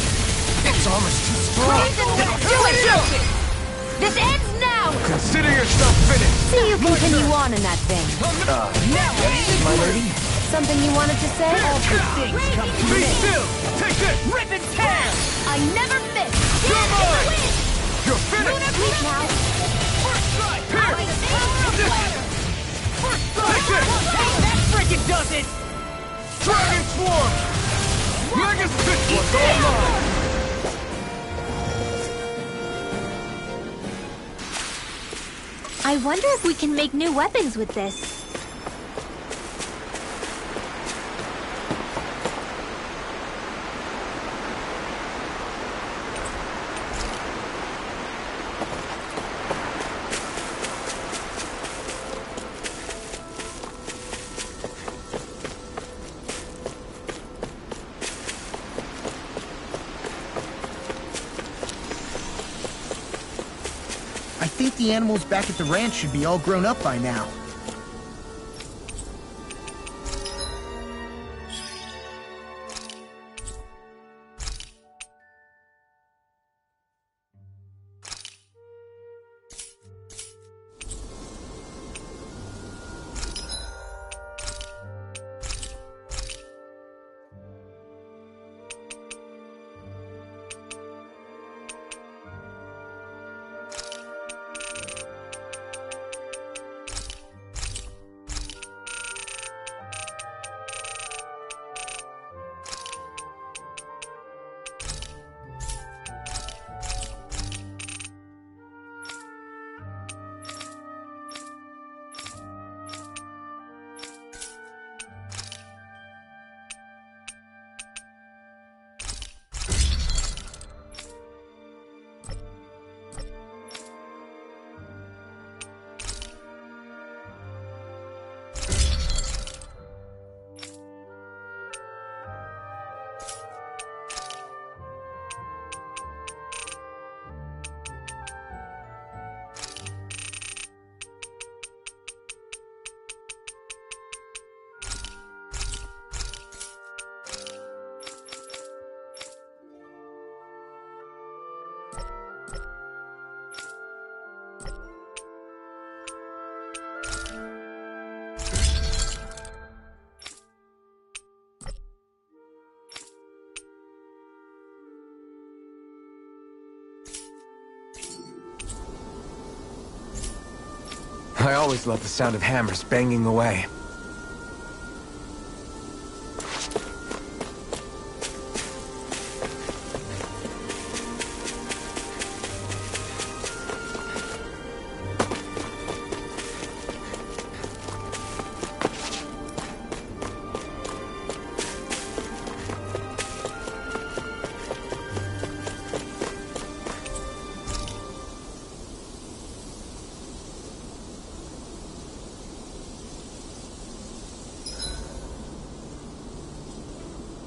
It's almost too strong. Do it! This ends now! Consider yourself finished. See you continue on in that thing. Yes, my lady? Something you wanted to say? All good things come to Be me! still! Take this! Rip and tear! I never miss! Come on! You're Lunar finished! Peak now! First strike! By the power of fire! First strike! Hey, that frickin' does it! Dragon Swarm! Mega This one's all mine! I wonder if we can make new weapons with this. I think the animals back at the ranch should be all grown up by now. I always love the sound of hammers banging away.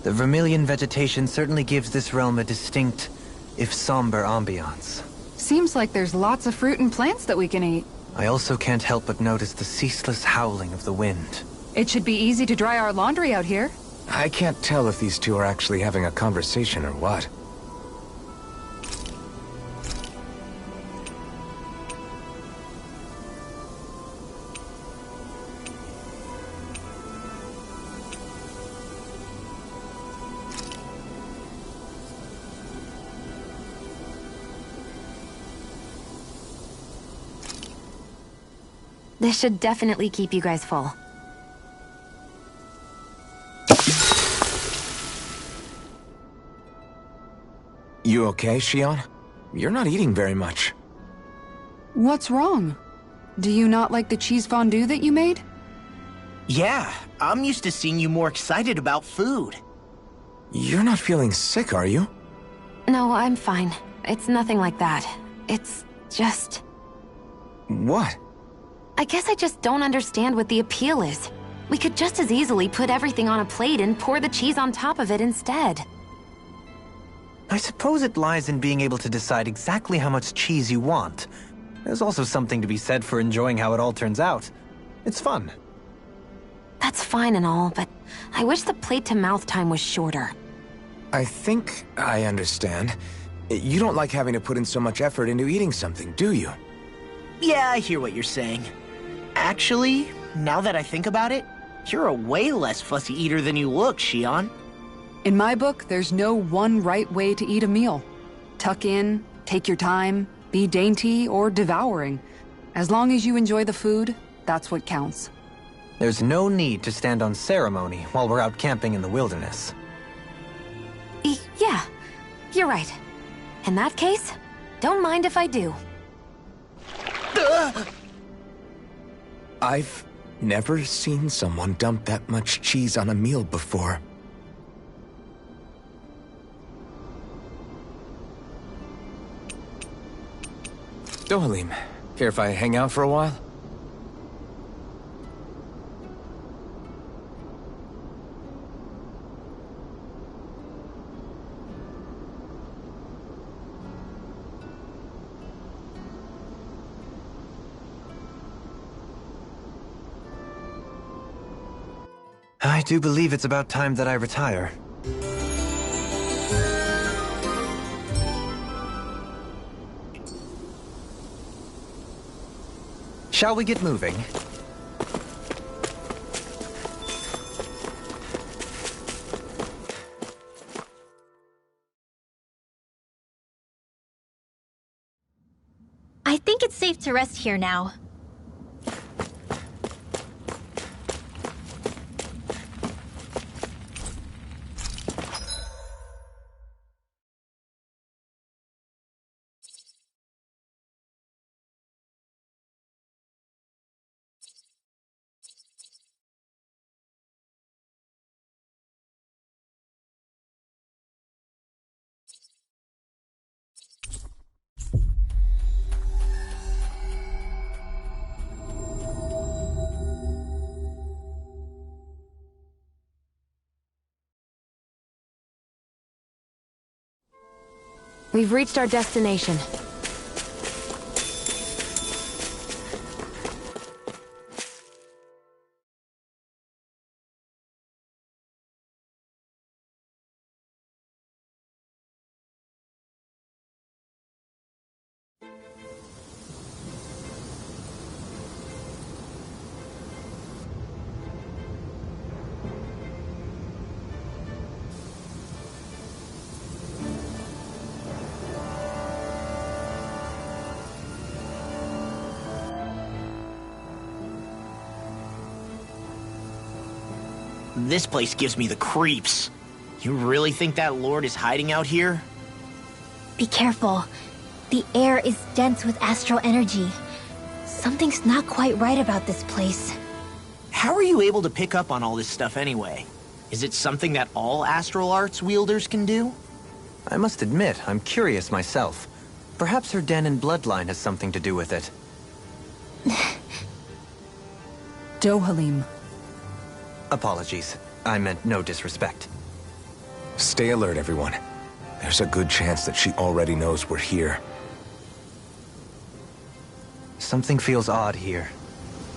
The vermilion vegetation certainly gives this realm a distinct, if somber, ambiance. Seems like there's lots of fruit and plants that we can eat. I also can't help but notice the ceaseless howling of the wind. It should be easy to dry our laundry out here. I can't tell if these two are actually having a conversation or what. This should definitely keep you guys full. You okay, Shion? You're not eating very much. What's wrong? Do you not like the cheese fondue that you made? Yeah, I'm used to seeing you more excited about food. You're not feeling sick, are you? No, I'm fine. It's nothing like that. It's just... What? I guess I just don't understand what the appeal is. We could just as easily put everything on a plate and pour the cheese on top of it instead. I suppose it lies in being able to decide exactly how much cheese you want. There's also something to be said for enjoying how it all turns out. It's fun. That's fine and all, but I wish the plate-to-mouth time was shorter. I think I understand. You don't like having to put in so much effort into eating something, do you? Yeah, I hear what you're saying. Actually, now that I think about it, you're a way less fussy eater than you look, Shion. In my book, there's no one right way to eat a meal. Tuck in, take your time, be dainty or devouring. As long as you enjoy the food, that's what counts. There's no need to stand on ceremony while we're out camping in the wilderness. Yeah, you're right. In that case, don't mind if I do. I've never seen someone dump that much cheese on a meal before. Dohalim, care if I hang out for a while? I do believe it's about time that I retire. Shall we get moving? I think it's safe to rest here now. We've reached our destination. This place gives me the creeps. You really think that lord is hiding out here? Be careful. The air is dense with astral energy. Something's not quite right about this place. How are you able to pick up on all this stuff anyway? Is it something that all astral arts wielders can do? I must admit, I'm curious myself. Perhaps her den and bloodline has something to do with it. Dohalim. Apologies. I meant no disrespect. Stay alert, everyone. There's a good chance that she already knows we're here. Something feels odd here.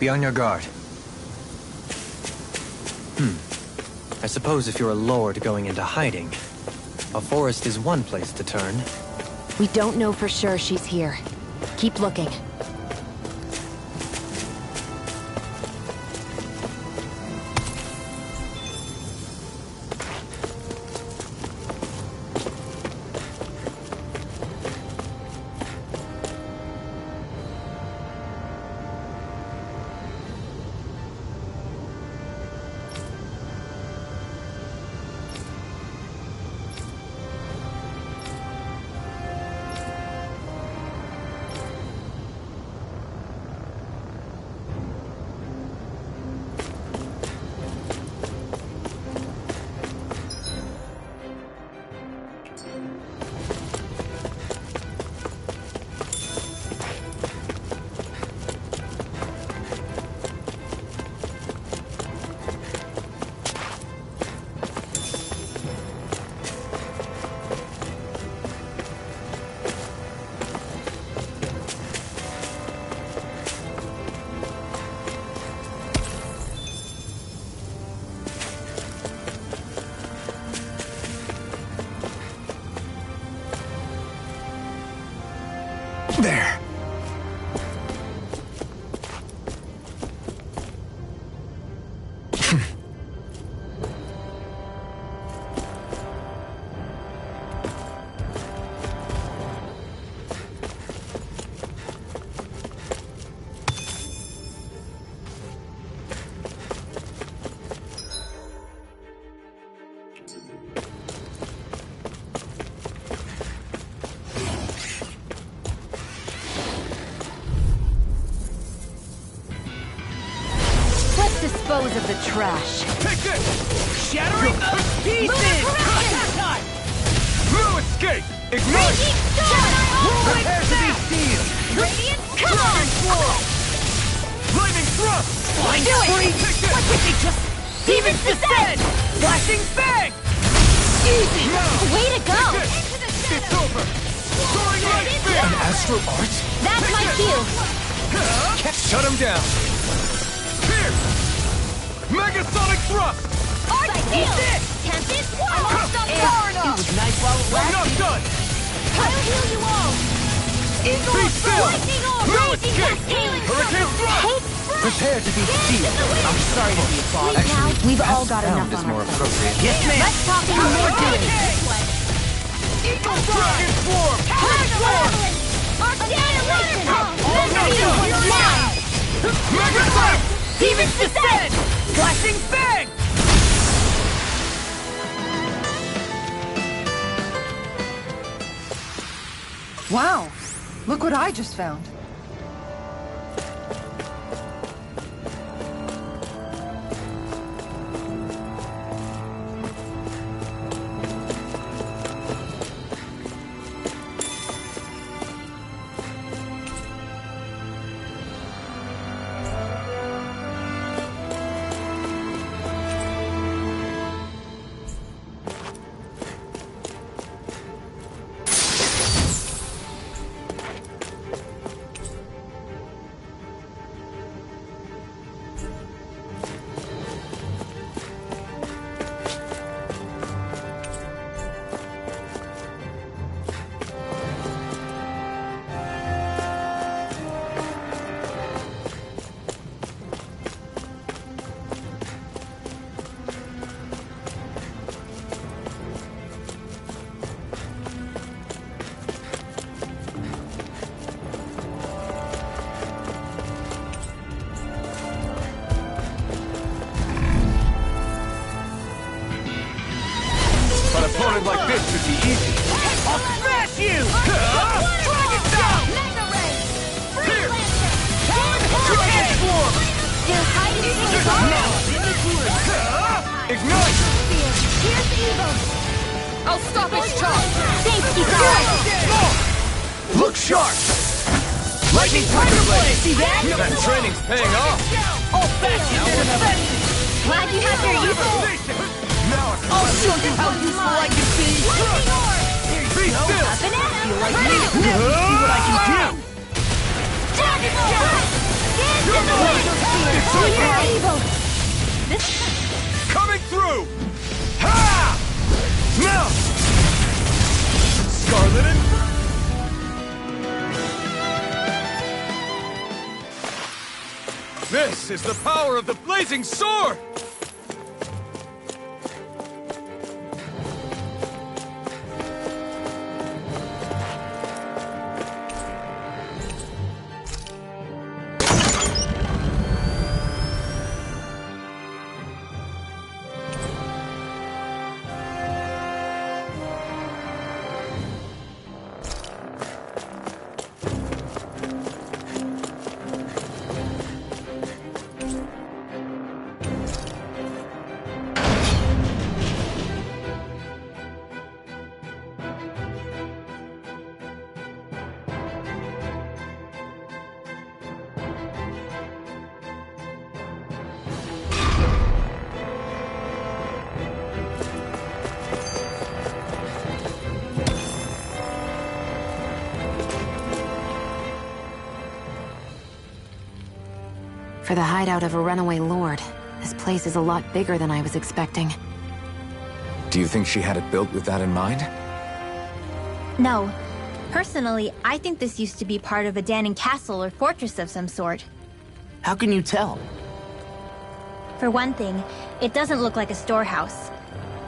Be on your guard. I suppose if you're a lord going into hiding, a forest is one place to turn. We don't know for sure she's here. Keep looking. There. Dispose of the trash. Take it! Shattering the pieces! Attack time! No escape! Ignite! Prepare to be sealed! Radiant, come on! Lightning thrust! Blind Do it! spree! What did they just... Demons descend! Flashing bang! Easy! Way to go! It's over! Soaring light spin! An astral arts? That's my cue! Shut him down. Pierce! Megasonic thrust! Art field! Tempest wall! Almost done far It enough! was nice while it I'm not lasted. done! I'll heal you all! Eagle Be still! Lightning orb! No Raging escape! cascade! Hurricane thrust! Take fright! Prepare to be sealed. I'm sorry to be a bother. Sleep now. We've all got Sound enough is on more our plates. appropriate. Yes, ma'am. Let's talk and more doing. Eagle Dragon Swarm! Annihilation! All right, You're mine! Megasonic! Demons descend! Flashing bang! Wow, look what I just found. An opponent like this should be easy. I'll smash you! Dragon down! Mega Ray! Free Here! Lancer! Dragon Swarm! Still hiding in the Ignite! Here's evil! I'll stop his charge! Safety side! Look sharp! Lightning Tiger Blade! See that? That training's paying off! All fashioned and offensive! Glad you had your evil! Now I'll show you how useful I can be! Lightning orb! be still! Feel like me? Now you see what I can do! Dragon shot! It's You're over! evil! Coming through! Ha! Now! Scarlet and... This is the power of the blazing sword! For the hideout of a runaway lord, this place is a lot bigger than I was expecting. Do you think she had it built with that in mind? No. Personally, I think this used to be part of a Danon castle or fortress of some sort. How can you tell? For one thing, it doesn't look like a storehouse.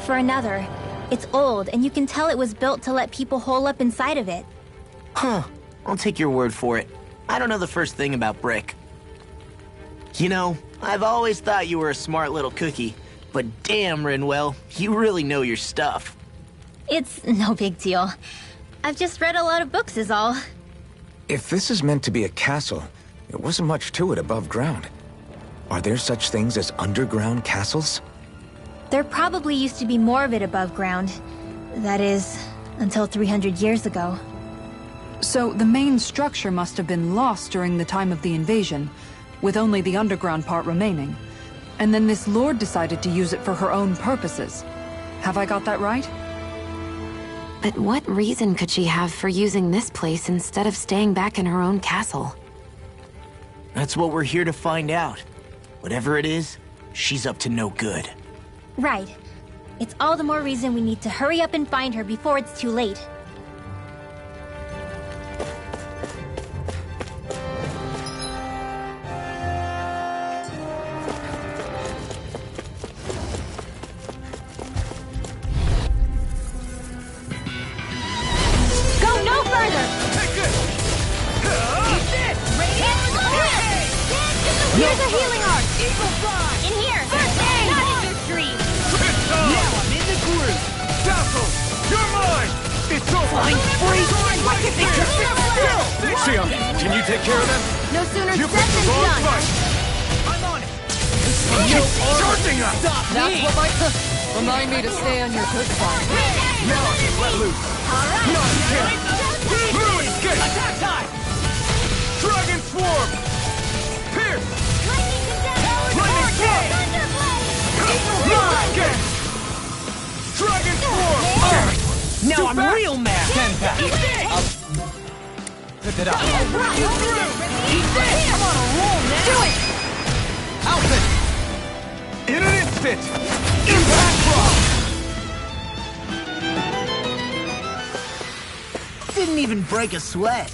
For another, it's old, and you can tell it was built to let people hole up inside of it. Huh. I'll take your word for it. I don't know the first thing about brick. You know, I've always thought you were a smart little cookie, but damn, Rinwell, you really know your stuff. It's no big deal. I've just read a lot of books is all. If this is meant to be a castle, there wasn't much to it above ground. Are there such things as underground castles? There probably used to be more of it above ground. That is, until 300 years ago. So the main structure must have been lost during the time of the invasion, with only the underground part remaining. And then this lord decided to use it for her own purposes. Have I got that right? But what reason could she have for using this place instead of staying back in her own castle? That's what we're here to find out. Whatever it is, she's up to no good. Right. It's all the more reason we need to hurry up and find her before it's too late. Go no further! Take this! Eat this! Here's a healing arc! Eagle fly! In here! First aid! Not in this dream! It's on! Now I'm in the groove! Dazzle! You're mine! It's over! Flying free! What can they do? Xion, can you take care of them? No sooner You said picked the than wrong done! fight! I'm on it! Keep charging us! Stop That's me! what might remind me to stay on your good side. Now I can let loose! Alright! Not again! Blue escape! Attack time! Dragon swarm! Pierce! Lightning condemned! Lightning strike! Blue escape! Dragon swarm! Now I'm real mad! Stand back. Eat this! Rip it up. Eat this! I'm on a roll now! Do it! Alfred! In an instant! Impact drop! Didn't even break a sweat.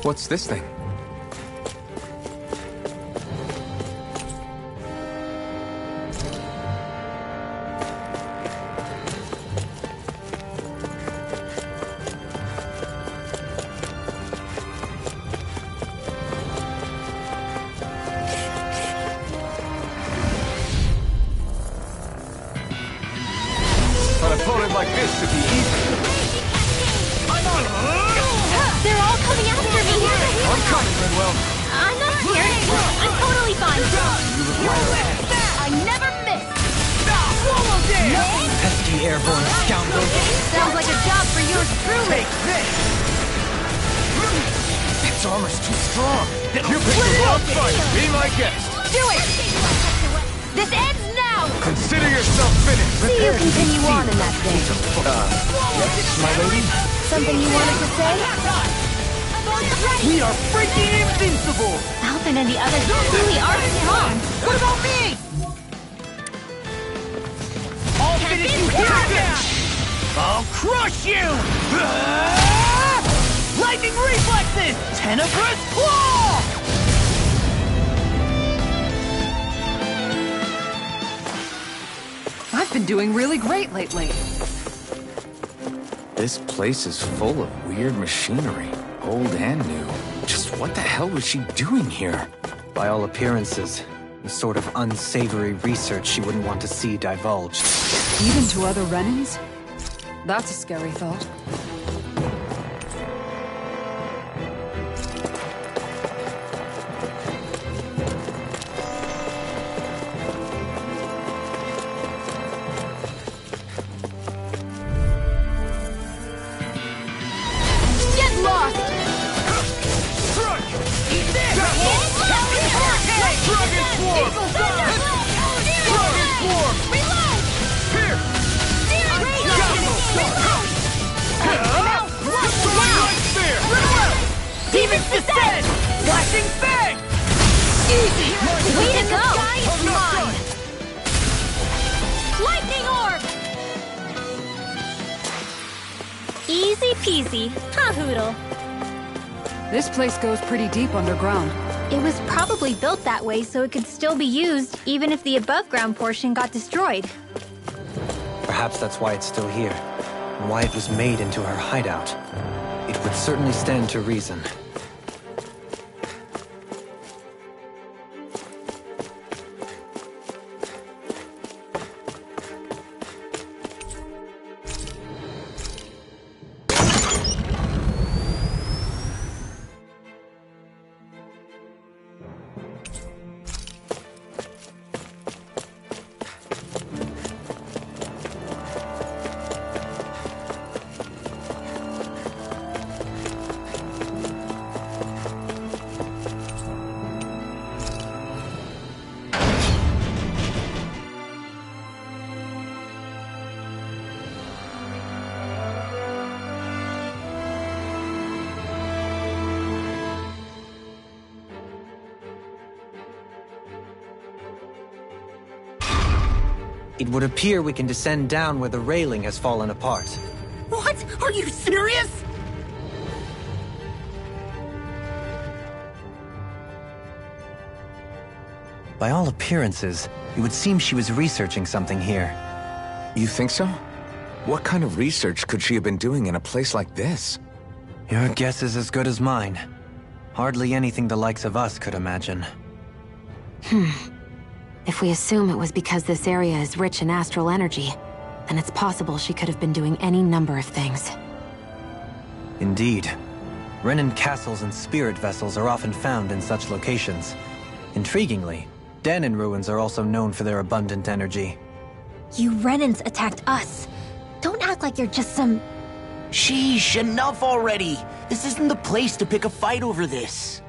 What's this thing? An opponent like this should be easy. They're all coming after me! I'm coming, Rinwell. I'm not scared! I'm totally fine! I never miss! Swallow there! Pesky airborne scoundrel. Sounds like a job for yours truly! Its armor's too strong. You picked the wrong fight. Be my guest. Do it! This ends now! Consider yourself finished. See you continue on in that day. Yes, my lady? Something you wanted to say? We are freaking invincible! Alvin and the others truly are strong! What about me? I'll finish you here now! I'll crush you! Lightning reflexes! Tenebrous claw! I've been doing really great lately. This place is full of weird machinery, old and new. Just what the hell was she doing here? By all appearances, the sort of unsavory research she wouldn't want to see divulged. Even to other Renans? That's a scary thought. Get lost! Strike! Eat this! Dragon swarm! Dragon swarm! Reload! Pierce! Reload! Descend! Flashing Fang! Easy! Way to go! Sky is mine! Lightning Orb! Easy peasy, huh, Hoodle? This place goes pretty deep underground. It was probably built that way so it could still be used, even if the above-ground portion got destroyed. Perhaps that's why it's still here, and why it was made into her hideout. It would certainly stand to reason. It would appear we can descend down where the railing has fallen apart. What? Are you serious? By all appearances, it would seem she was researching something here. You think so? What kind of research could she have been doing in a place like this? Your guess is as good as mine. Hardly anything the likes of us could imagine. If we assume it was because this area is rich in astral energy, then it's possible she could have been doing any number of things. Indeed. Renan castles and spirit vessels are often found in such locations. Intriguingly, Danon ruins are also known for their abundant energy. You Renans attacked us. Don't act like you're just some... Sheesh, enough already! This isn't the place to pick a fight over this.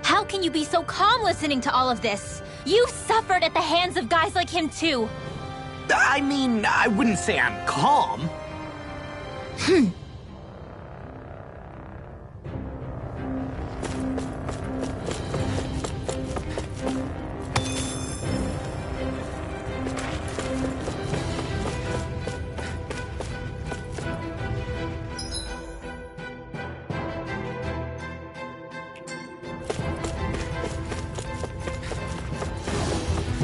How can you be so calm listening to all of this? You've suffered at the hands of guys like him too. I mean, I wouldn't say I'm calm.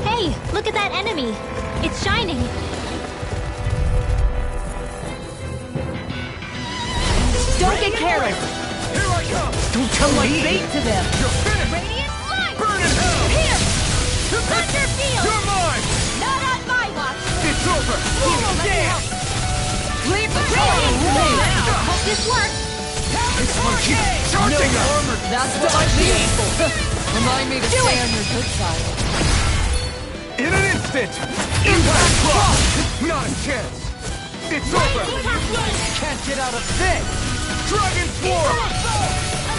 Hey, look at that enemy. It's shining. Don't get careless! Here I come! Don't tell me! Bait to them! You're finished! Radiant light! Burn in hell! Here! Thunder field! You're mine! Not on my watch! It's over! Swallow dance! Leave the radiant! Hope this works! This one keeps charging us! That's dodgy! Remind me to stay on your good side. In an instant! Impact block! Not a chance! It's over! Can't get out of this! Dragon Swarm!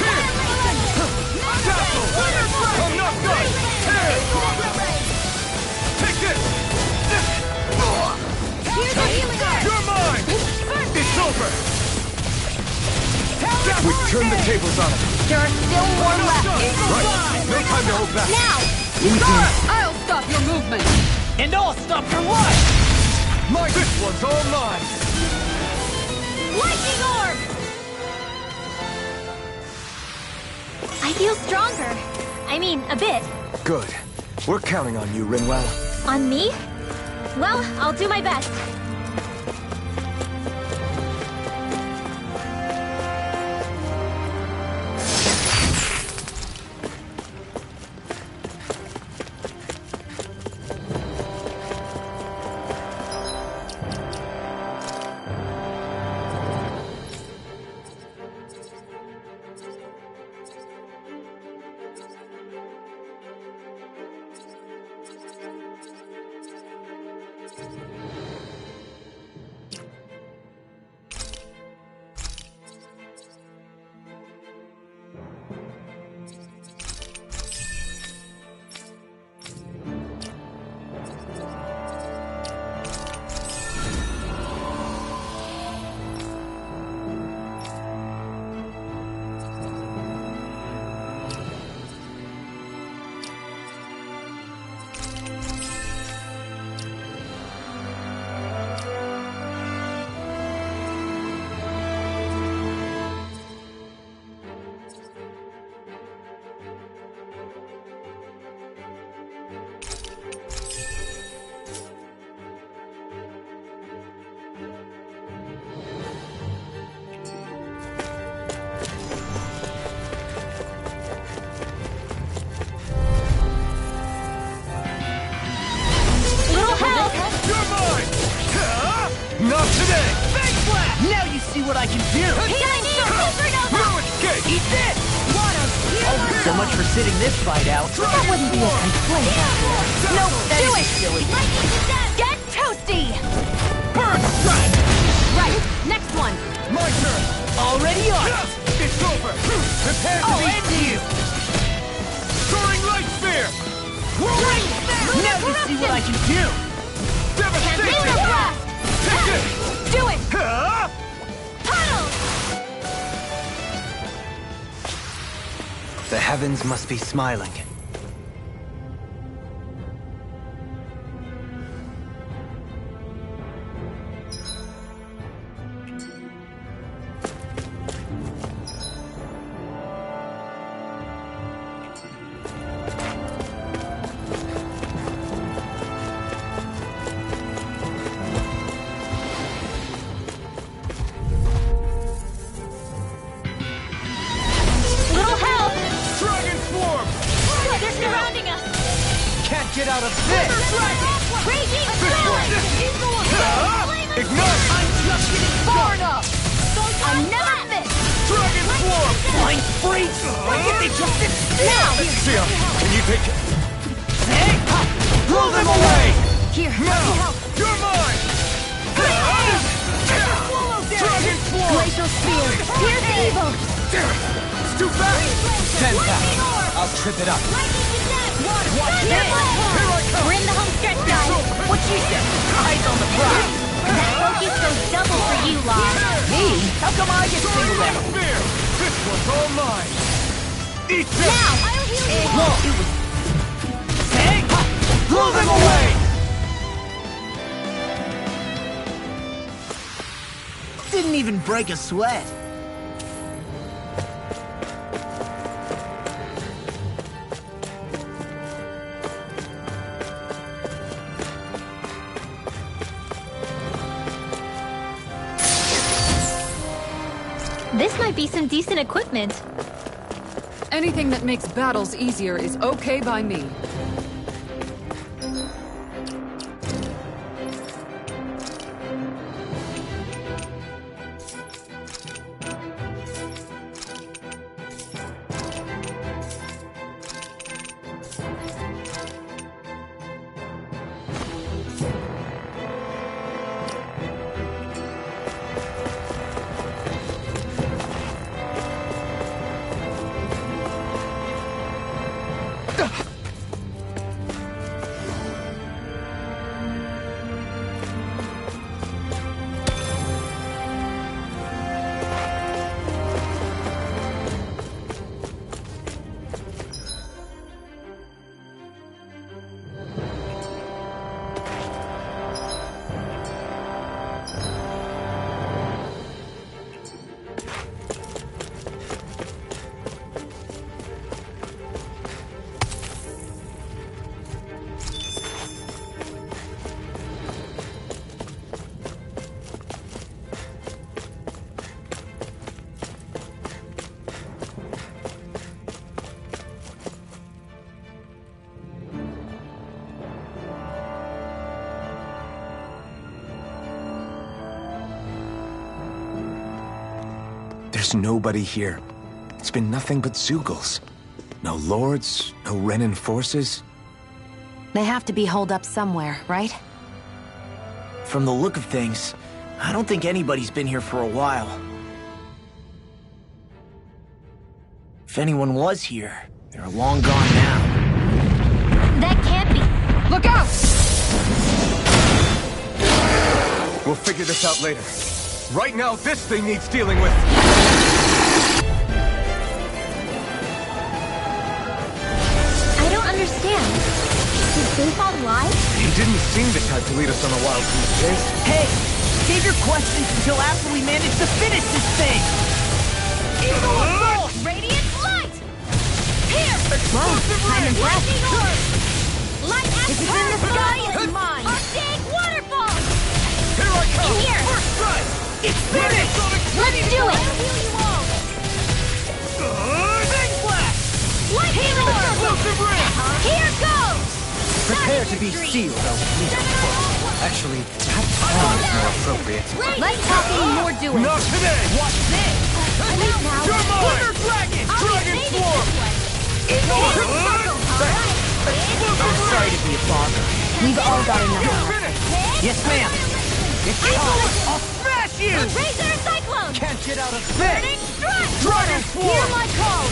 Here! Tackle! I'm not done! Here! Take this! Here's the healing earth! You're mine! It's over! We turn the tables on him! There are still more left! Right! No time to hold back! Now! I'll stop your movement! And I'll stop your life! This one's all mine! Lightning orb! I feel stronger. I mean, a bit. Good. We're counting on you, Rinwell. On me? Well, I'll do my best. can do! Eat this! Oh, so much for sitting this fight out. That wouldn't be a complaint after all. Nope, that Do is it! silly. Get toasty! Burn strike! Right, next one. My turn! Already on it! It's over! Prepare to I'll be end you! soaring light spear! Right! Now you see what I can do! Devastation! Lunar blast! Take it! Do it! Tunnel! The heavens must be smiling. Little help! Dragon swarm! They're surrounding us! Can't get out of this! Raging flame! Ignite! I'm just getting far enough! I never miss! Dragon swarm! Blind freeze! Why can't they just sit still? Sia, can you take it? Hey! Blow them away! Here, Now! You're mine! Dragon swarm! glacial spear. Here's the evil. It's too fast! Send that. I'll trip it up. Watch this! We're in the home stretch, guys! What she said? Eyes on the prize! That focus goes double for you, Law. Me? How come I get Soaring singled light out? spear! This one's all mine! Eat this! Now, I'll heal you all! It was... Hey! Blow them away! Didn't even break a sweat. This might be some decent equipment. Anything that makes battles easier is okay by me. There's nobody here. It's been nothing but Zeugles. No lords, no Renan forces. They have to be holed up somewhere, right? From the look of things, I don't think anybody's been here for a while. If anyone was here, they're long gone now. That can't be. Look out! We'll figure this out later. Right now, this thing needs dealing with. I don't understand. Did Bayfall lie? He didn't seem the type to lead us on a wild goose chase. Hey! Save your questions until after we manage to finish this thing! Eagle assault! Radiant light! Here! I'm impressed. Lightning orb! Light as If it's in the sky, it's mine. A big waterfall! Here I come! Here! First strike! It's finished! Let's do it! Big blast! Lightning orb! Explosive ring! Here goes! Prepare to be sealed, O fleet of foot. Actually, perhaps fall is more appropriate. Less talking, more doing. Not today! Watch this! Leave now. You're mine! Wonder Dragon! Dragon Swarm! I'm sorry to be a bother. We've all got enough on our Finished! Yes, ma'am. It's time. I'll smash you! Razor Cyclone! Can't get out of Burning bed. Strike! Dragon Hear Swarm! my call!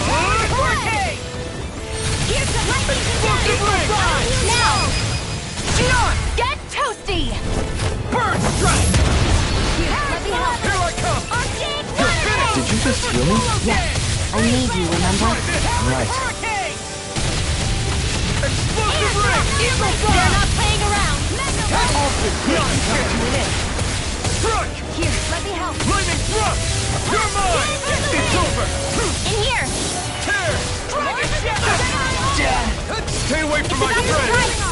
Hurricane! Here's the lightning Explosive ring! Now! Xion! Get toasty! Bird Strike! Here, let me help. Here I come! Arctic Did you just heal me? Yes, I need you, remember? Right. Hurricane! Explosive ring! Eagle They're Fire! not playing around! Strike! Here, let me help. Lightning thrust! You're mine! It's over! In here! Tear! Dragon Stay away from my friend!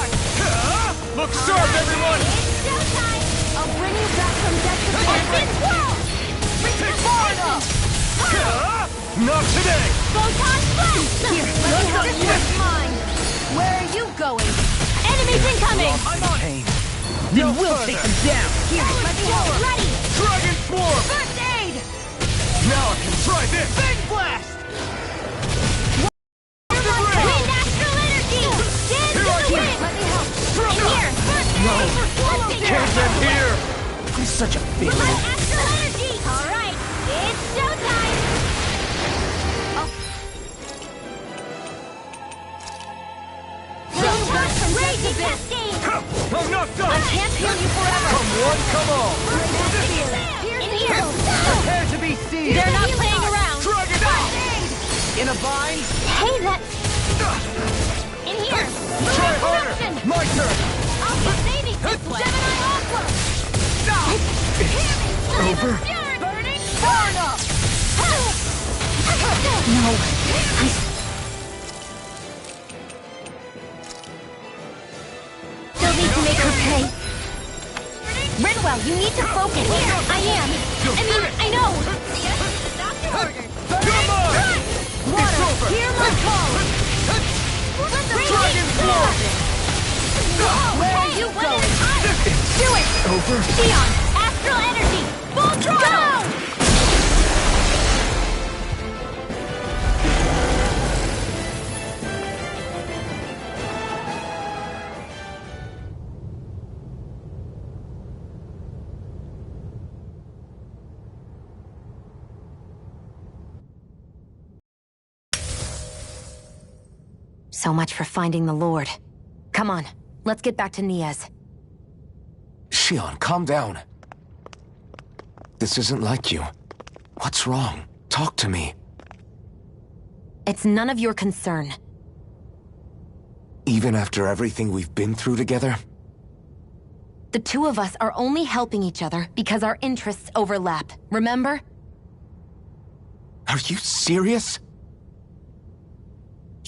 Look sharp, everyone! It's showtime! I'll bring you back from death to Phantom Swirl! Take far enough! Not today! Photon Blast! Here, let me help. This one's mine! Where are you going? Enemies incoming! I'm on pain. Then we'll take them down. Here, let me help. Ready! Dragon Swarm! First aid! Now I can try this! Big Blast! Wind Astral Energy! Dance to the wind! Let me help. In here! First aid! Let's Can't end here! I'm such a big Wind Astral Energy! Alright, it's showtime! Raging Cascade! I'm not done! I can't heal you forever! Come one, come all! In here! Prepare to be seen. They're not playing around! Dragon out! In a bind. Hey, that... In here! Try harder! Corruption! My turn! I'll be saving this way! Gemini Aqua! Over? Burning Tornado! No. Still need to make her pay. Rinwell, you need to focus. I am. I know. Come on! It's over! Hear my call. Dragon Swarm! Where are you going? Do it! Over? Xion, Astral Energy, full throttle! So much for finding the Lord. Come on, let's get back to Niaz. Xion, calm down. This isn't like you. What's wrong? Talk to me. It's none of your concern. Even after everything we've been through together? The two of us are only helping each other because our interests overlap, remember? Are you serious?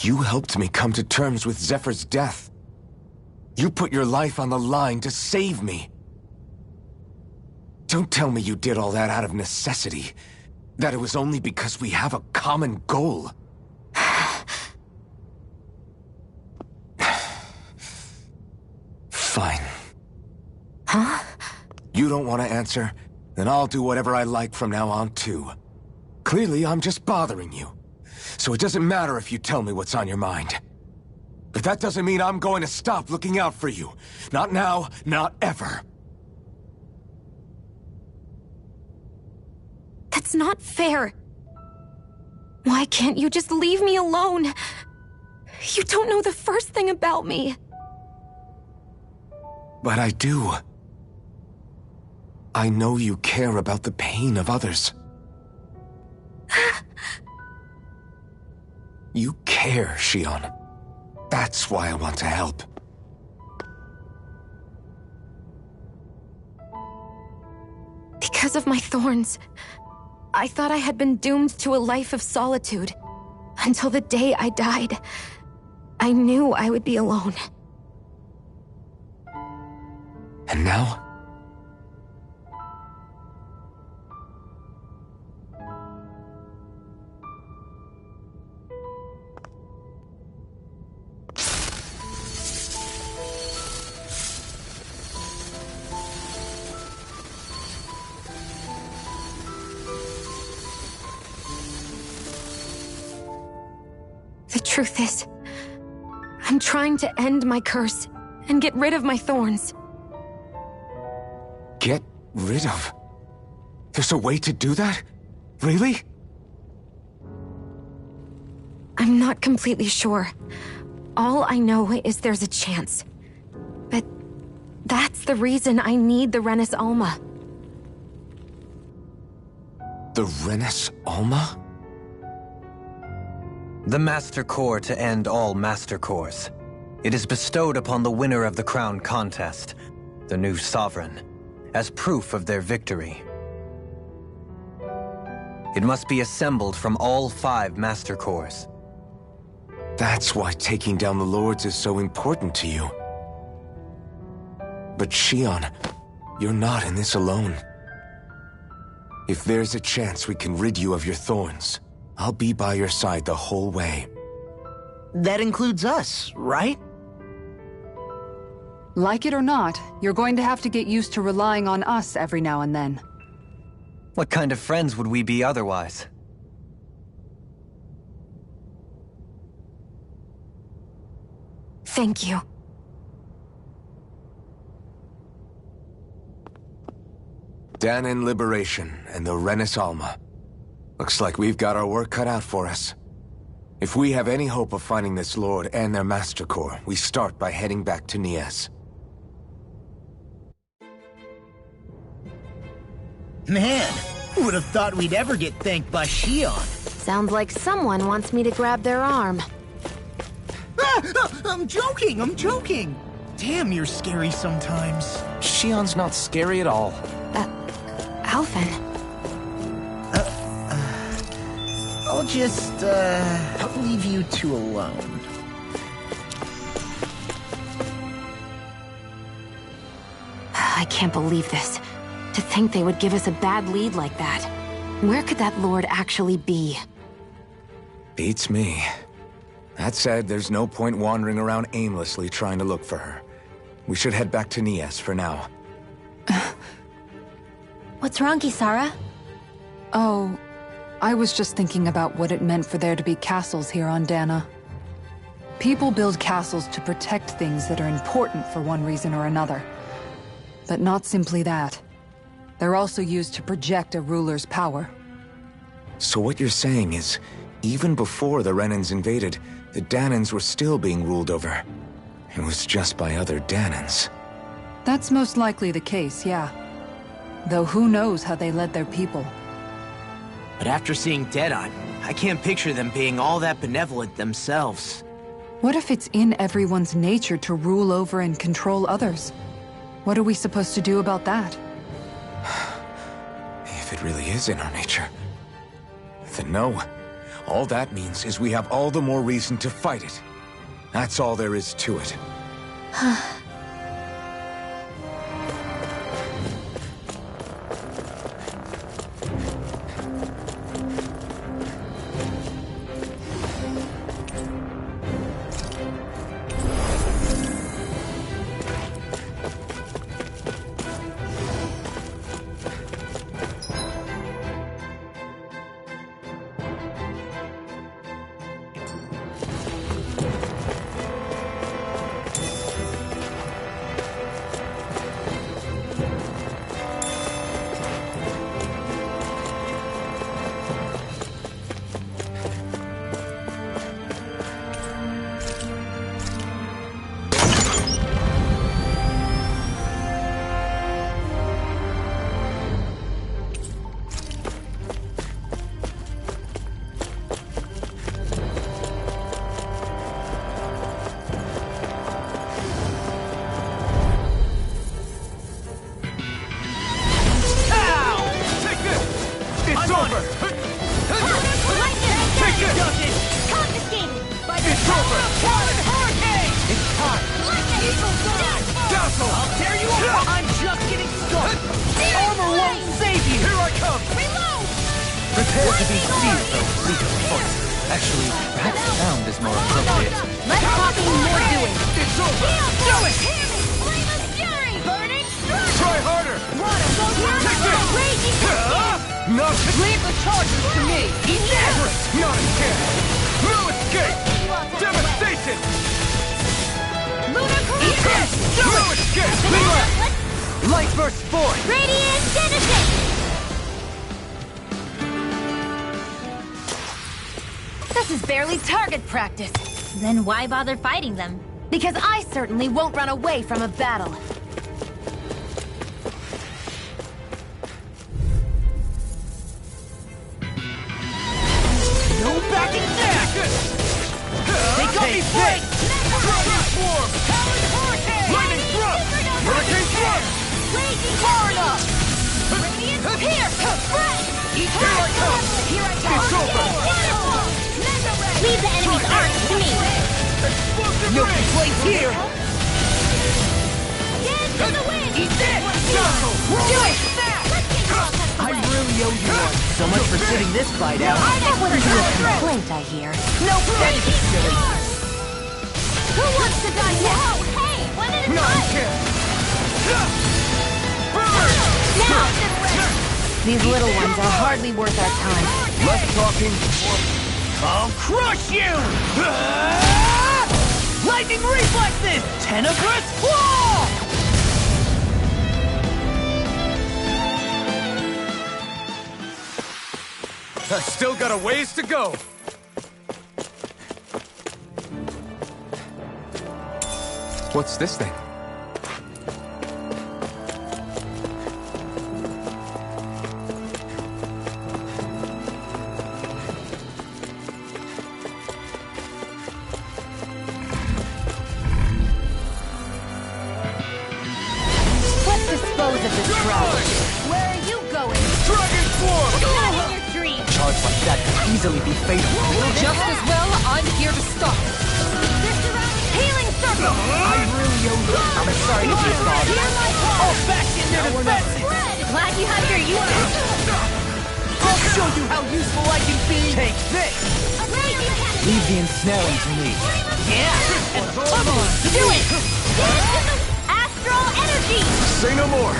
You helped me come to terms with Zephyr's death. You put your life on the line to save me. Don't tell me you did all that out of necessity. That it was only because we have a common goal. Fine. Huh? You don't want to answer? Then I'll do whatever I like from now on, too. Clearly, I'm just bothering you. So it doesn't matter if you tell me what's on your mind. But that doesn't mean I'm going to stop looking out for you. Not now, not ever. That's not fair. Why can't you just leave me alone? You don't know the first thing about me. But I do. I know you care about the pain of others. You care, Xion. That's why I want to help. Because of my thorns, I thought I had been doomed to a life of solitude. Until the day I died, I knew I would be alone. And now? The truth is, I'm trying to end my curse and get rid of my thorns. Get rid of? There's a way to do that? Really? I'm not completely sure. All I know is there's a chance. But that's the reason I need the Renis Alma. The Renis Alma? The Master Core to end all Master Cores. It is bestowed upon the winner of the Crown Contest, the new Sovereign, as proof of their victory. It must be assembled from all 5 Master Cores. That's why taking down the Lords is so important to you. But Shion, you're not in this alone. If there's a chance we can rid you of your thorns, I'll be by your side the whole way. That includes us, right? Like it or not, you're going to have to get used to relying on us every now and then. What kind of friends would we be otherwise? Thank you. Dahnan Liberation and the Renis Alma. Looks like we've got our work cut out for us. If we have any hope of finding this Lord and their Master Core, we start by heading back to Nias. Man, who would have thought we'd ever get thanked by Shion? Sounds like someone wants me to grab their arm. I'm joking! Damn, you're scary sometimes. Shion's not scary at all. Alphen. I'll just, leave you two alone. I can't believe this. To think they would give us a bad lead like that. Where could that Lord actually be? Beats me. That said, there's no point wandering around aimlessly trying to look for her. We should head back to Nias for now. What's wrong, Kisara? Oh, I was just thinking about what it meant for there to be castles here on Dana. People build castles to protect things that are important for one reason or another. But not simply that. They're also used to project a ruler's power. So what you're saying is, even before the Renans invaded, the Dahnans were still being ruled over. It was just by other Dahnans. That's most likely the case, yeah. Though who knows how they led their people. But after seeing Deadeye, I can't picture them being all that benevolent themselves. What if it's in everyone's nature to rule over and control others? What are we supposed to do about that? If it really is in our nature, then no. All that means is we have all the more reason to fight it. That's all there is to it. Leave the charges to me! Eat that! Not a chance! No escape! Burst forth! Radiant Genesis! This is barely target practice. Then why bother fighting them? Because I certainly won't run away from a battle. No backing down! They got me flanked! Dragon Swarm! Lightning Thrust! Hurricane Thrust! Far enough! Here! Here I come! Here I come! It's over! Leave the enemy's arc to me! Explosive no complaints here! Get to the wind! Eat this! Do it! I really owe you one. So much for sitting this fight out. That wouldn't be a complaint, I hear. No benefit, silly. Who wants to die now? Hey, one at a time! Now! These little ones are hardly worth our time. Less talking. I'll crush you! Lightning reflexes! Tenebrous claw! I've still got a ways to go. What's this thing? Let's dispose of this crowd. Where are you going? Dragon Swarm! Not in your dreams! Charge like that could easily be fatal. Just as well, I'm here to stop it. Healing circle! I really owe you. I'm sorry to be a dog. All back in their defenses! Glad you have your uses! I'll show you how useful I can be! Take this! Leave the ensnaring to me. Yeah! And come on! Do it! Astral energy! Say no more.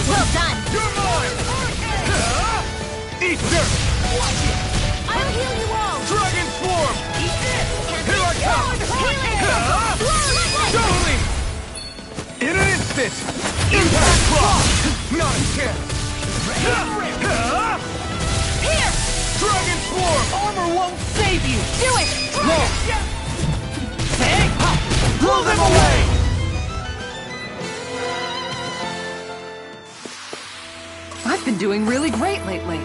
Well done! You're mine! Eat this! I'll heal you all! Dragon Swarm! Eat this! Here I come! Show me! In an instant. Impact Claw! Not a chance. Here! Dragon Swarm! Armor won't save you! Do it! No! Hey! Blow them away! I've been doing really great lately.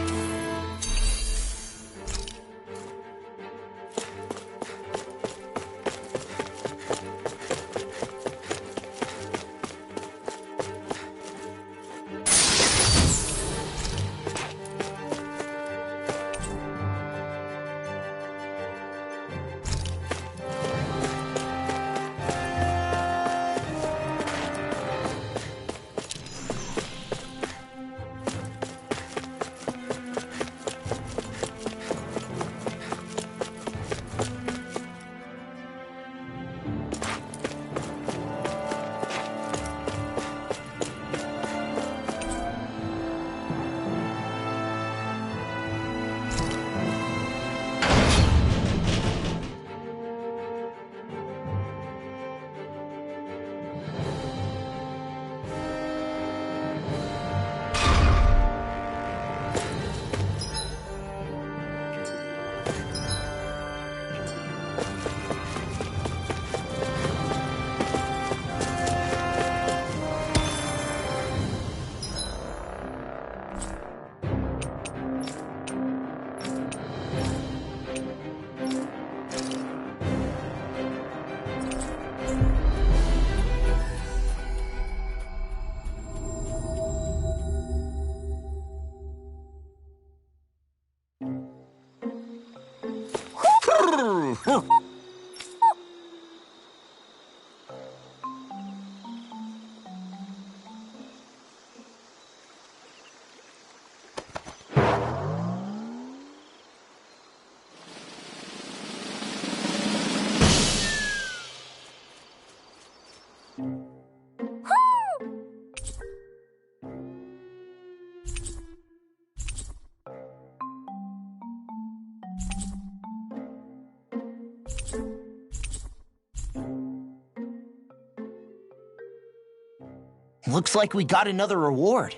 Looks like we got another reward.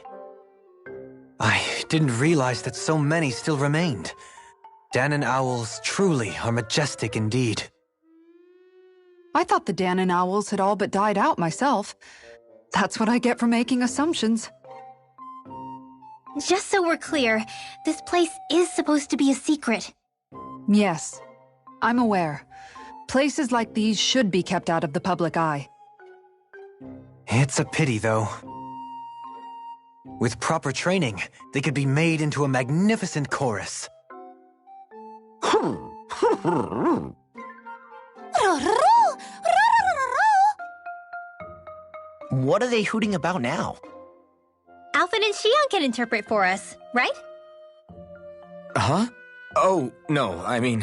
I didn't realize that so many still remained. Danon owls truly are majestic indeed. I thought the Danon owls had all but died out myself. That's what I get for making assumptions. Just so we're clear, this place is supposed to be a secret. Yes, I'm aware. Places like these should be kept out of the public eye. It's a pity, though. With proper training, they could be made into a magnificent chorus. What are they hooting about now? Alphen and Xion can interpret for us, right? Huh? Oh, no, I mean,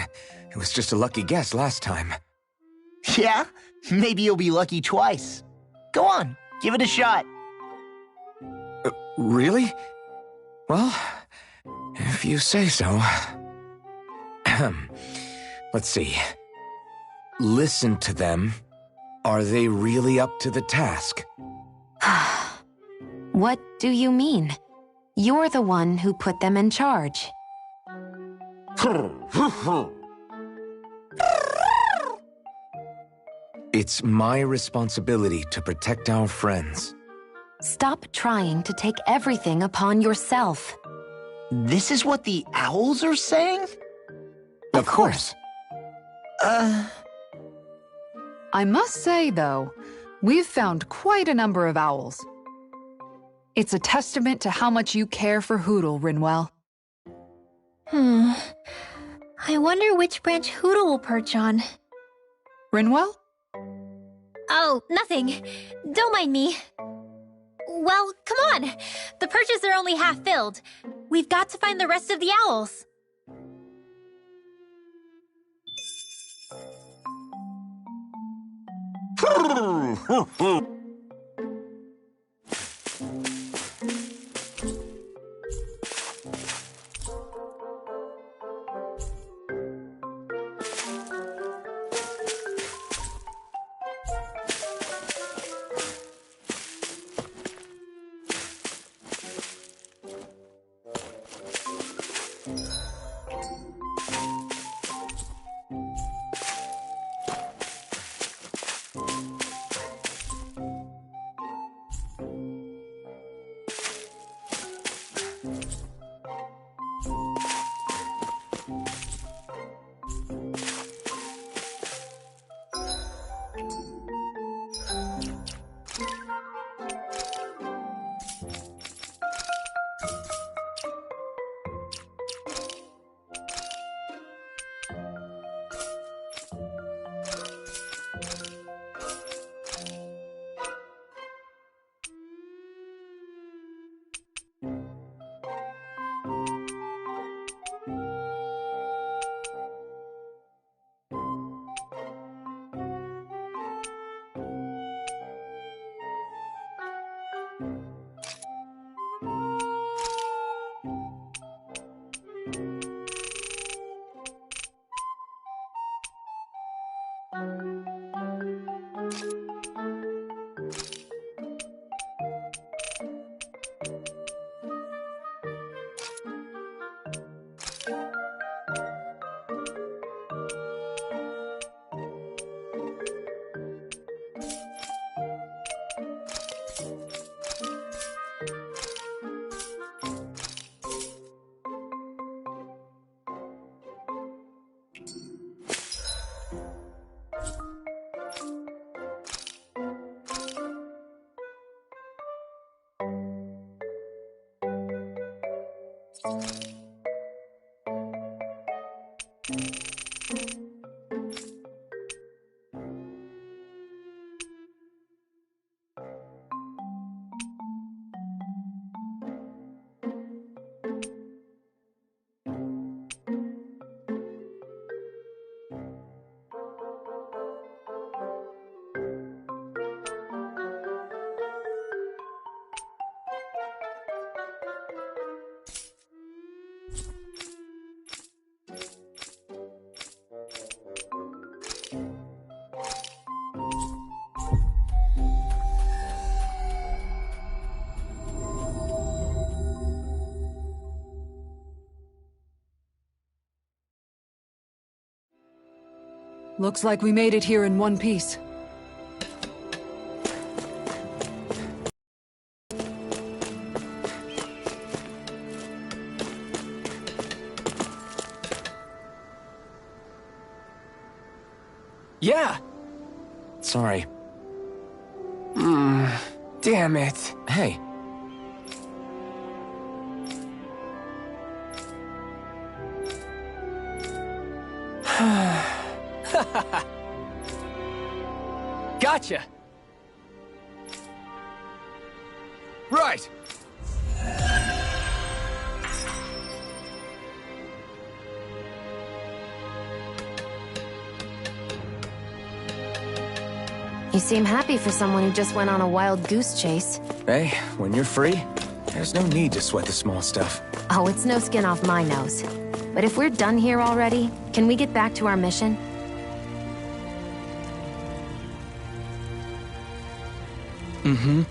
it was just a lucky guess last time. Yeah? Maybe you'll be lucky twice. Go on, give it a shot. Really? Well, if you say so. Let's see. Listen to them. Are they really up to the task? What do you mean? You're the one who put them in charge. It's my responsibility to protect our friends. Stop trying to take everything upon yourself. This is what the owls are saying? Of course. I must say, though, we've found quite a number of owls. It's a testament to how much you care for Hootle, Rinwell. I wonder which branch Hootle will perch on. Rinwell? Oh, nothing. Don't mind me. Well, come on. The perches are only half filled. We've got to find the rest of the owls. Looks like we made it here in one piece. Yeah! Sorry. Damn it. Hey. Gotcha! Right! You seem happy for someone who just went on a wild goose chase. Hey, when you're free, there's no need to sweat the small stuff. Oh, it's no skin off my nose. But if we're done here already, can we get back to our mission? Mm-hmm.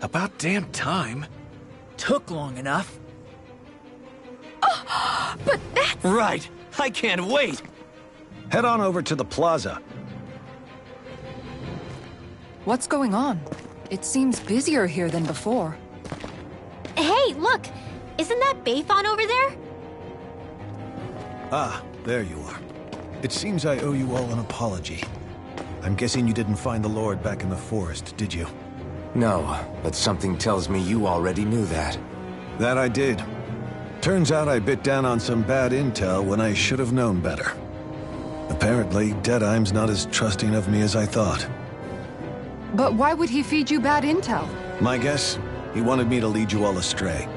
About damn time. Took long enough. But that's... Right! I can't wait! Head on over to the plaza. What's going on? It seems busier here than before. Hey, look! Isn't that Bayfon over there? Ah, there you are. It seems I owe you all an apology. I'm guessing you didn't find the Lord back in the forest, did you? No, but something tells me you already knew that. That I did. Turns out I bit down on some bad intel when I should have known better. Apparently, Deadeye's not as trusting of me as I thought. But why would he feed you bad intel? My guess? He wanted me to lead you all astray.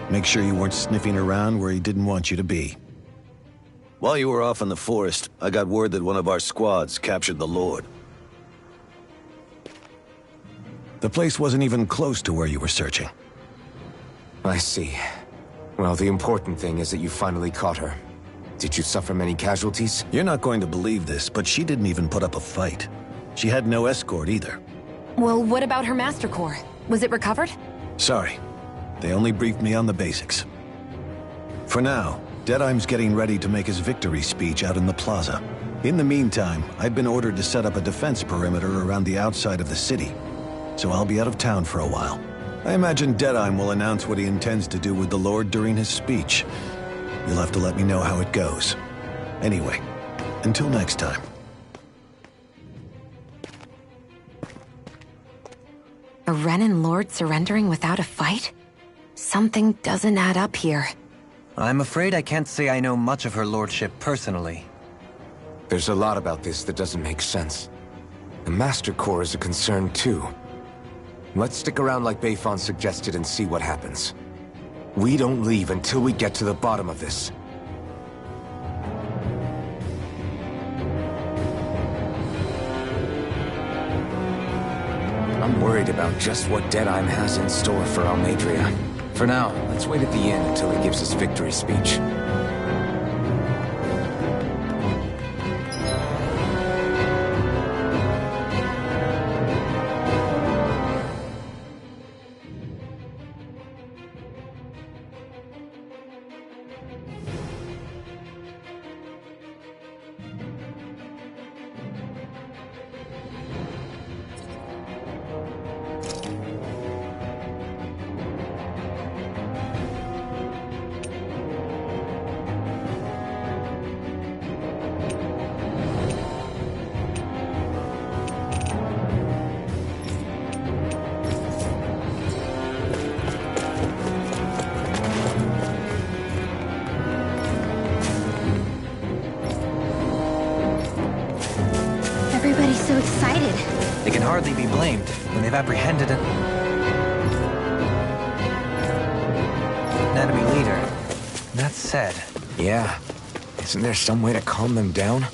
Make sure you weren't sniffing around where he didn't want you to be. While you were off in the forest, I got word that one of our squads captured the Lord. The place wasn't even close to where you were searching. I see. Well, the important thing is that you finally caught her. Did you suffer many casualties? You're not going to believe this, but she didn't even put up a fight. She had no escort either. Well, what about her Master Core? Was it recovered? Sorry. They only briefed me on the basics. For now, Deadeye's getting ready to make his victory speech out in the plaza. In the meantime, I've been ordered to set up a defense perimeter around the outside of the city, so I'll be out of town for a while. I imagine Deadeye will announce what he intends to do with the Lord during his speech. You'll have to let me know how it goes. Anyway, until next time. A Renin Lord surrendering without a fight? Something doesn't add up here. I'm afraid I can't say I know much of her lordship personally. There's a lot about this that doesn't make sense. The Master Core is a concern too. Let's stick around like Bayfon suggested and see what happens. We don't leave until we get to the bottom of this. I'm worried about just what Deadeye has in store for Almadria. For now, let's wait at the inn until he gives his victory speech. Everybody's so excited. They can hardly be blamed when they've apprehended an enemy leader. That said... Yeah. Isn't there some way to calm them down?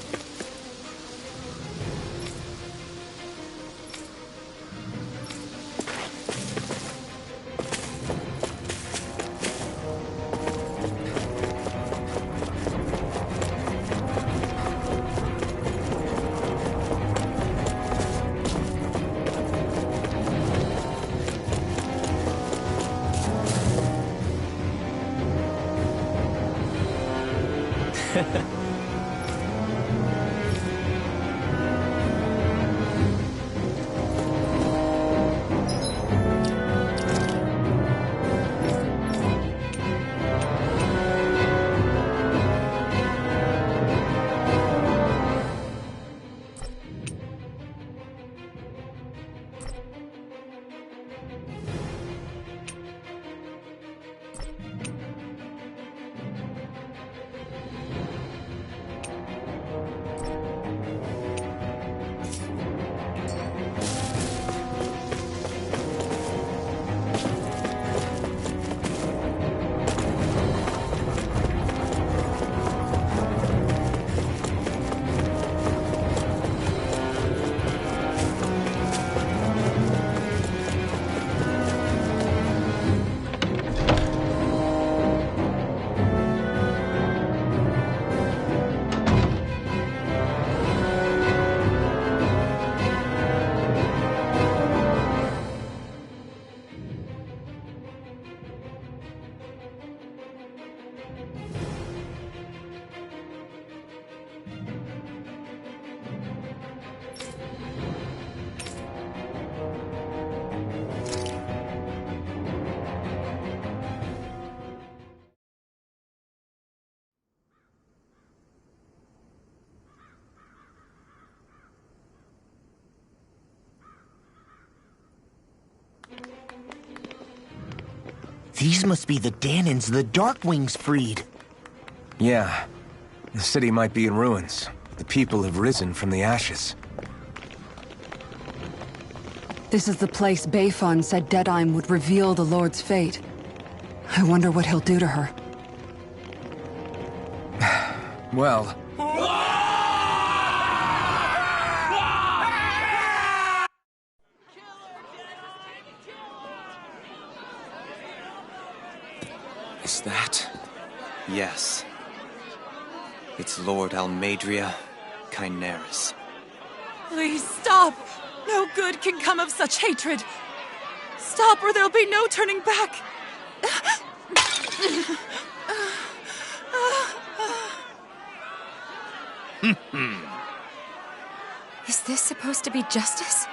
These must be the Danans the Darkwings freed. Yeah. The city might be in ruins. The people have risen from the ashes. This is the place Beifan said Deadeye would reveal the Lord's fate. I wonder what he'll do to her. Well... Is that... Yes. It's Lord Almadria Kynaris. Please stop! No good can come of such hatred. Stop or there'll be no turning back. Is this supposed to be justice?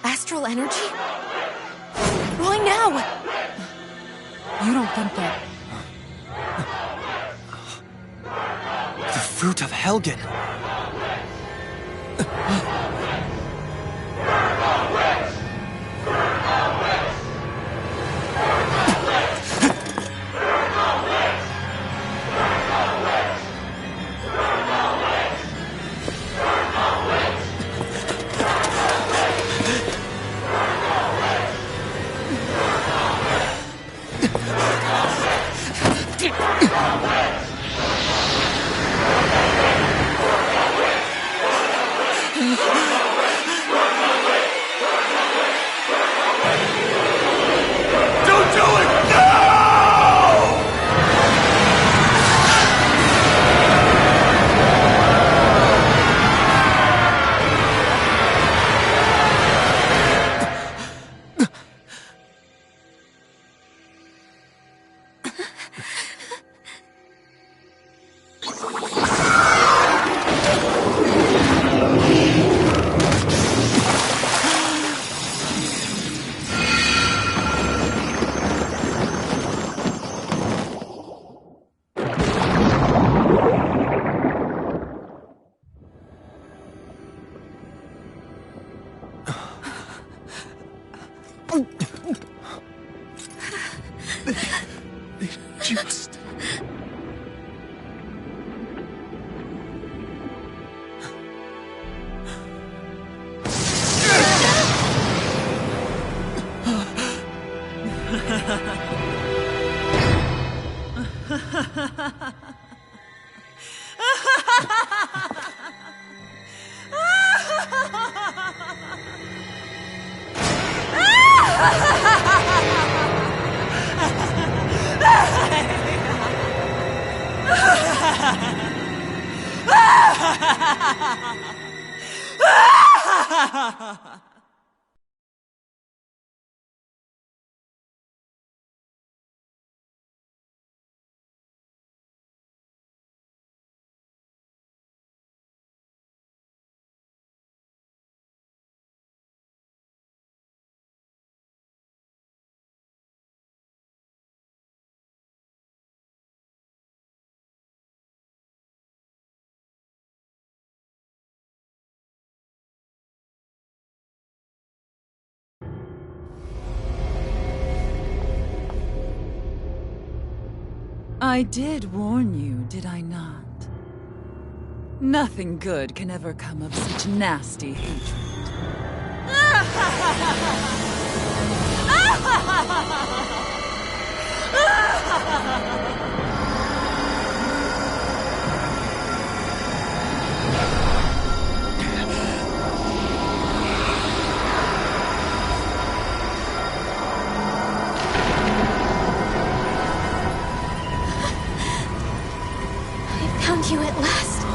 Astral energy? Why now? You don't think that... The fruit of Helgen! I did warn you, did I not? Nothing good can ever come of such nasty hatred. Found you at last.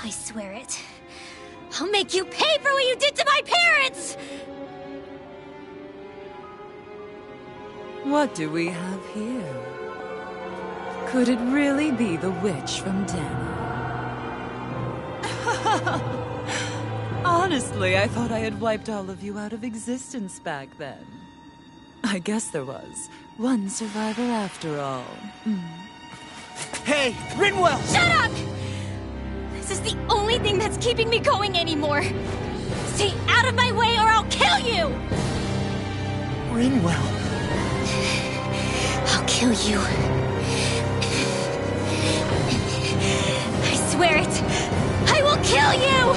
I swear it. I'll make you pay for what you did to my parents! What do we have here? Could it really be the witch from Danny? Honestly, I thought I had wiped all of you out of existence back then. I guess there was one survivor after all. Hey, Rinwell! Shut up! This is the only thing that's keeping me going anymore. Stay out of my way or I'll kill you! Rinwell. I'll kill you. I swear it. I will kill you!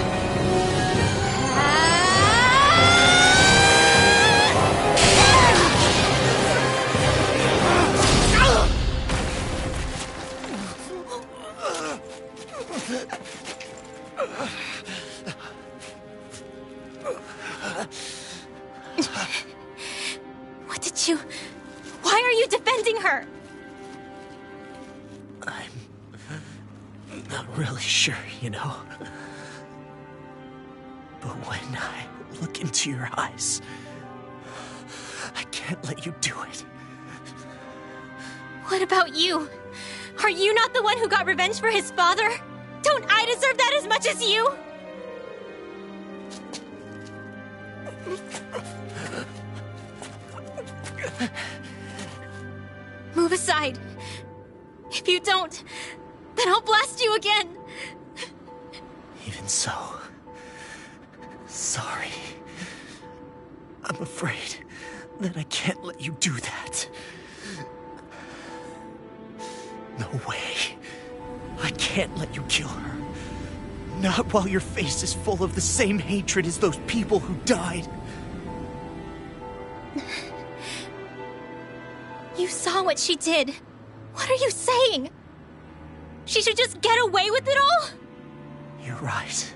What did you... Why are you defending her? I'm not really sure, you know. But when I look into your eyes, I can't let you do it. What about you? Are you not the one who got revenge for his father? Don't I deserve that as much as you? Move aside. If you don't, then I'll blast you again. Even so, sorry. I'm afraid that I can't let you do that. No way. I can't let you kill her. Not while your face is full of the same hatred as those people who died. You saw what she did. What are you saying? She should just get away with it all? You're right.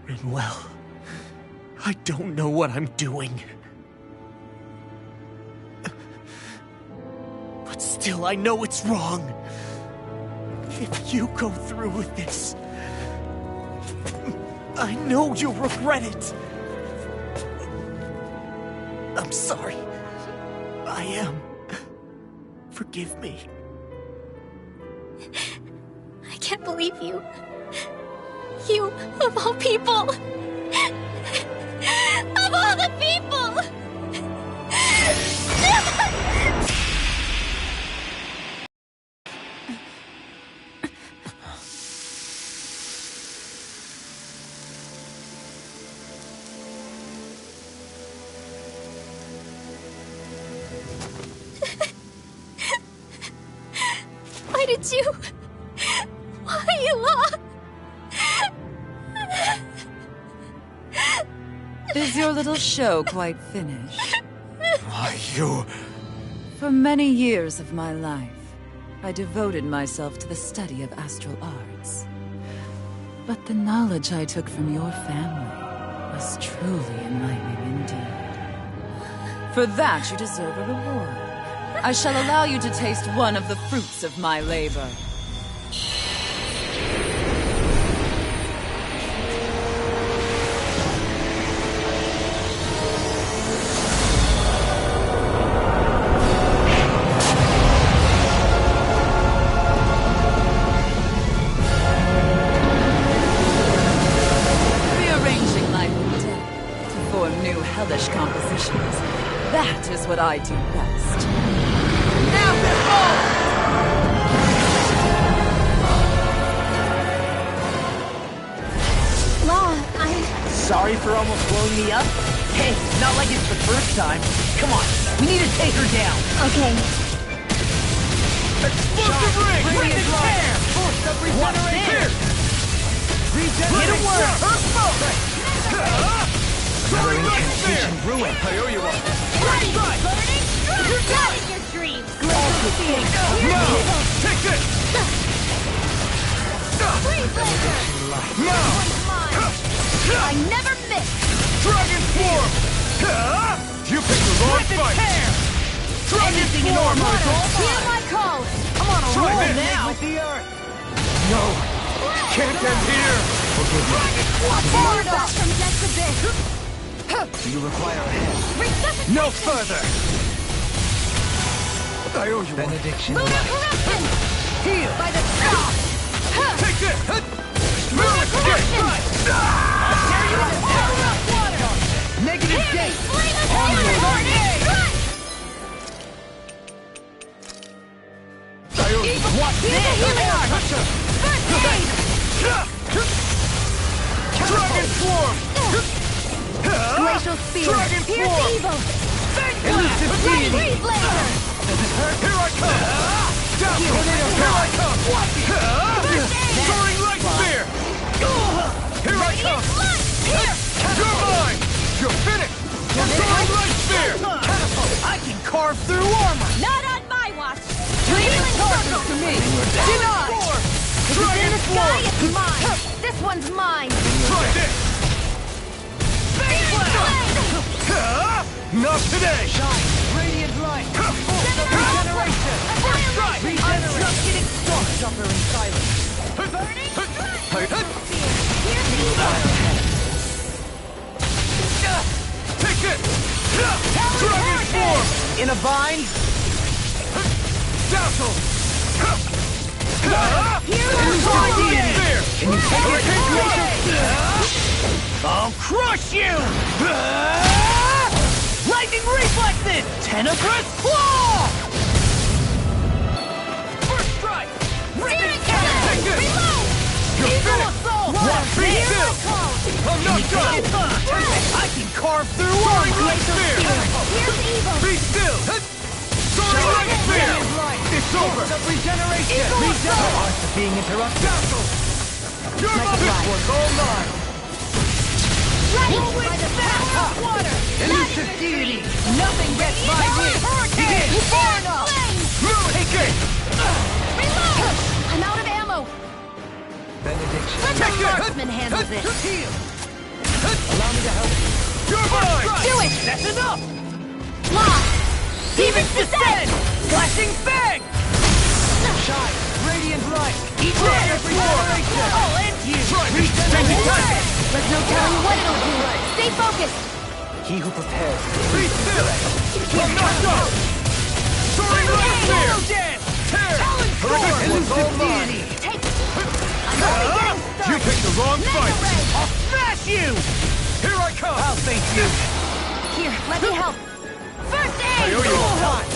Rinwell. I don't know what I'm doing. But still, I know it's wrong. If you go through with this, I know you'll regret it. I'm sorry. I am. Forgive me. I can't believe you. You, of all people. Of all the people! Why did you... Why, Law? Is your little show quite finished? Why, you... For many years of my life, I devoted myself to the study of astral arts. But the knowledge I took from your family was truly enlightening indeed. For that, you deserve a reward. I shall allow you to taste one of the fruits of my labor. Rearranging life and death to form new hellish compositions. That is what I do best. Now behold! Law, Sorry for almost blowing me up? Hey, not like it's the first time. Come on, we need to take her down. Okay. Explosive ring! Bring it there! Force of regeneration! Get a word! Earth smoke! Another incantation ruin. I owe you one. Burning strike! That is your dream! No! Take this! Free blazer! No! I never miss! Dragon form! You picked the wrong fight! Dragon form! Hear my call! I'm on a roll now! With the earth! No! Can't end here! Forgive me. Forward off from death to this! Do you require a hand? No further! I owe you Benediction. Moon of corruption! Heal! By the stop! Take this! Moon of corruption! I'll tear you apart! Power up water! Negative Hear me! gate! Flame of fire! I owe you. Watch Here's a healing arm! First aid! Dragon Swarm! Glacial spear! Dragon Pierce form! evil! Elusive Light deity! breeze laser! Does it hurt? Here I come! Dazzle! Here I come! Watch it! Soaring Light Spear! Here I come! You're mine! You're finished! Soaring Light Spear! Catapult! I can carve through armor! Not on my watch! Healing circle to me! Denied! In Dragon the sky, Form! it's mine! This one's mine! Try this! Not today! Shine! Radiant light! Regeneration! First strike! I'm just getting started! Suffer in silence! Burning Hey, Here's evil! take this! Dragon Form! In a bind? Dazzle! Elusive deity! Can you take it? I'll crush you! Lightning reflexes! Tenebrous claw! First strike! Steering Take cannon! this! Reload! You're Eagle finished! assault! Watch me Here still! I come! I'm not done! I can carve through Soaring Light Spear! Here's evil! Be still! Soaring Light Spear! It's over! Regeneration! Art of being interrupted! Dazzle! You're mine! This one's all mine! Ready by the power of water! Elusive deity! Nothing gets my wish! Begin! Far enough! Take it! Reload! I'm out of ammo! Benediction. Let the marksman handle this! Heal! Allow me to help you. You're mine! Do it! That's enough! Lock! Demons descend! Flashing bang! Shine! Radiant light! Each one every generation! I'll end you! Regeneration! There's no telling what it'll do! Stay focused! He who prepares. Be still! I'm not done! Soaring Light Spear! Tear! Elusive deity! Take it! I'm only getting started! You picked the wrong fight! Ray. I'll smash you! Here I come! I'll face you! Here, let me help! First I aid! owe you a time!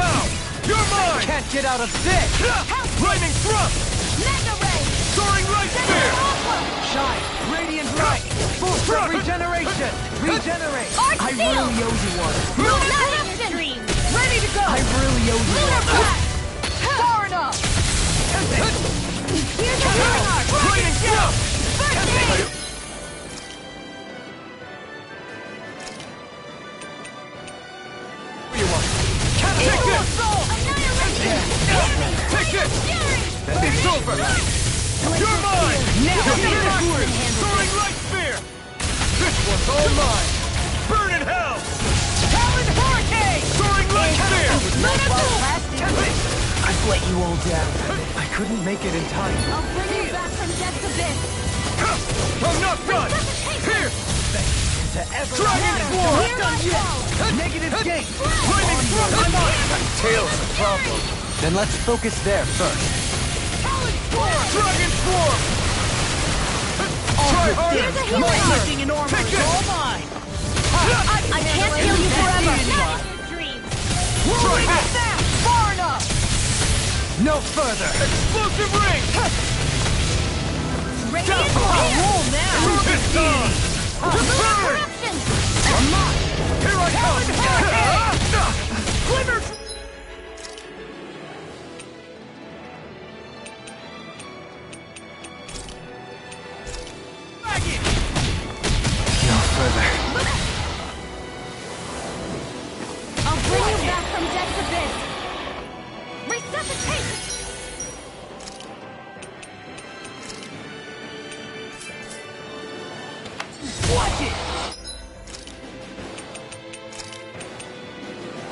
Now! You're mine! Can't get out of this! Lightning thrust! Mega Ray! Soaring Light Spear! Shine! Radiant light! Boost of regeneration! Regenerate! Arc I Seal! really owe you one. Lunar corruption! Ready to go! I really owe you Lunar one. blast! Far enough! Here's a healing arc! Lightning thrust! First aid! Take Eagle this! assault! Annihilation! Take this! It's over! You're mine! Now You're the finished! marksman handles Soaring Light Spear! This one's all mine! Burn in hell! Talon Hurricane! Soaring Light Spear! I've let you all down. I couldn't make it in time. I'll bring you back from death's abyss! I'm not done! Here! To ever Dragon Swarm! Here I go! Negative gate! Lightning thrust! Tail's the problem. Then let's focus there first. Dragon Swarm! Try harder! Here's a healing arc! Missing in armor Take is it. all mine! I can't kill you forever! Not in your dreams! Try this! Far enough! No further. Explosive ring! Radiant I'll fire! roll now! Pissed on! Lunar corruption! Here I come! Glimmer! No further. I'll bring you back from death's abyss! Resuscitate! Watch it!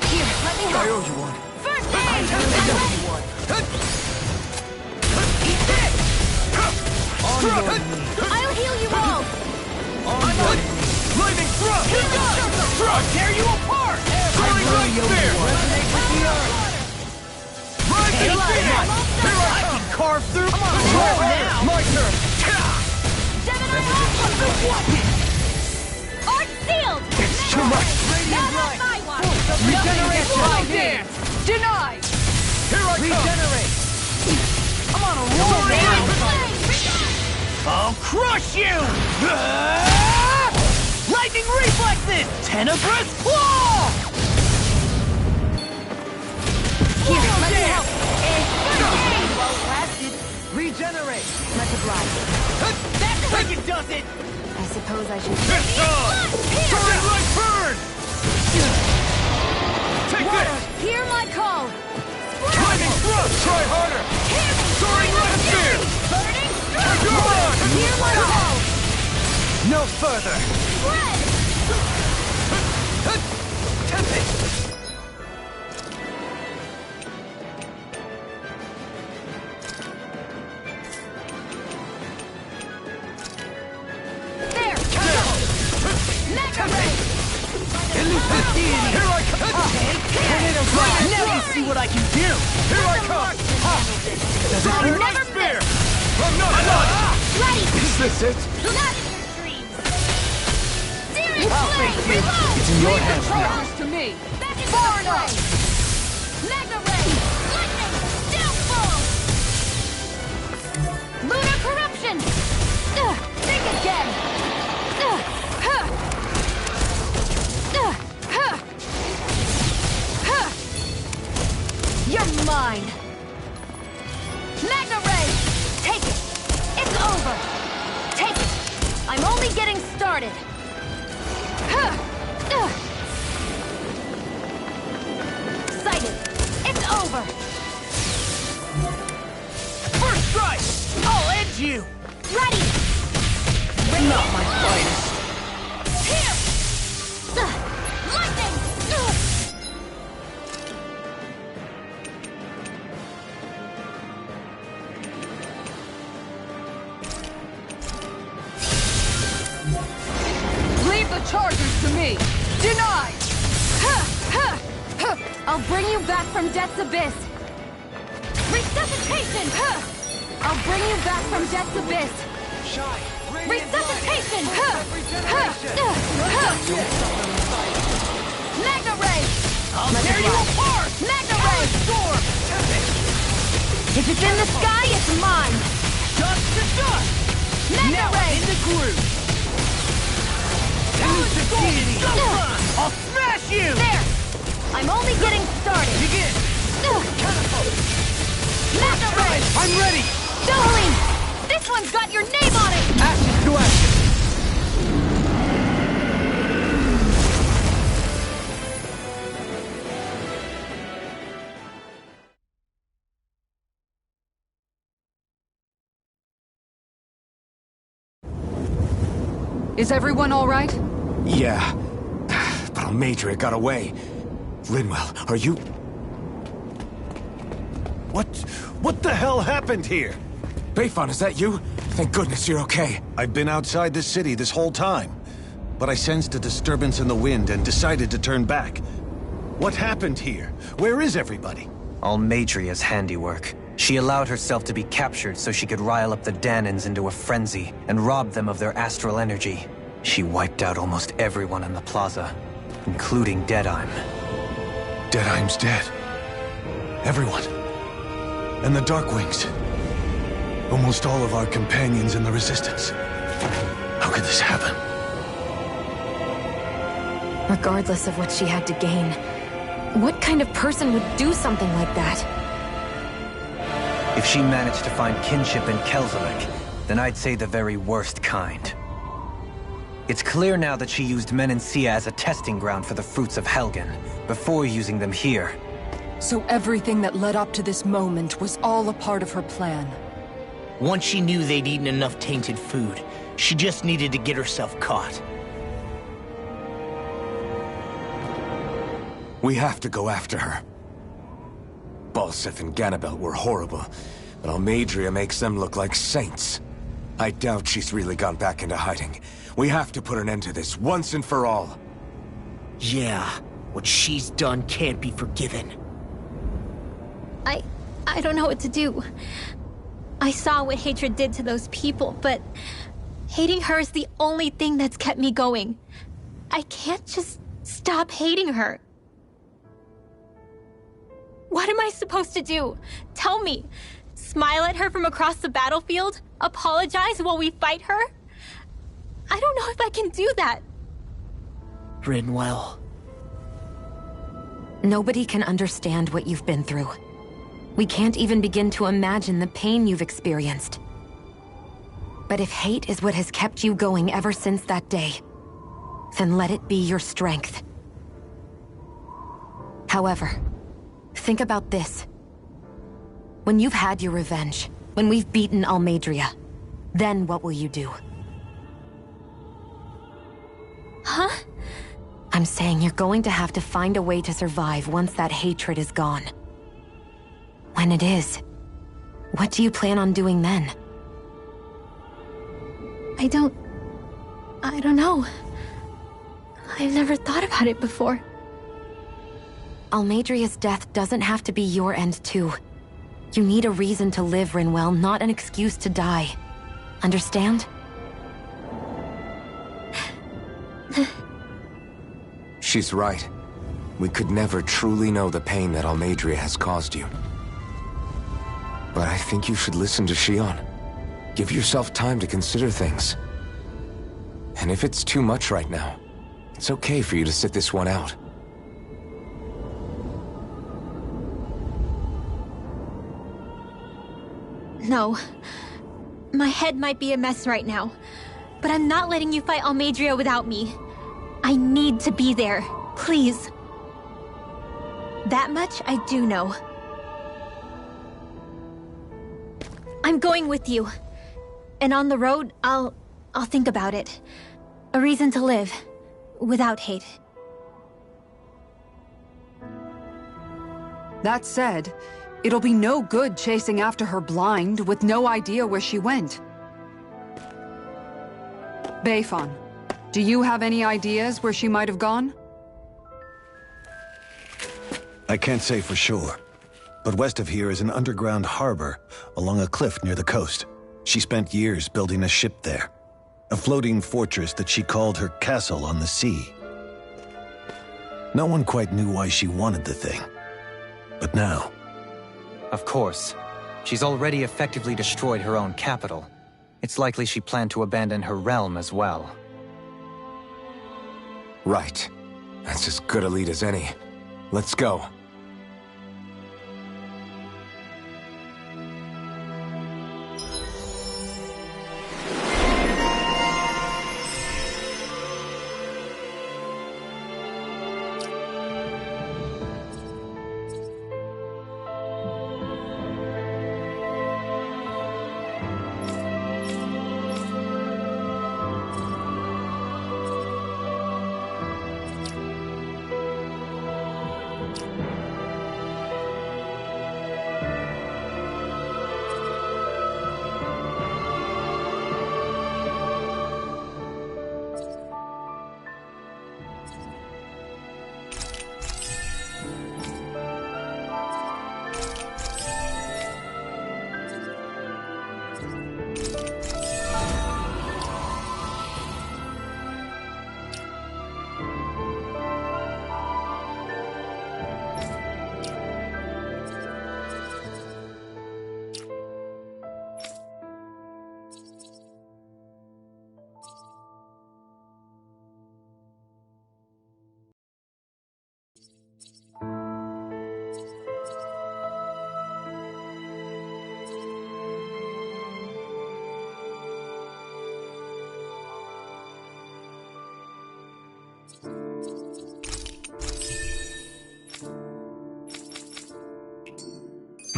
Here, let me I help! owe you one. First aid! Eat this! I'll heal you all! I'm on! Lightning thrust! Thrust! Tear you apart! Soaring Light Spear! the earth! Rise and feed it! Here I I come! can carve through. Come on, Roll now! my turn! Art sealed! It's too much! Not on my watch! Regenerate Wrong my dance! Denied! Here I come! Regenerate! I'm on a roll now! I'll crush you! Lightning reflexes! Tenebrous claw! Here, let me help! Well lasted. Regenerate! Much obliged. That's like it does it! I suppose I should... It's on! Soaring light burn! Take this! Hear my call! Lightning thrust! Try harder! Soaring light spear! Burning Come on! Hear my call! No further! Spread! There! Mega Ray! Here I come! Now you see what I can do! Here I come! Soaring light Never spear! I'm not done! Ready! Is this it? Not in your dreams! Searing I'll Flame! face you. Reload! It's in your Leave hands the now. charges to me! Back into the fray! Mega Ray! Lightning! Downfall! Lunar Corruption! Think again! You're mine! Mega Ray! Take it! It's over! Take it! I'm only getting started! Excited! It's over! First strike! I'll end you! Ready! Not my finest. Here! Lightning! Leave the charges to me! Denied! I'll bring you back from Death's Abyss! Resuscitation! I'll bring you back from Death's Abyss! Resuscitation! Mega Ray! I'll tear you apart! Mega Ray! Storm! If it's in the sky, it's mine! Dust to dust! Mega Now Ray! I'm in the groove! Elusive deity! I'll smash you! There! I'm only getting started! Begin! Mega Ray! I'm ready! Jolene! This one's got your name on it! Action to action! Is everyone all right? Yeah. But Almadria got away. Linwell, are you... What the hell happened here? Bayfon, is that you? Thank goodness you're okay. I've been outside the city this whole time, but I sensed a disturbance in the wind and decided to turn back. What happened here? Where is everybody? Almadria's handiwork. She allowed herself to be captured so she could rile up the Danans into a frenzy and rob them of their astral energy. She wiped out almost everyone in the plaza, including Deadheim. Deadheim's dead. Everyone. And the Darkwings. Almost all of our companions in the Resistance. How could this happen? Regardless of what she had to gain, what kind of person would do something like that? If she managed to find kinship in Kelzelik, then I'd say the very worst kind. It's clear now that she used Menancia as a testing ground for the fruits of Helgen, before using them here. So everything that led up to this moment was all a part of her plan. Once she knew they'd eaten enough tainted food, she just needed to get herself caught. We have to go after her. Balseth and Ganabelt were horrible, but Almadria makes them look like saints. I doubt she's really gone back into hiding. We have to put an end to this once and for all. Yeah, what she's done can't be forgiven. I don't know what to do. I saw what hatred did to those people, but hating her is the only thing that's kept me going. I can't just stop hating her. What am I supposed to do? Tell me. Smile at her from across the battlefield? Apologize while we fight her? I don't know if I can do that. Rinwell. Nobody can understand what you've been through. We can't even begin to imagine the pain you've experienced. But if hate is what has kept you going ever since that day, then let it be your strength. However, think about this. When you've had your revenge, when we've beaten Almeidrea, then what will you do? Huh? I'm saying you're going to have to find a way to survive once that hatred is gone. When it is, what do you plan on doing then? I don't know. I've never thought about it before. Almeidrea's death doesn't have to be your end too. You need a reason to live, Rinwell, not an excuse to die. Understand? She's right. We could never truly know the pain that Almeidrea has caused you. But I think you should listen to Shion. Give yourself time to consider things. And if it's too much right now, it's okay for you to sit this one out. No. My head might be a mess right now, but I'm not letting you fight Almeidrea without me. I need to be there. Please. That much I do know. I'm going with you. And on the road, I'll think about it. A reason to live. Without hate. That said, it'll be no good chasing after her blind with no idea where she went. Beifan, do you have any ideas where she might have gone? I can't say for sure, but west of here is an underground harbor along a cliff near the coast. She spent years building a ship there, a floating fortress that she called her castle on the sea. No one quite knew why she wanted the thing, but now... Of course. She's already effectively destroyed her own capital. It's likely she planned to abandon her realm as well. Right. That's as good a lead as any. Let's go.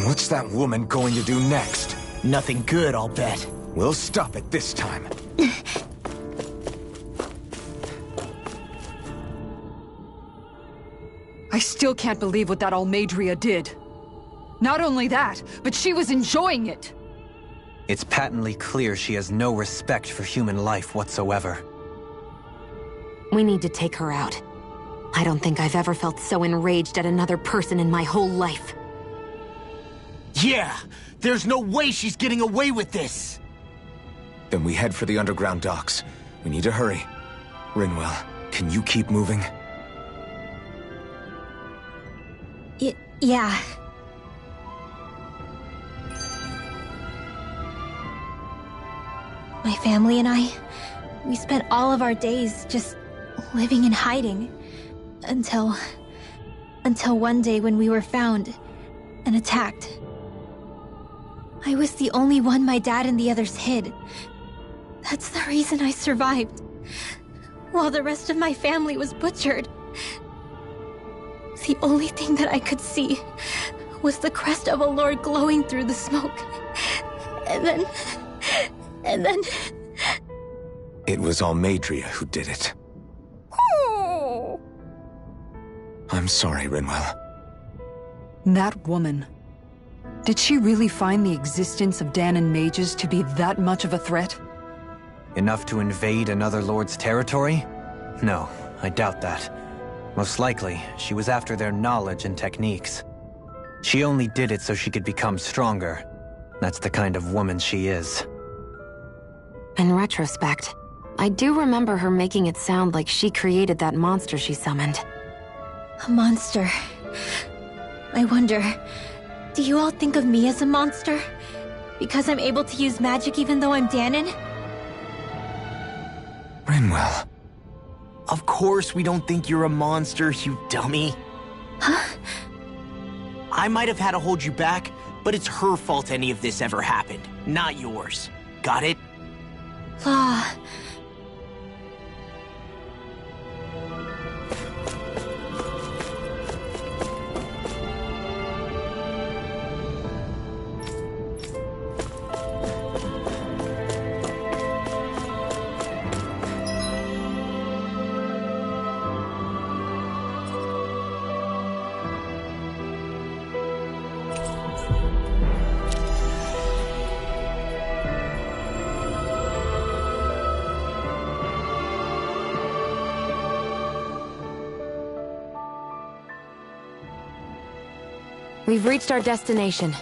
What's that woman going to do next? Nothing good, I'll bet. We'll stop it this time. I still can't believe what that Almeidrea did. Not only that, but she was enjoying it. It's patently clear she has no respect for human life whatsoever. We need to take her out. I don't think I've ever felt so enraged at another person in my whole life. Yeah! There's no way she's getting away with this! Then we head for the underground docks. We need to hurry. Rinwell, can you keep moving? Yeah. My family and I, we spent all of our days just living in hiding. Until one day when we were found and attacked. I was the only one my dad and the others hid. That's the reason I survived. While the rest of my family was butchered. The only thing that I could see was the crest of a lord glowing through the smoke. And then... It was Almadria who did it. I'm sorry, Rinwell. That woman. Did she really find the existence of Danon mages to be that much of a threat? Enough to invade another lord's territory? No, I doubt that. Most likely, she was after their knowledge and techniques. She only did it so she could become stronger. That's the kind of woman she is. In retrospect, I do remember her making it sound like she created that monster she summoned. A monster. I wonder, do you all think of me as a monster? Because I'm able to use magic even though I'm Danon? Rinwell. Of course we don't think you're a monster, you dummy. Huh? I might have had to hold you back, but it's her fault any of this ever happened, not yours. Got it? Law. We've reached our destination.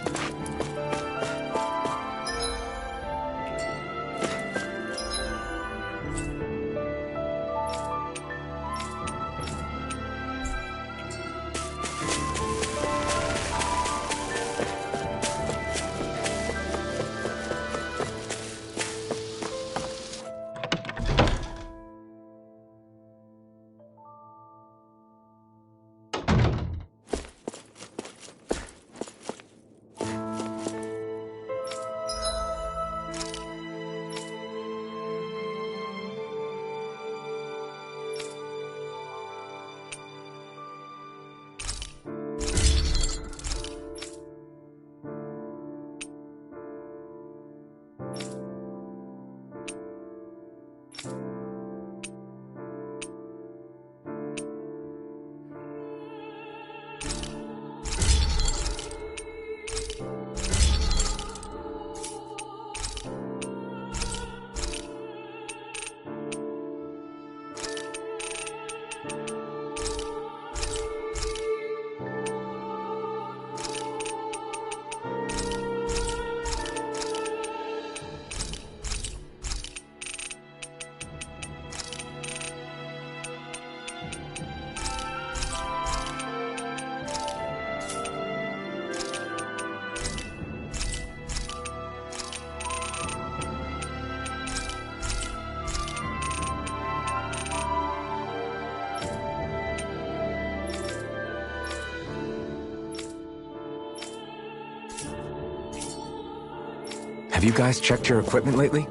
Have you guys checked your equipment lately?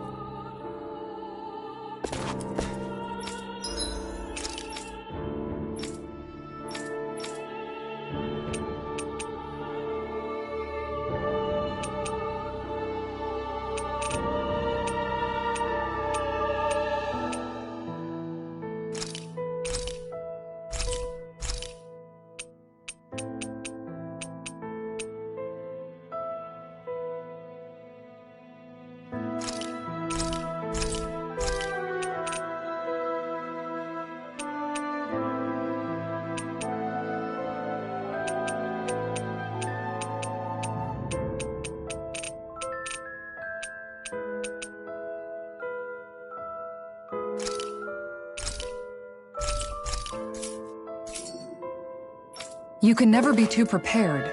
You can never be too prepared.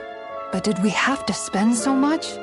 But did we have to spend so much?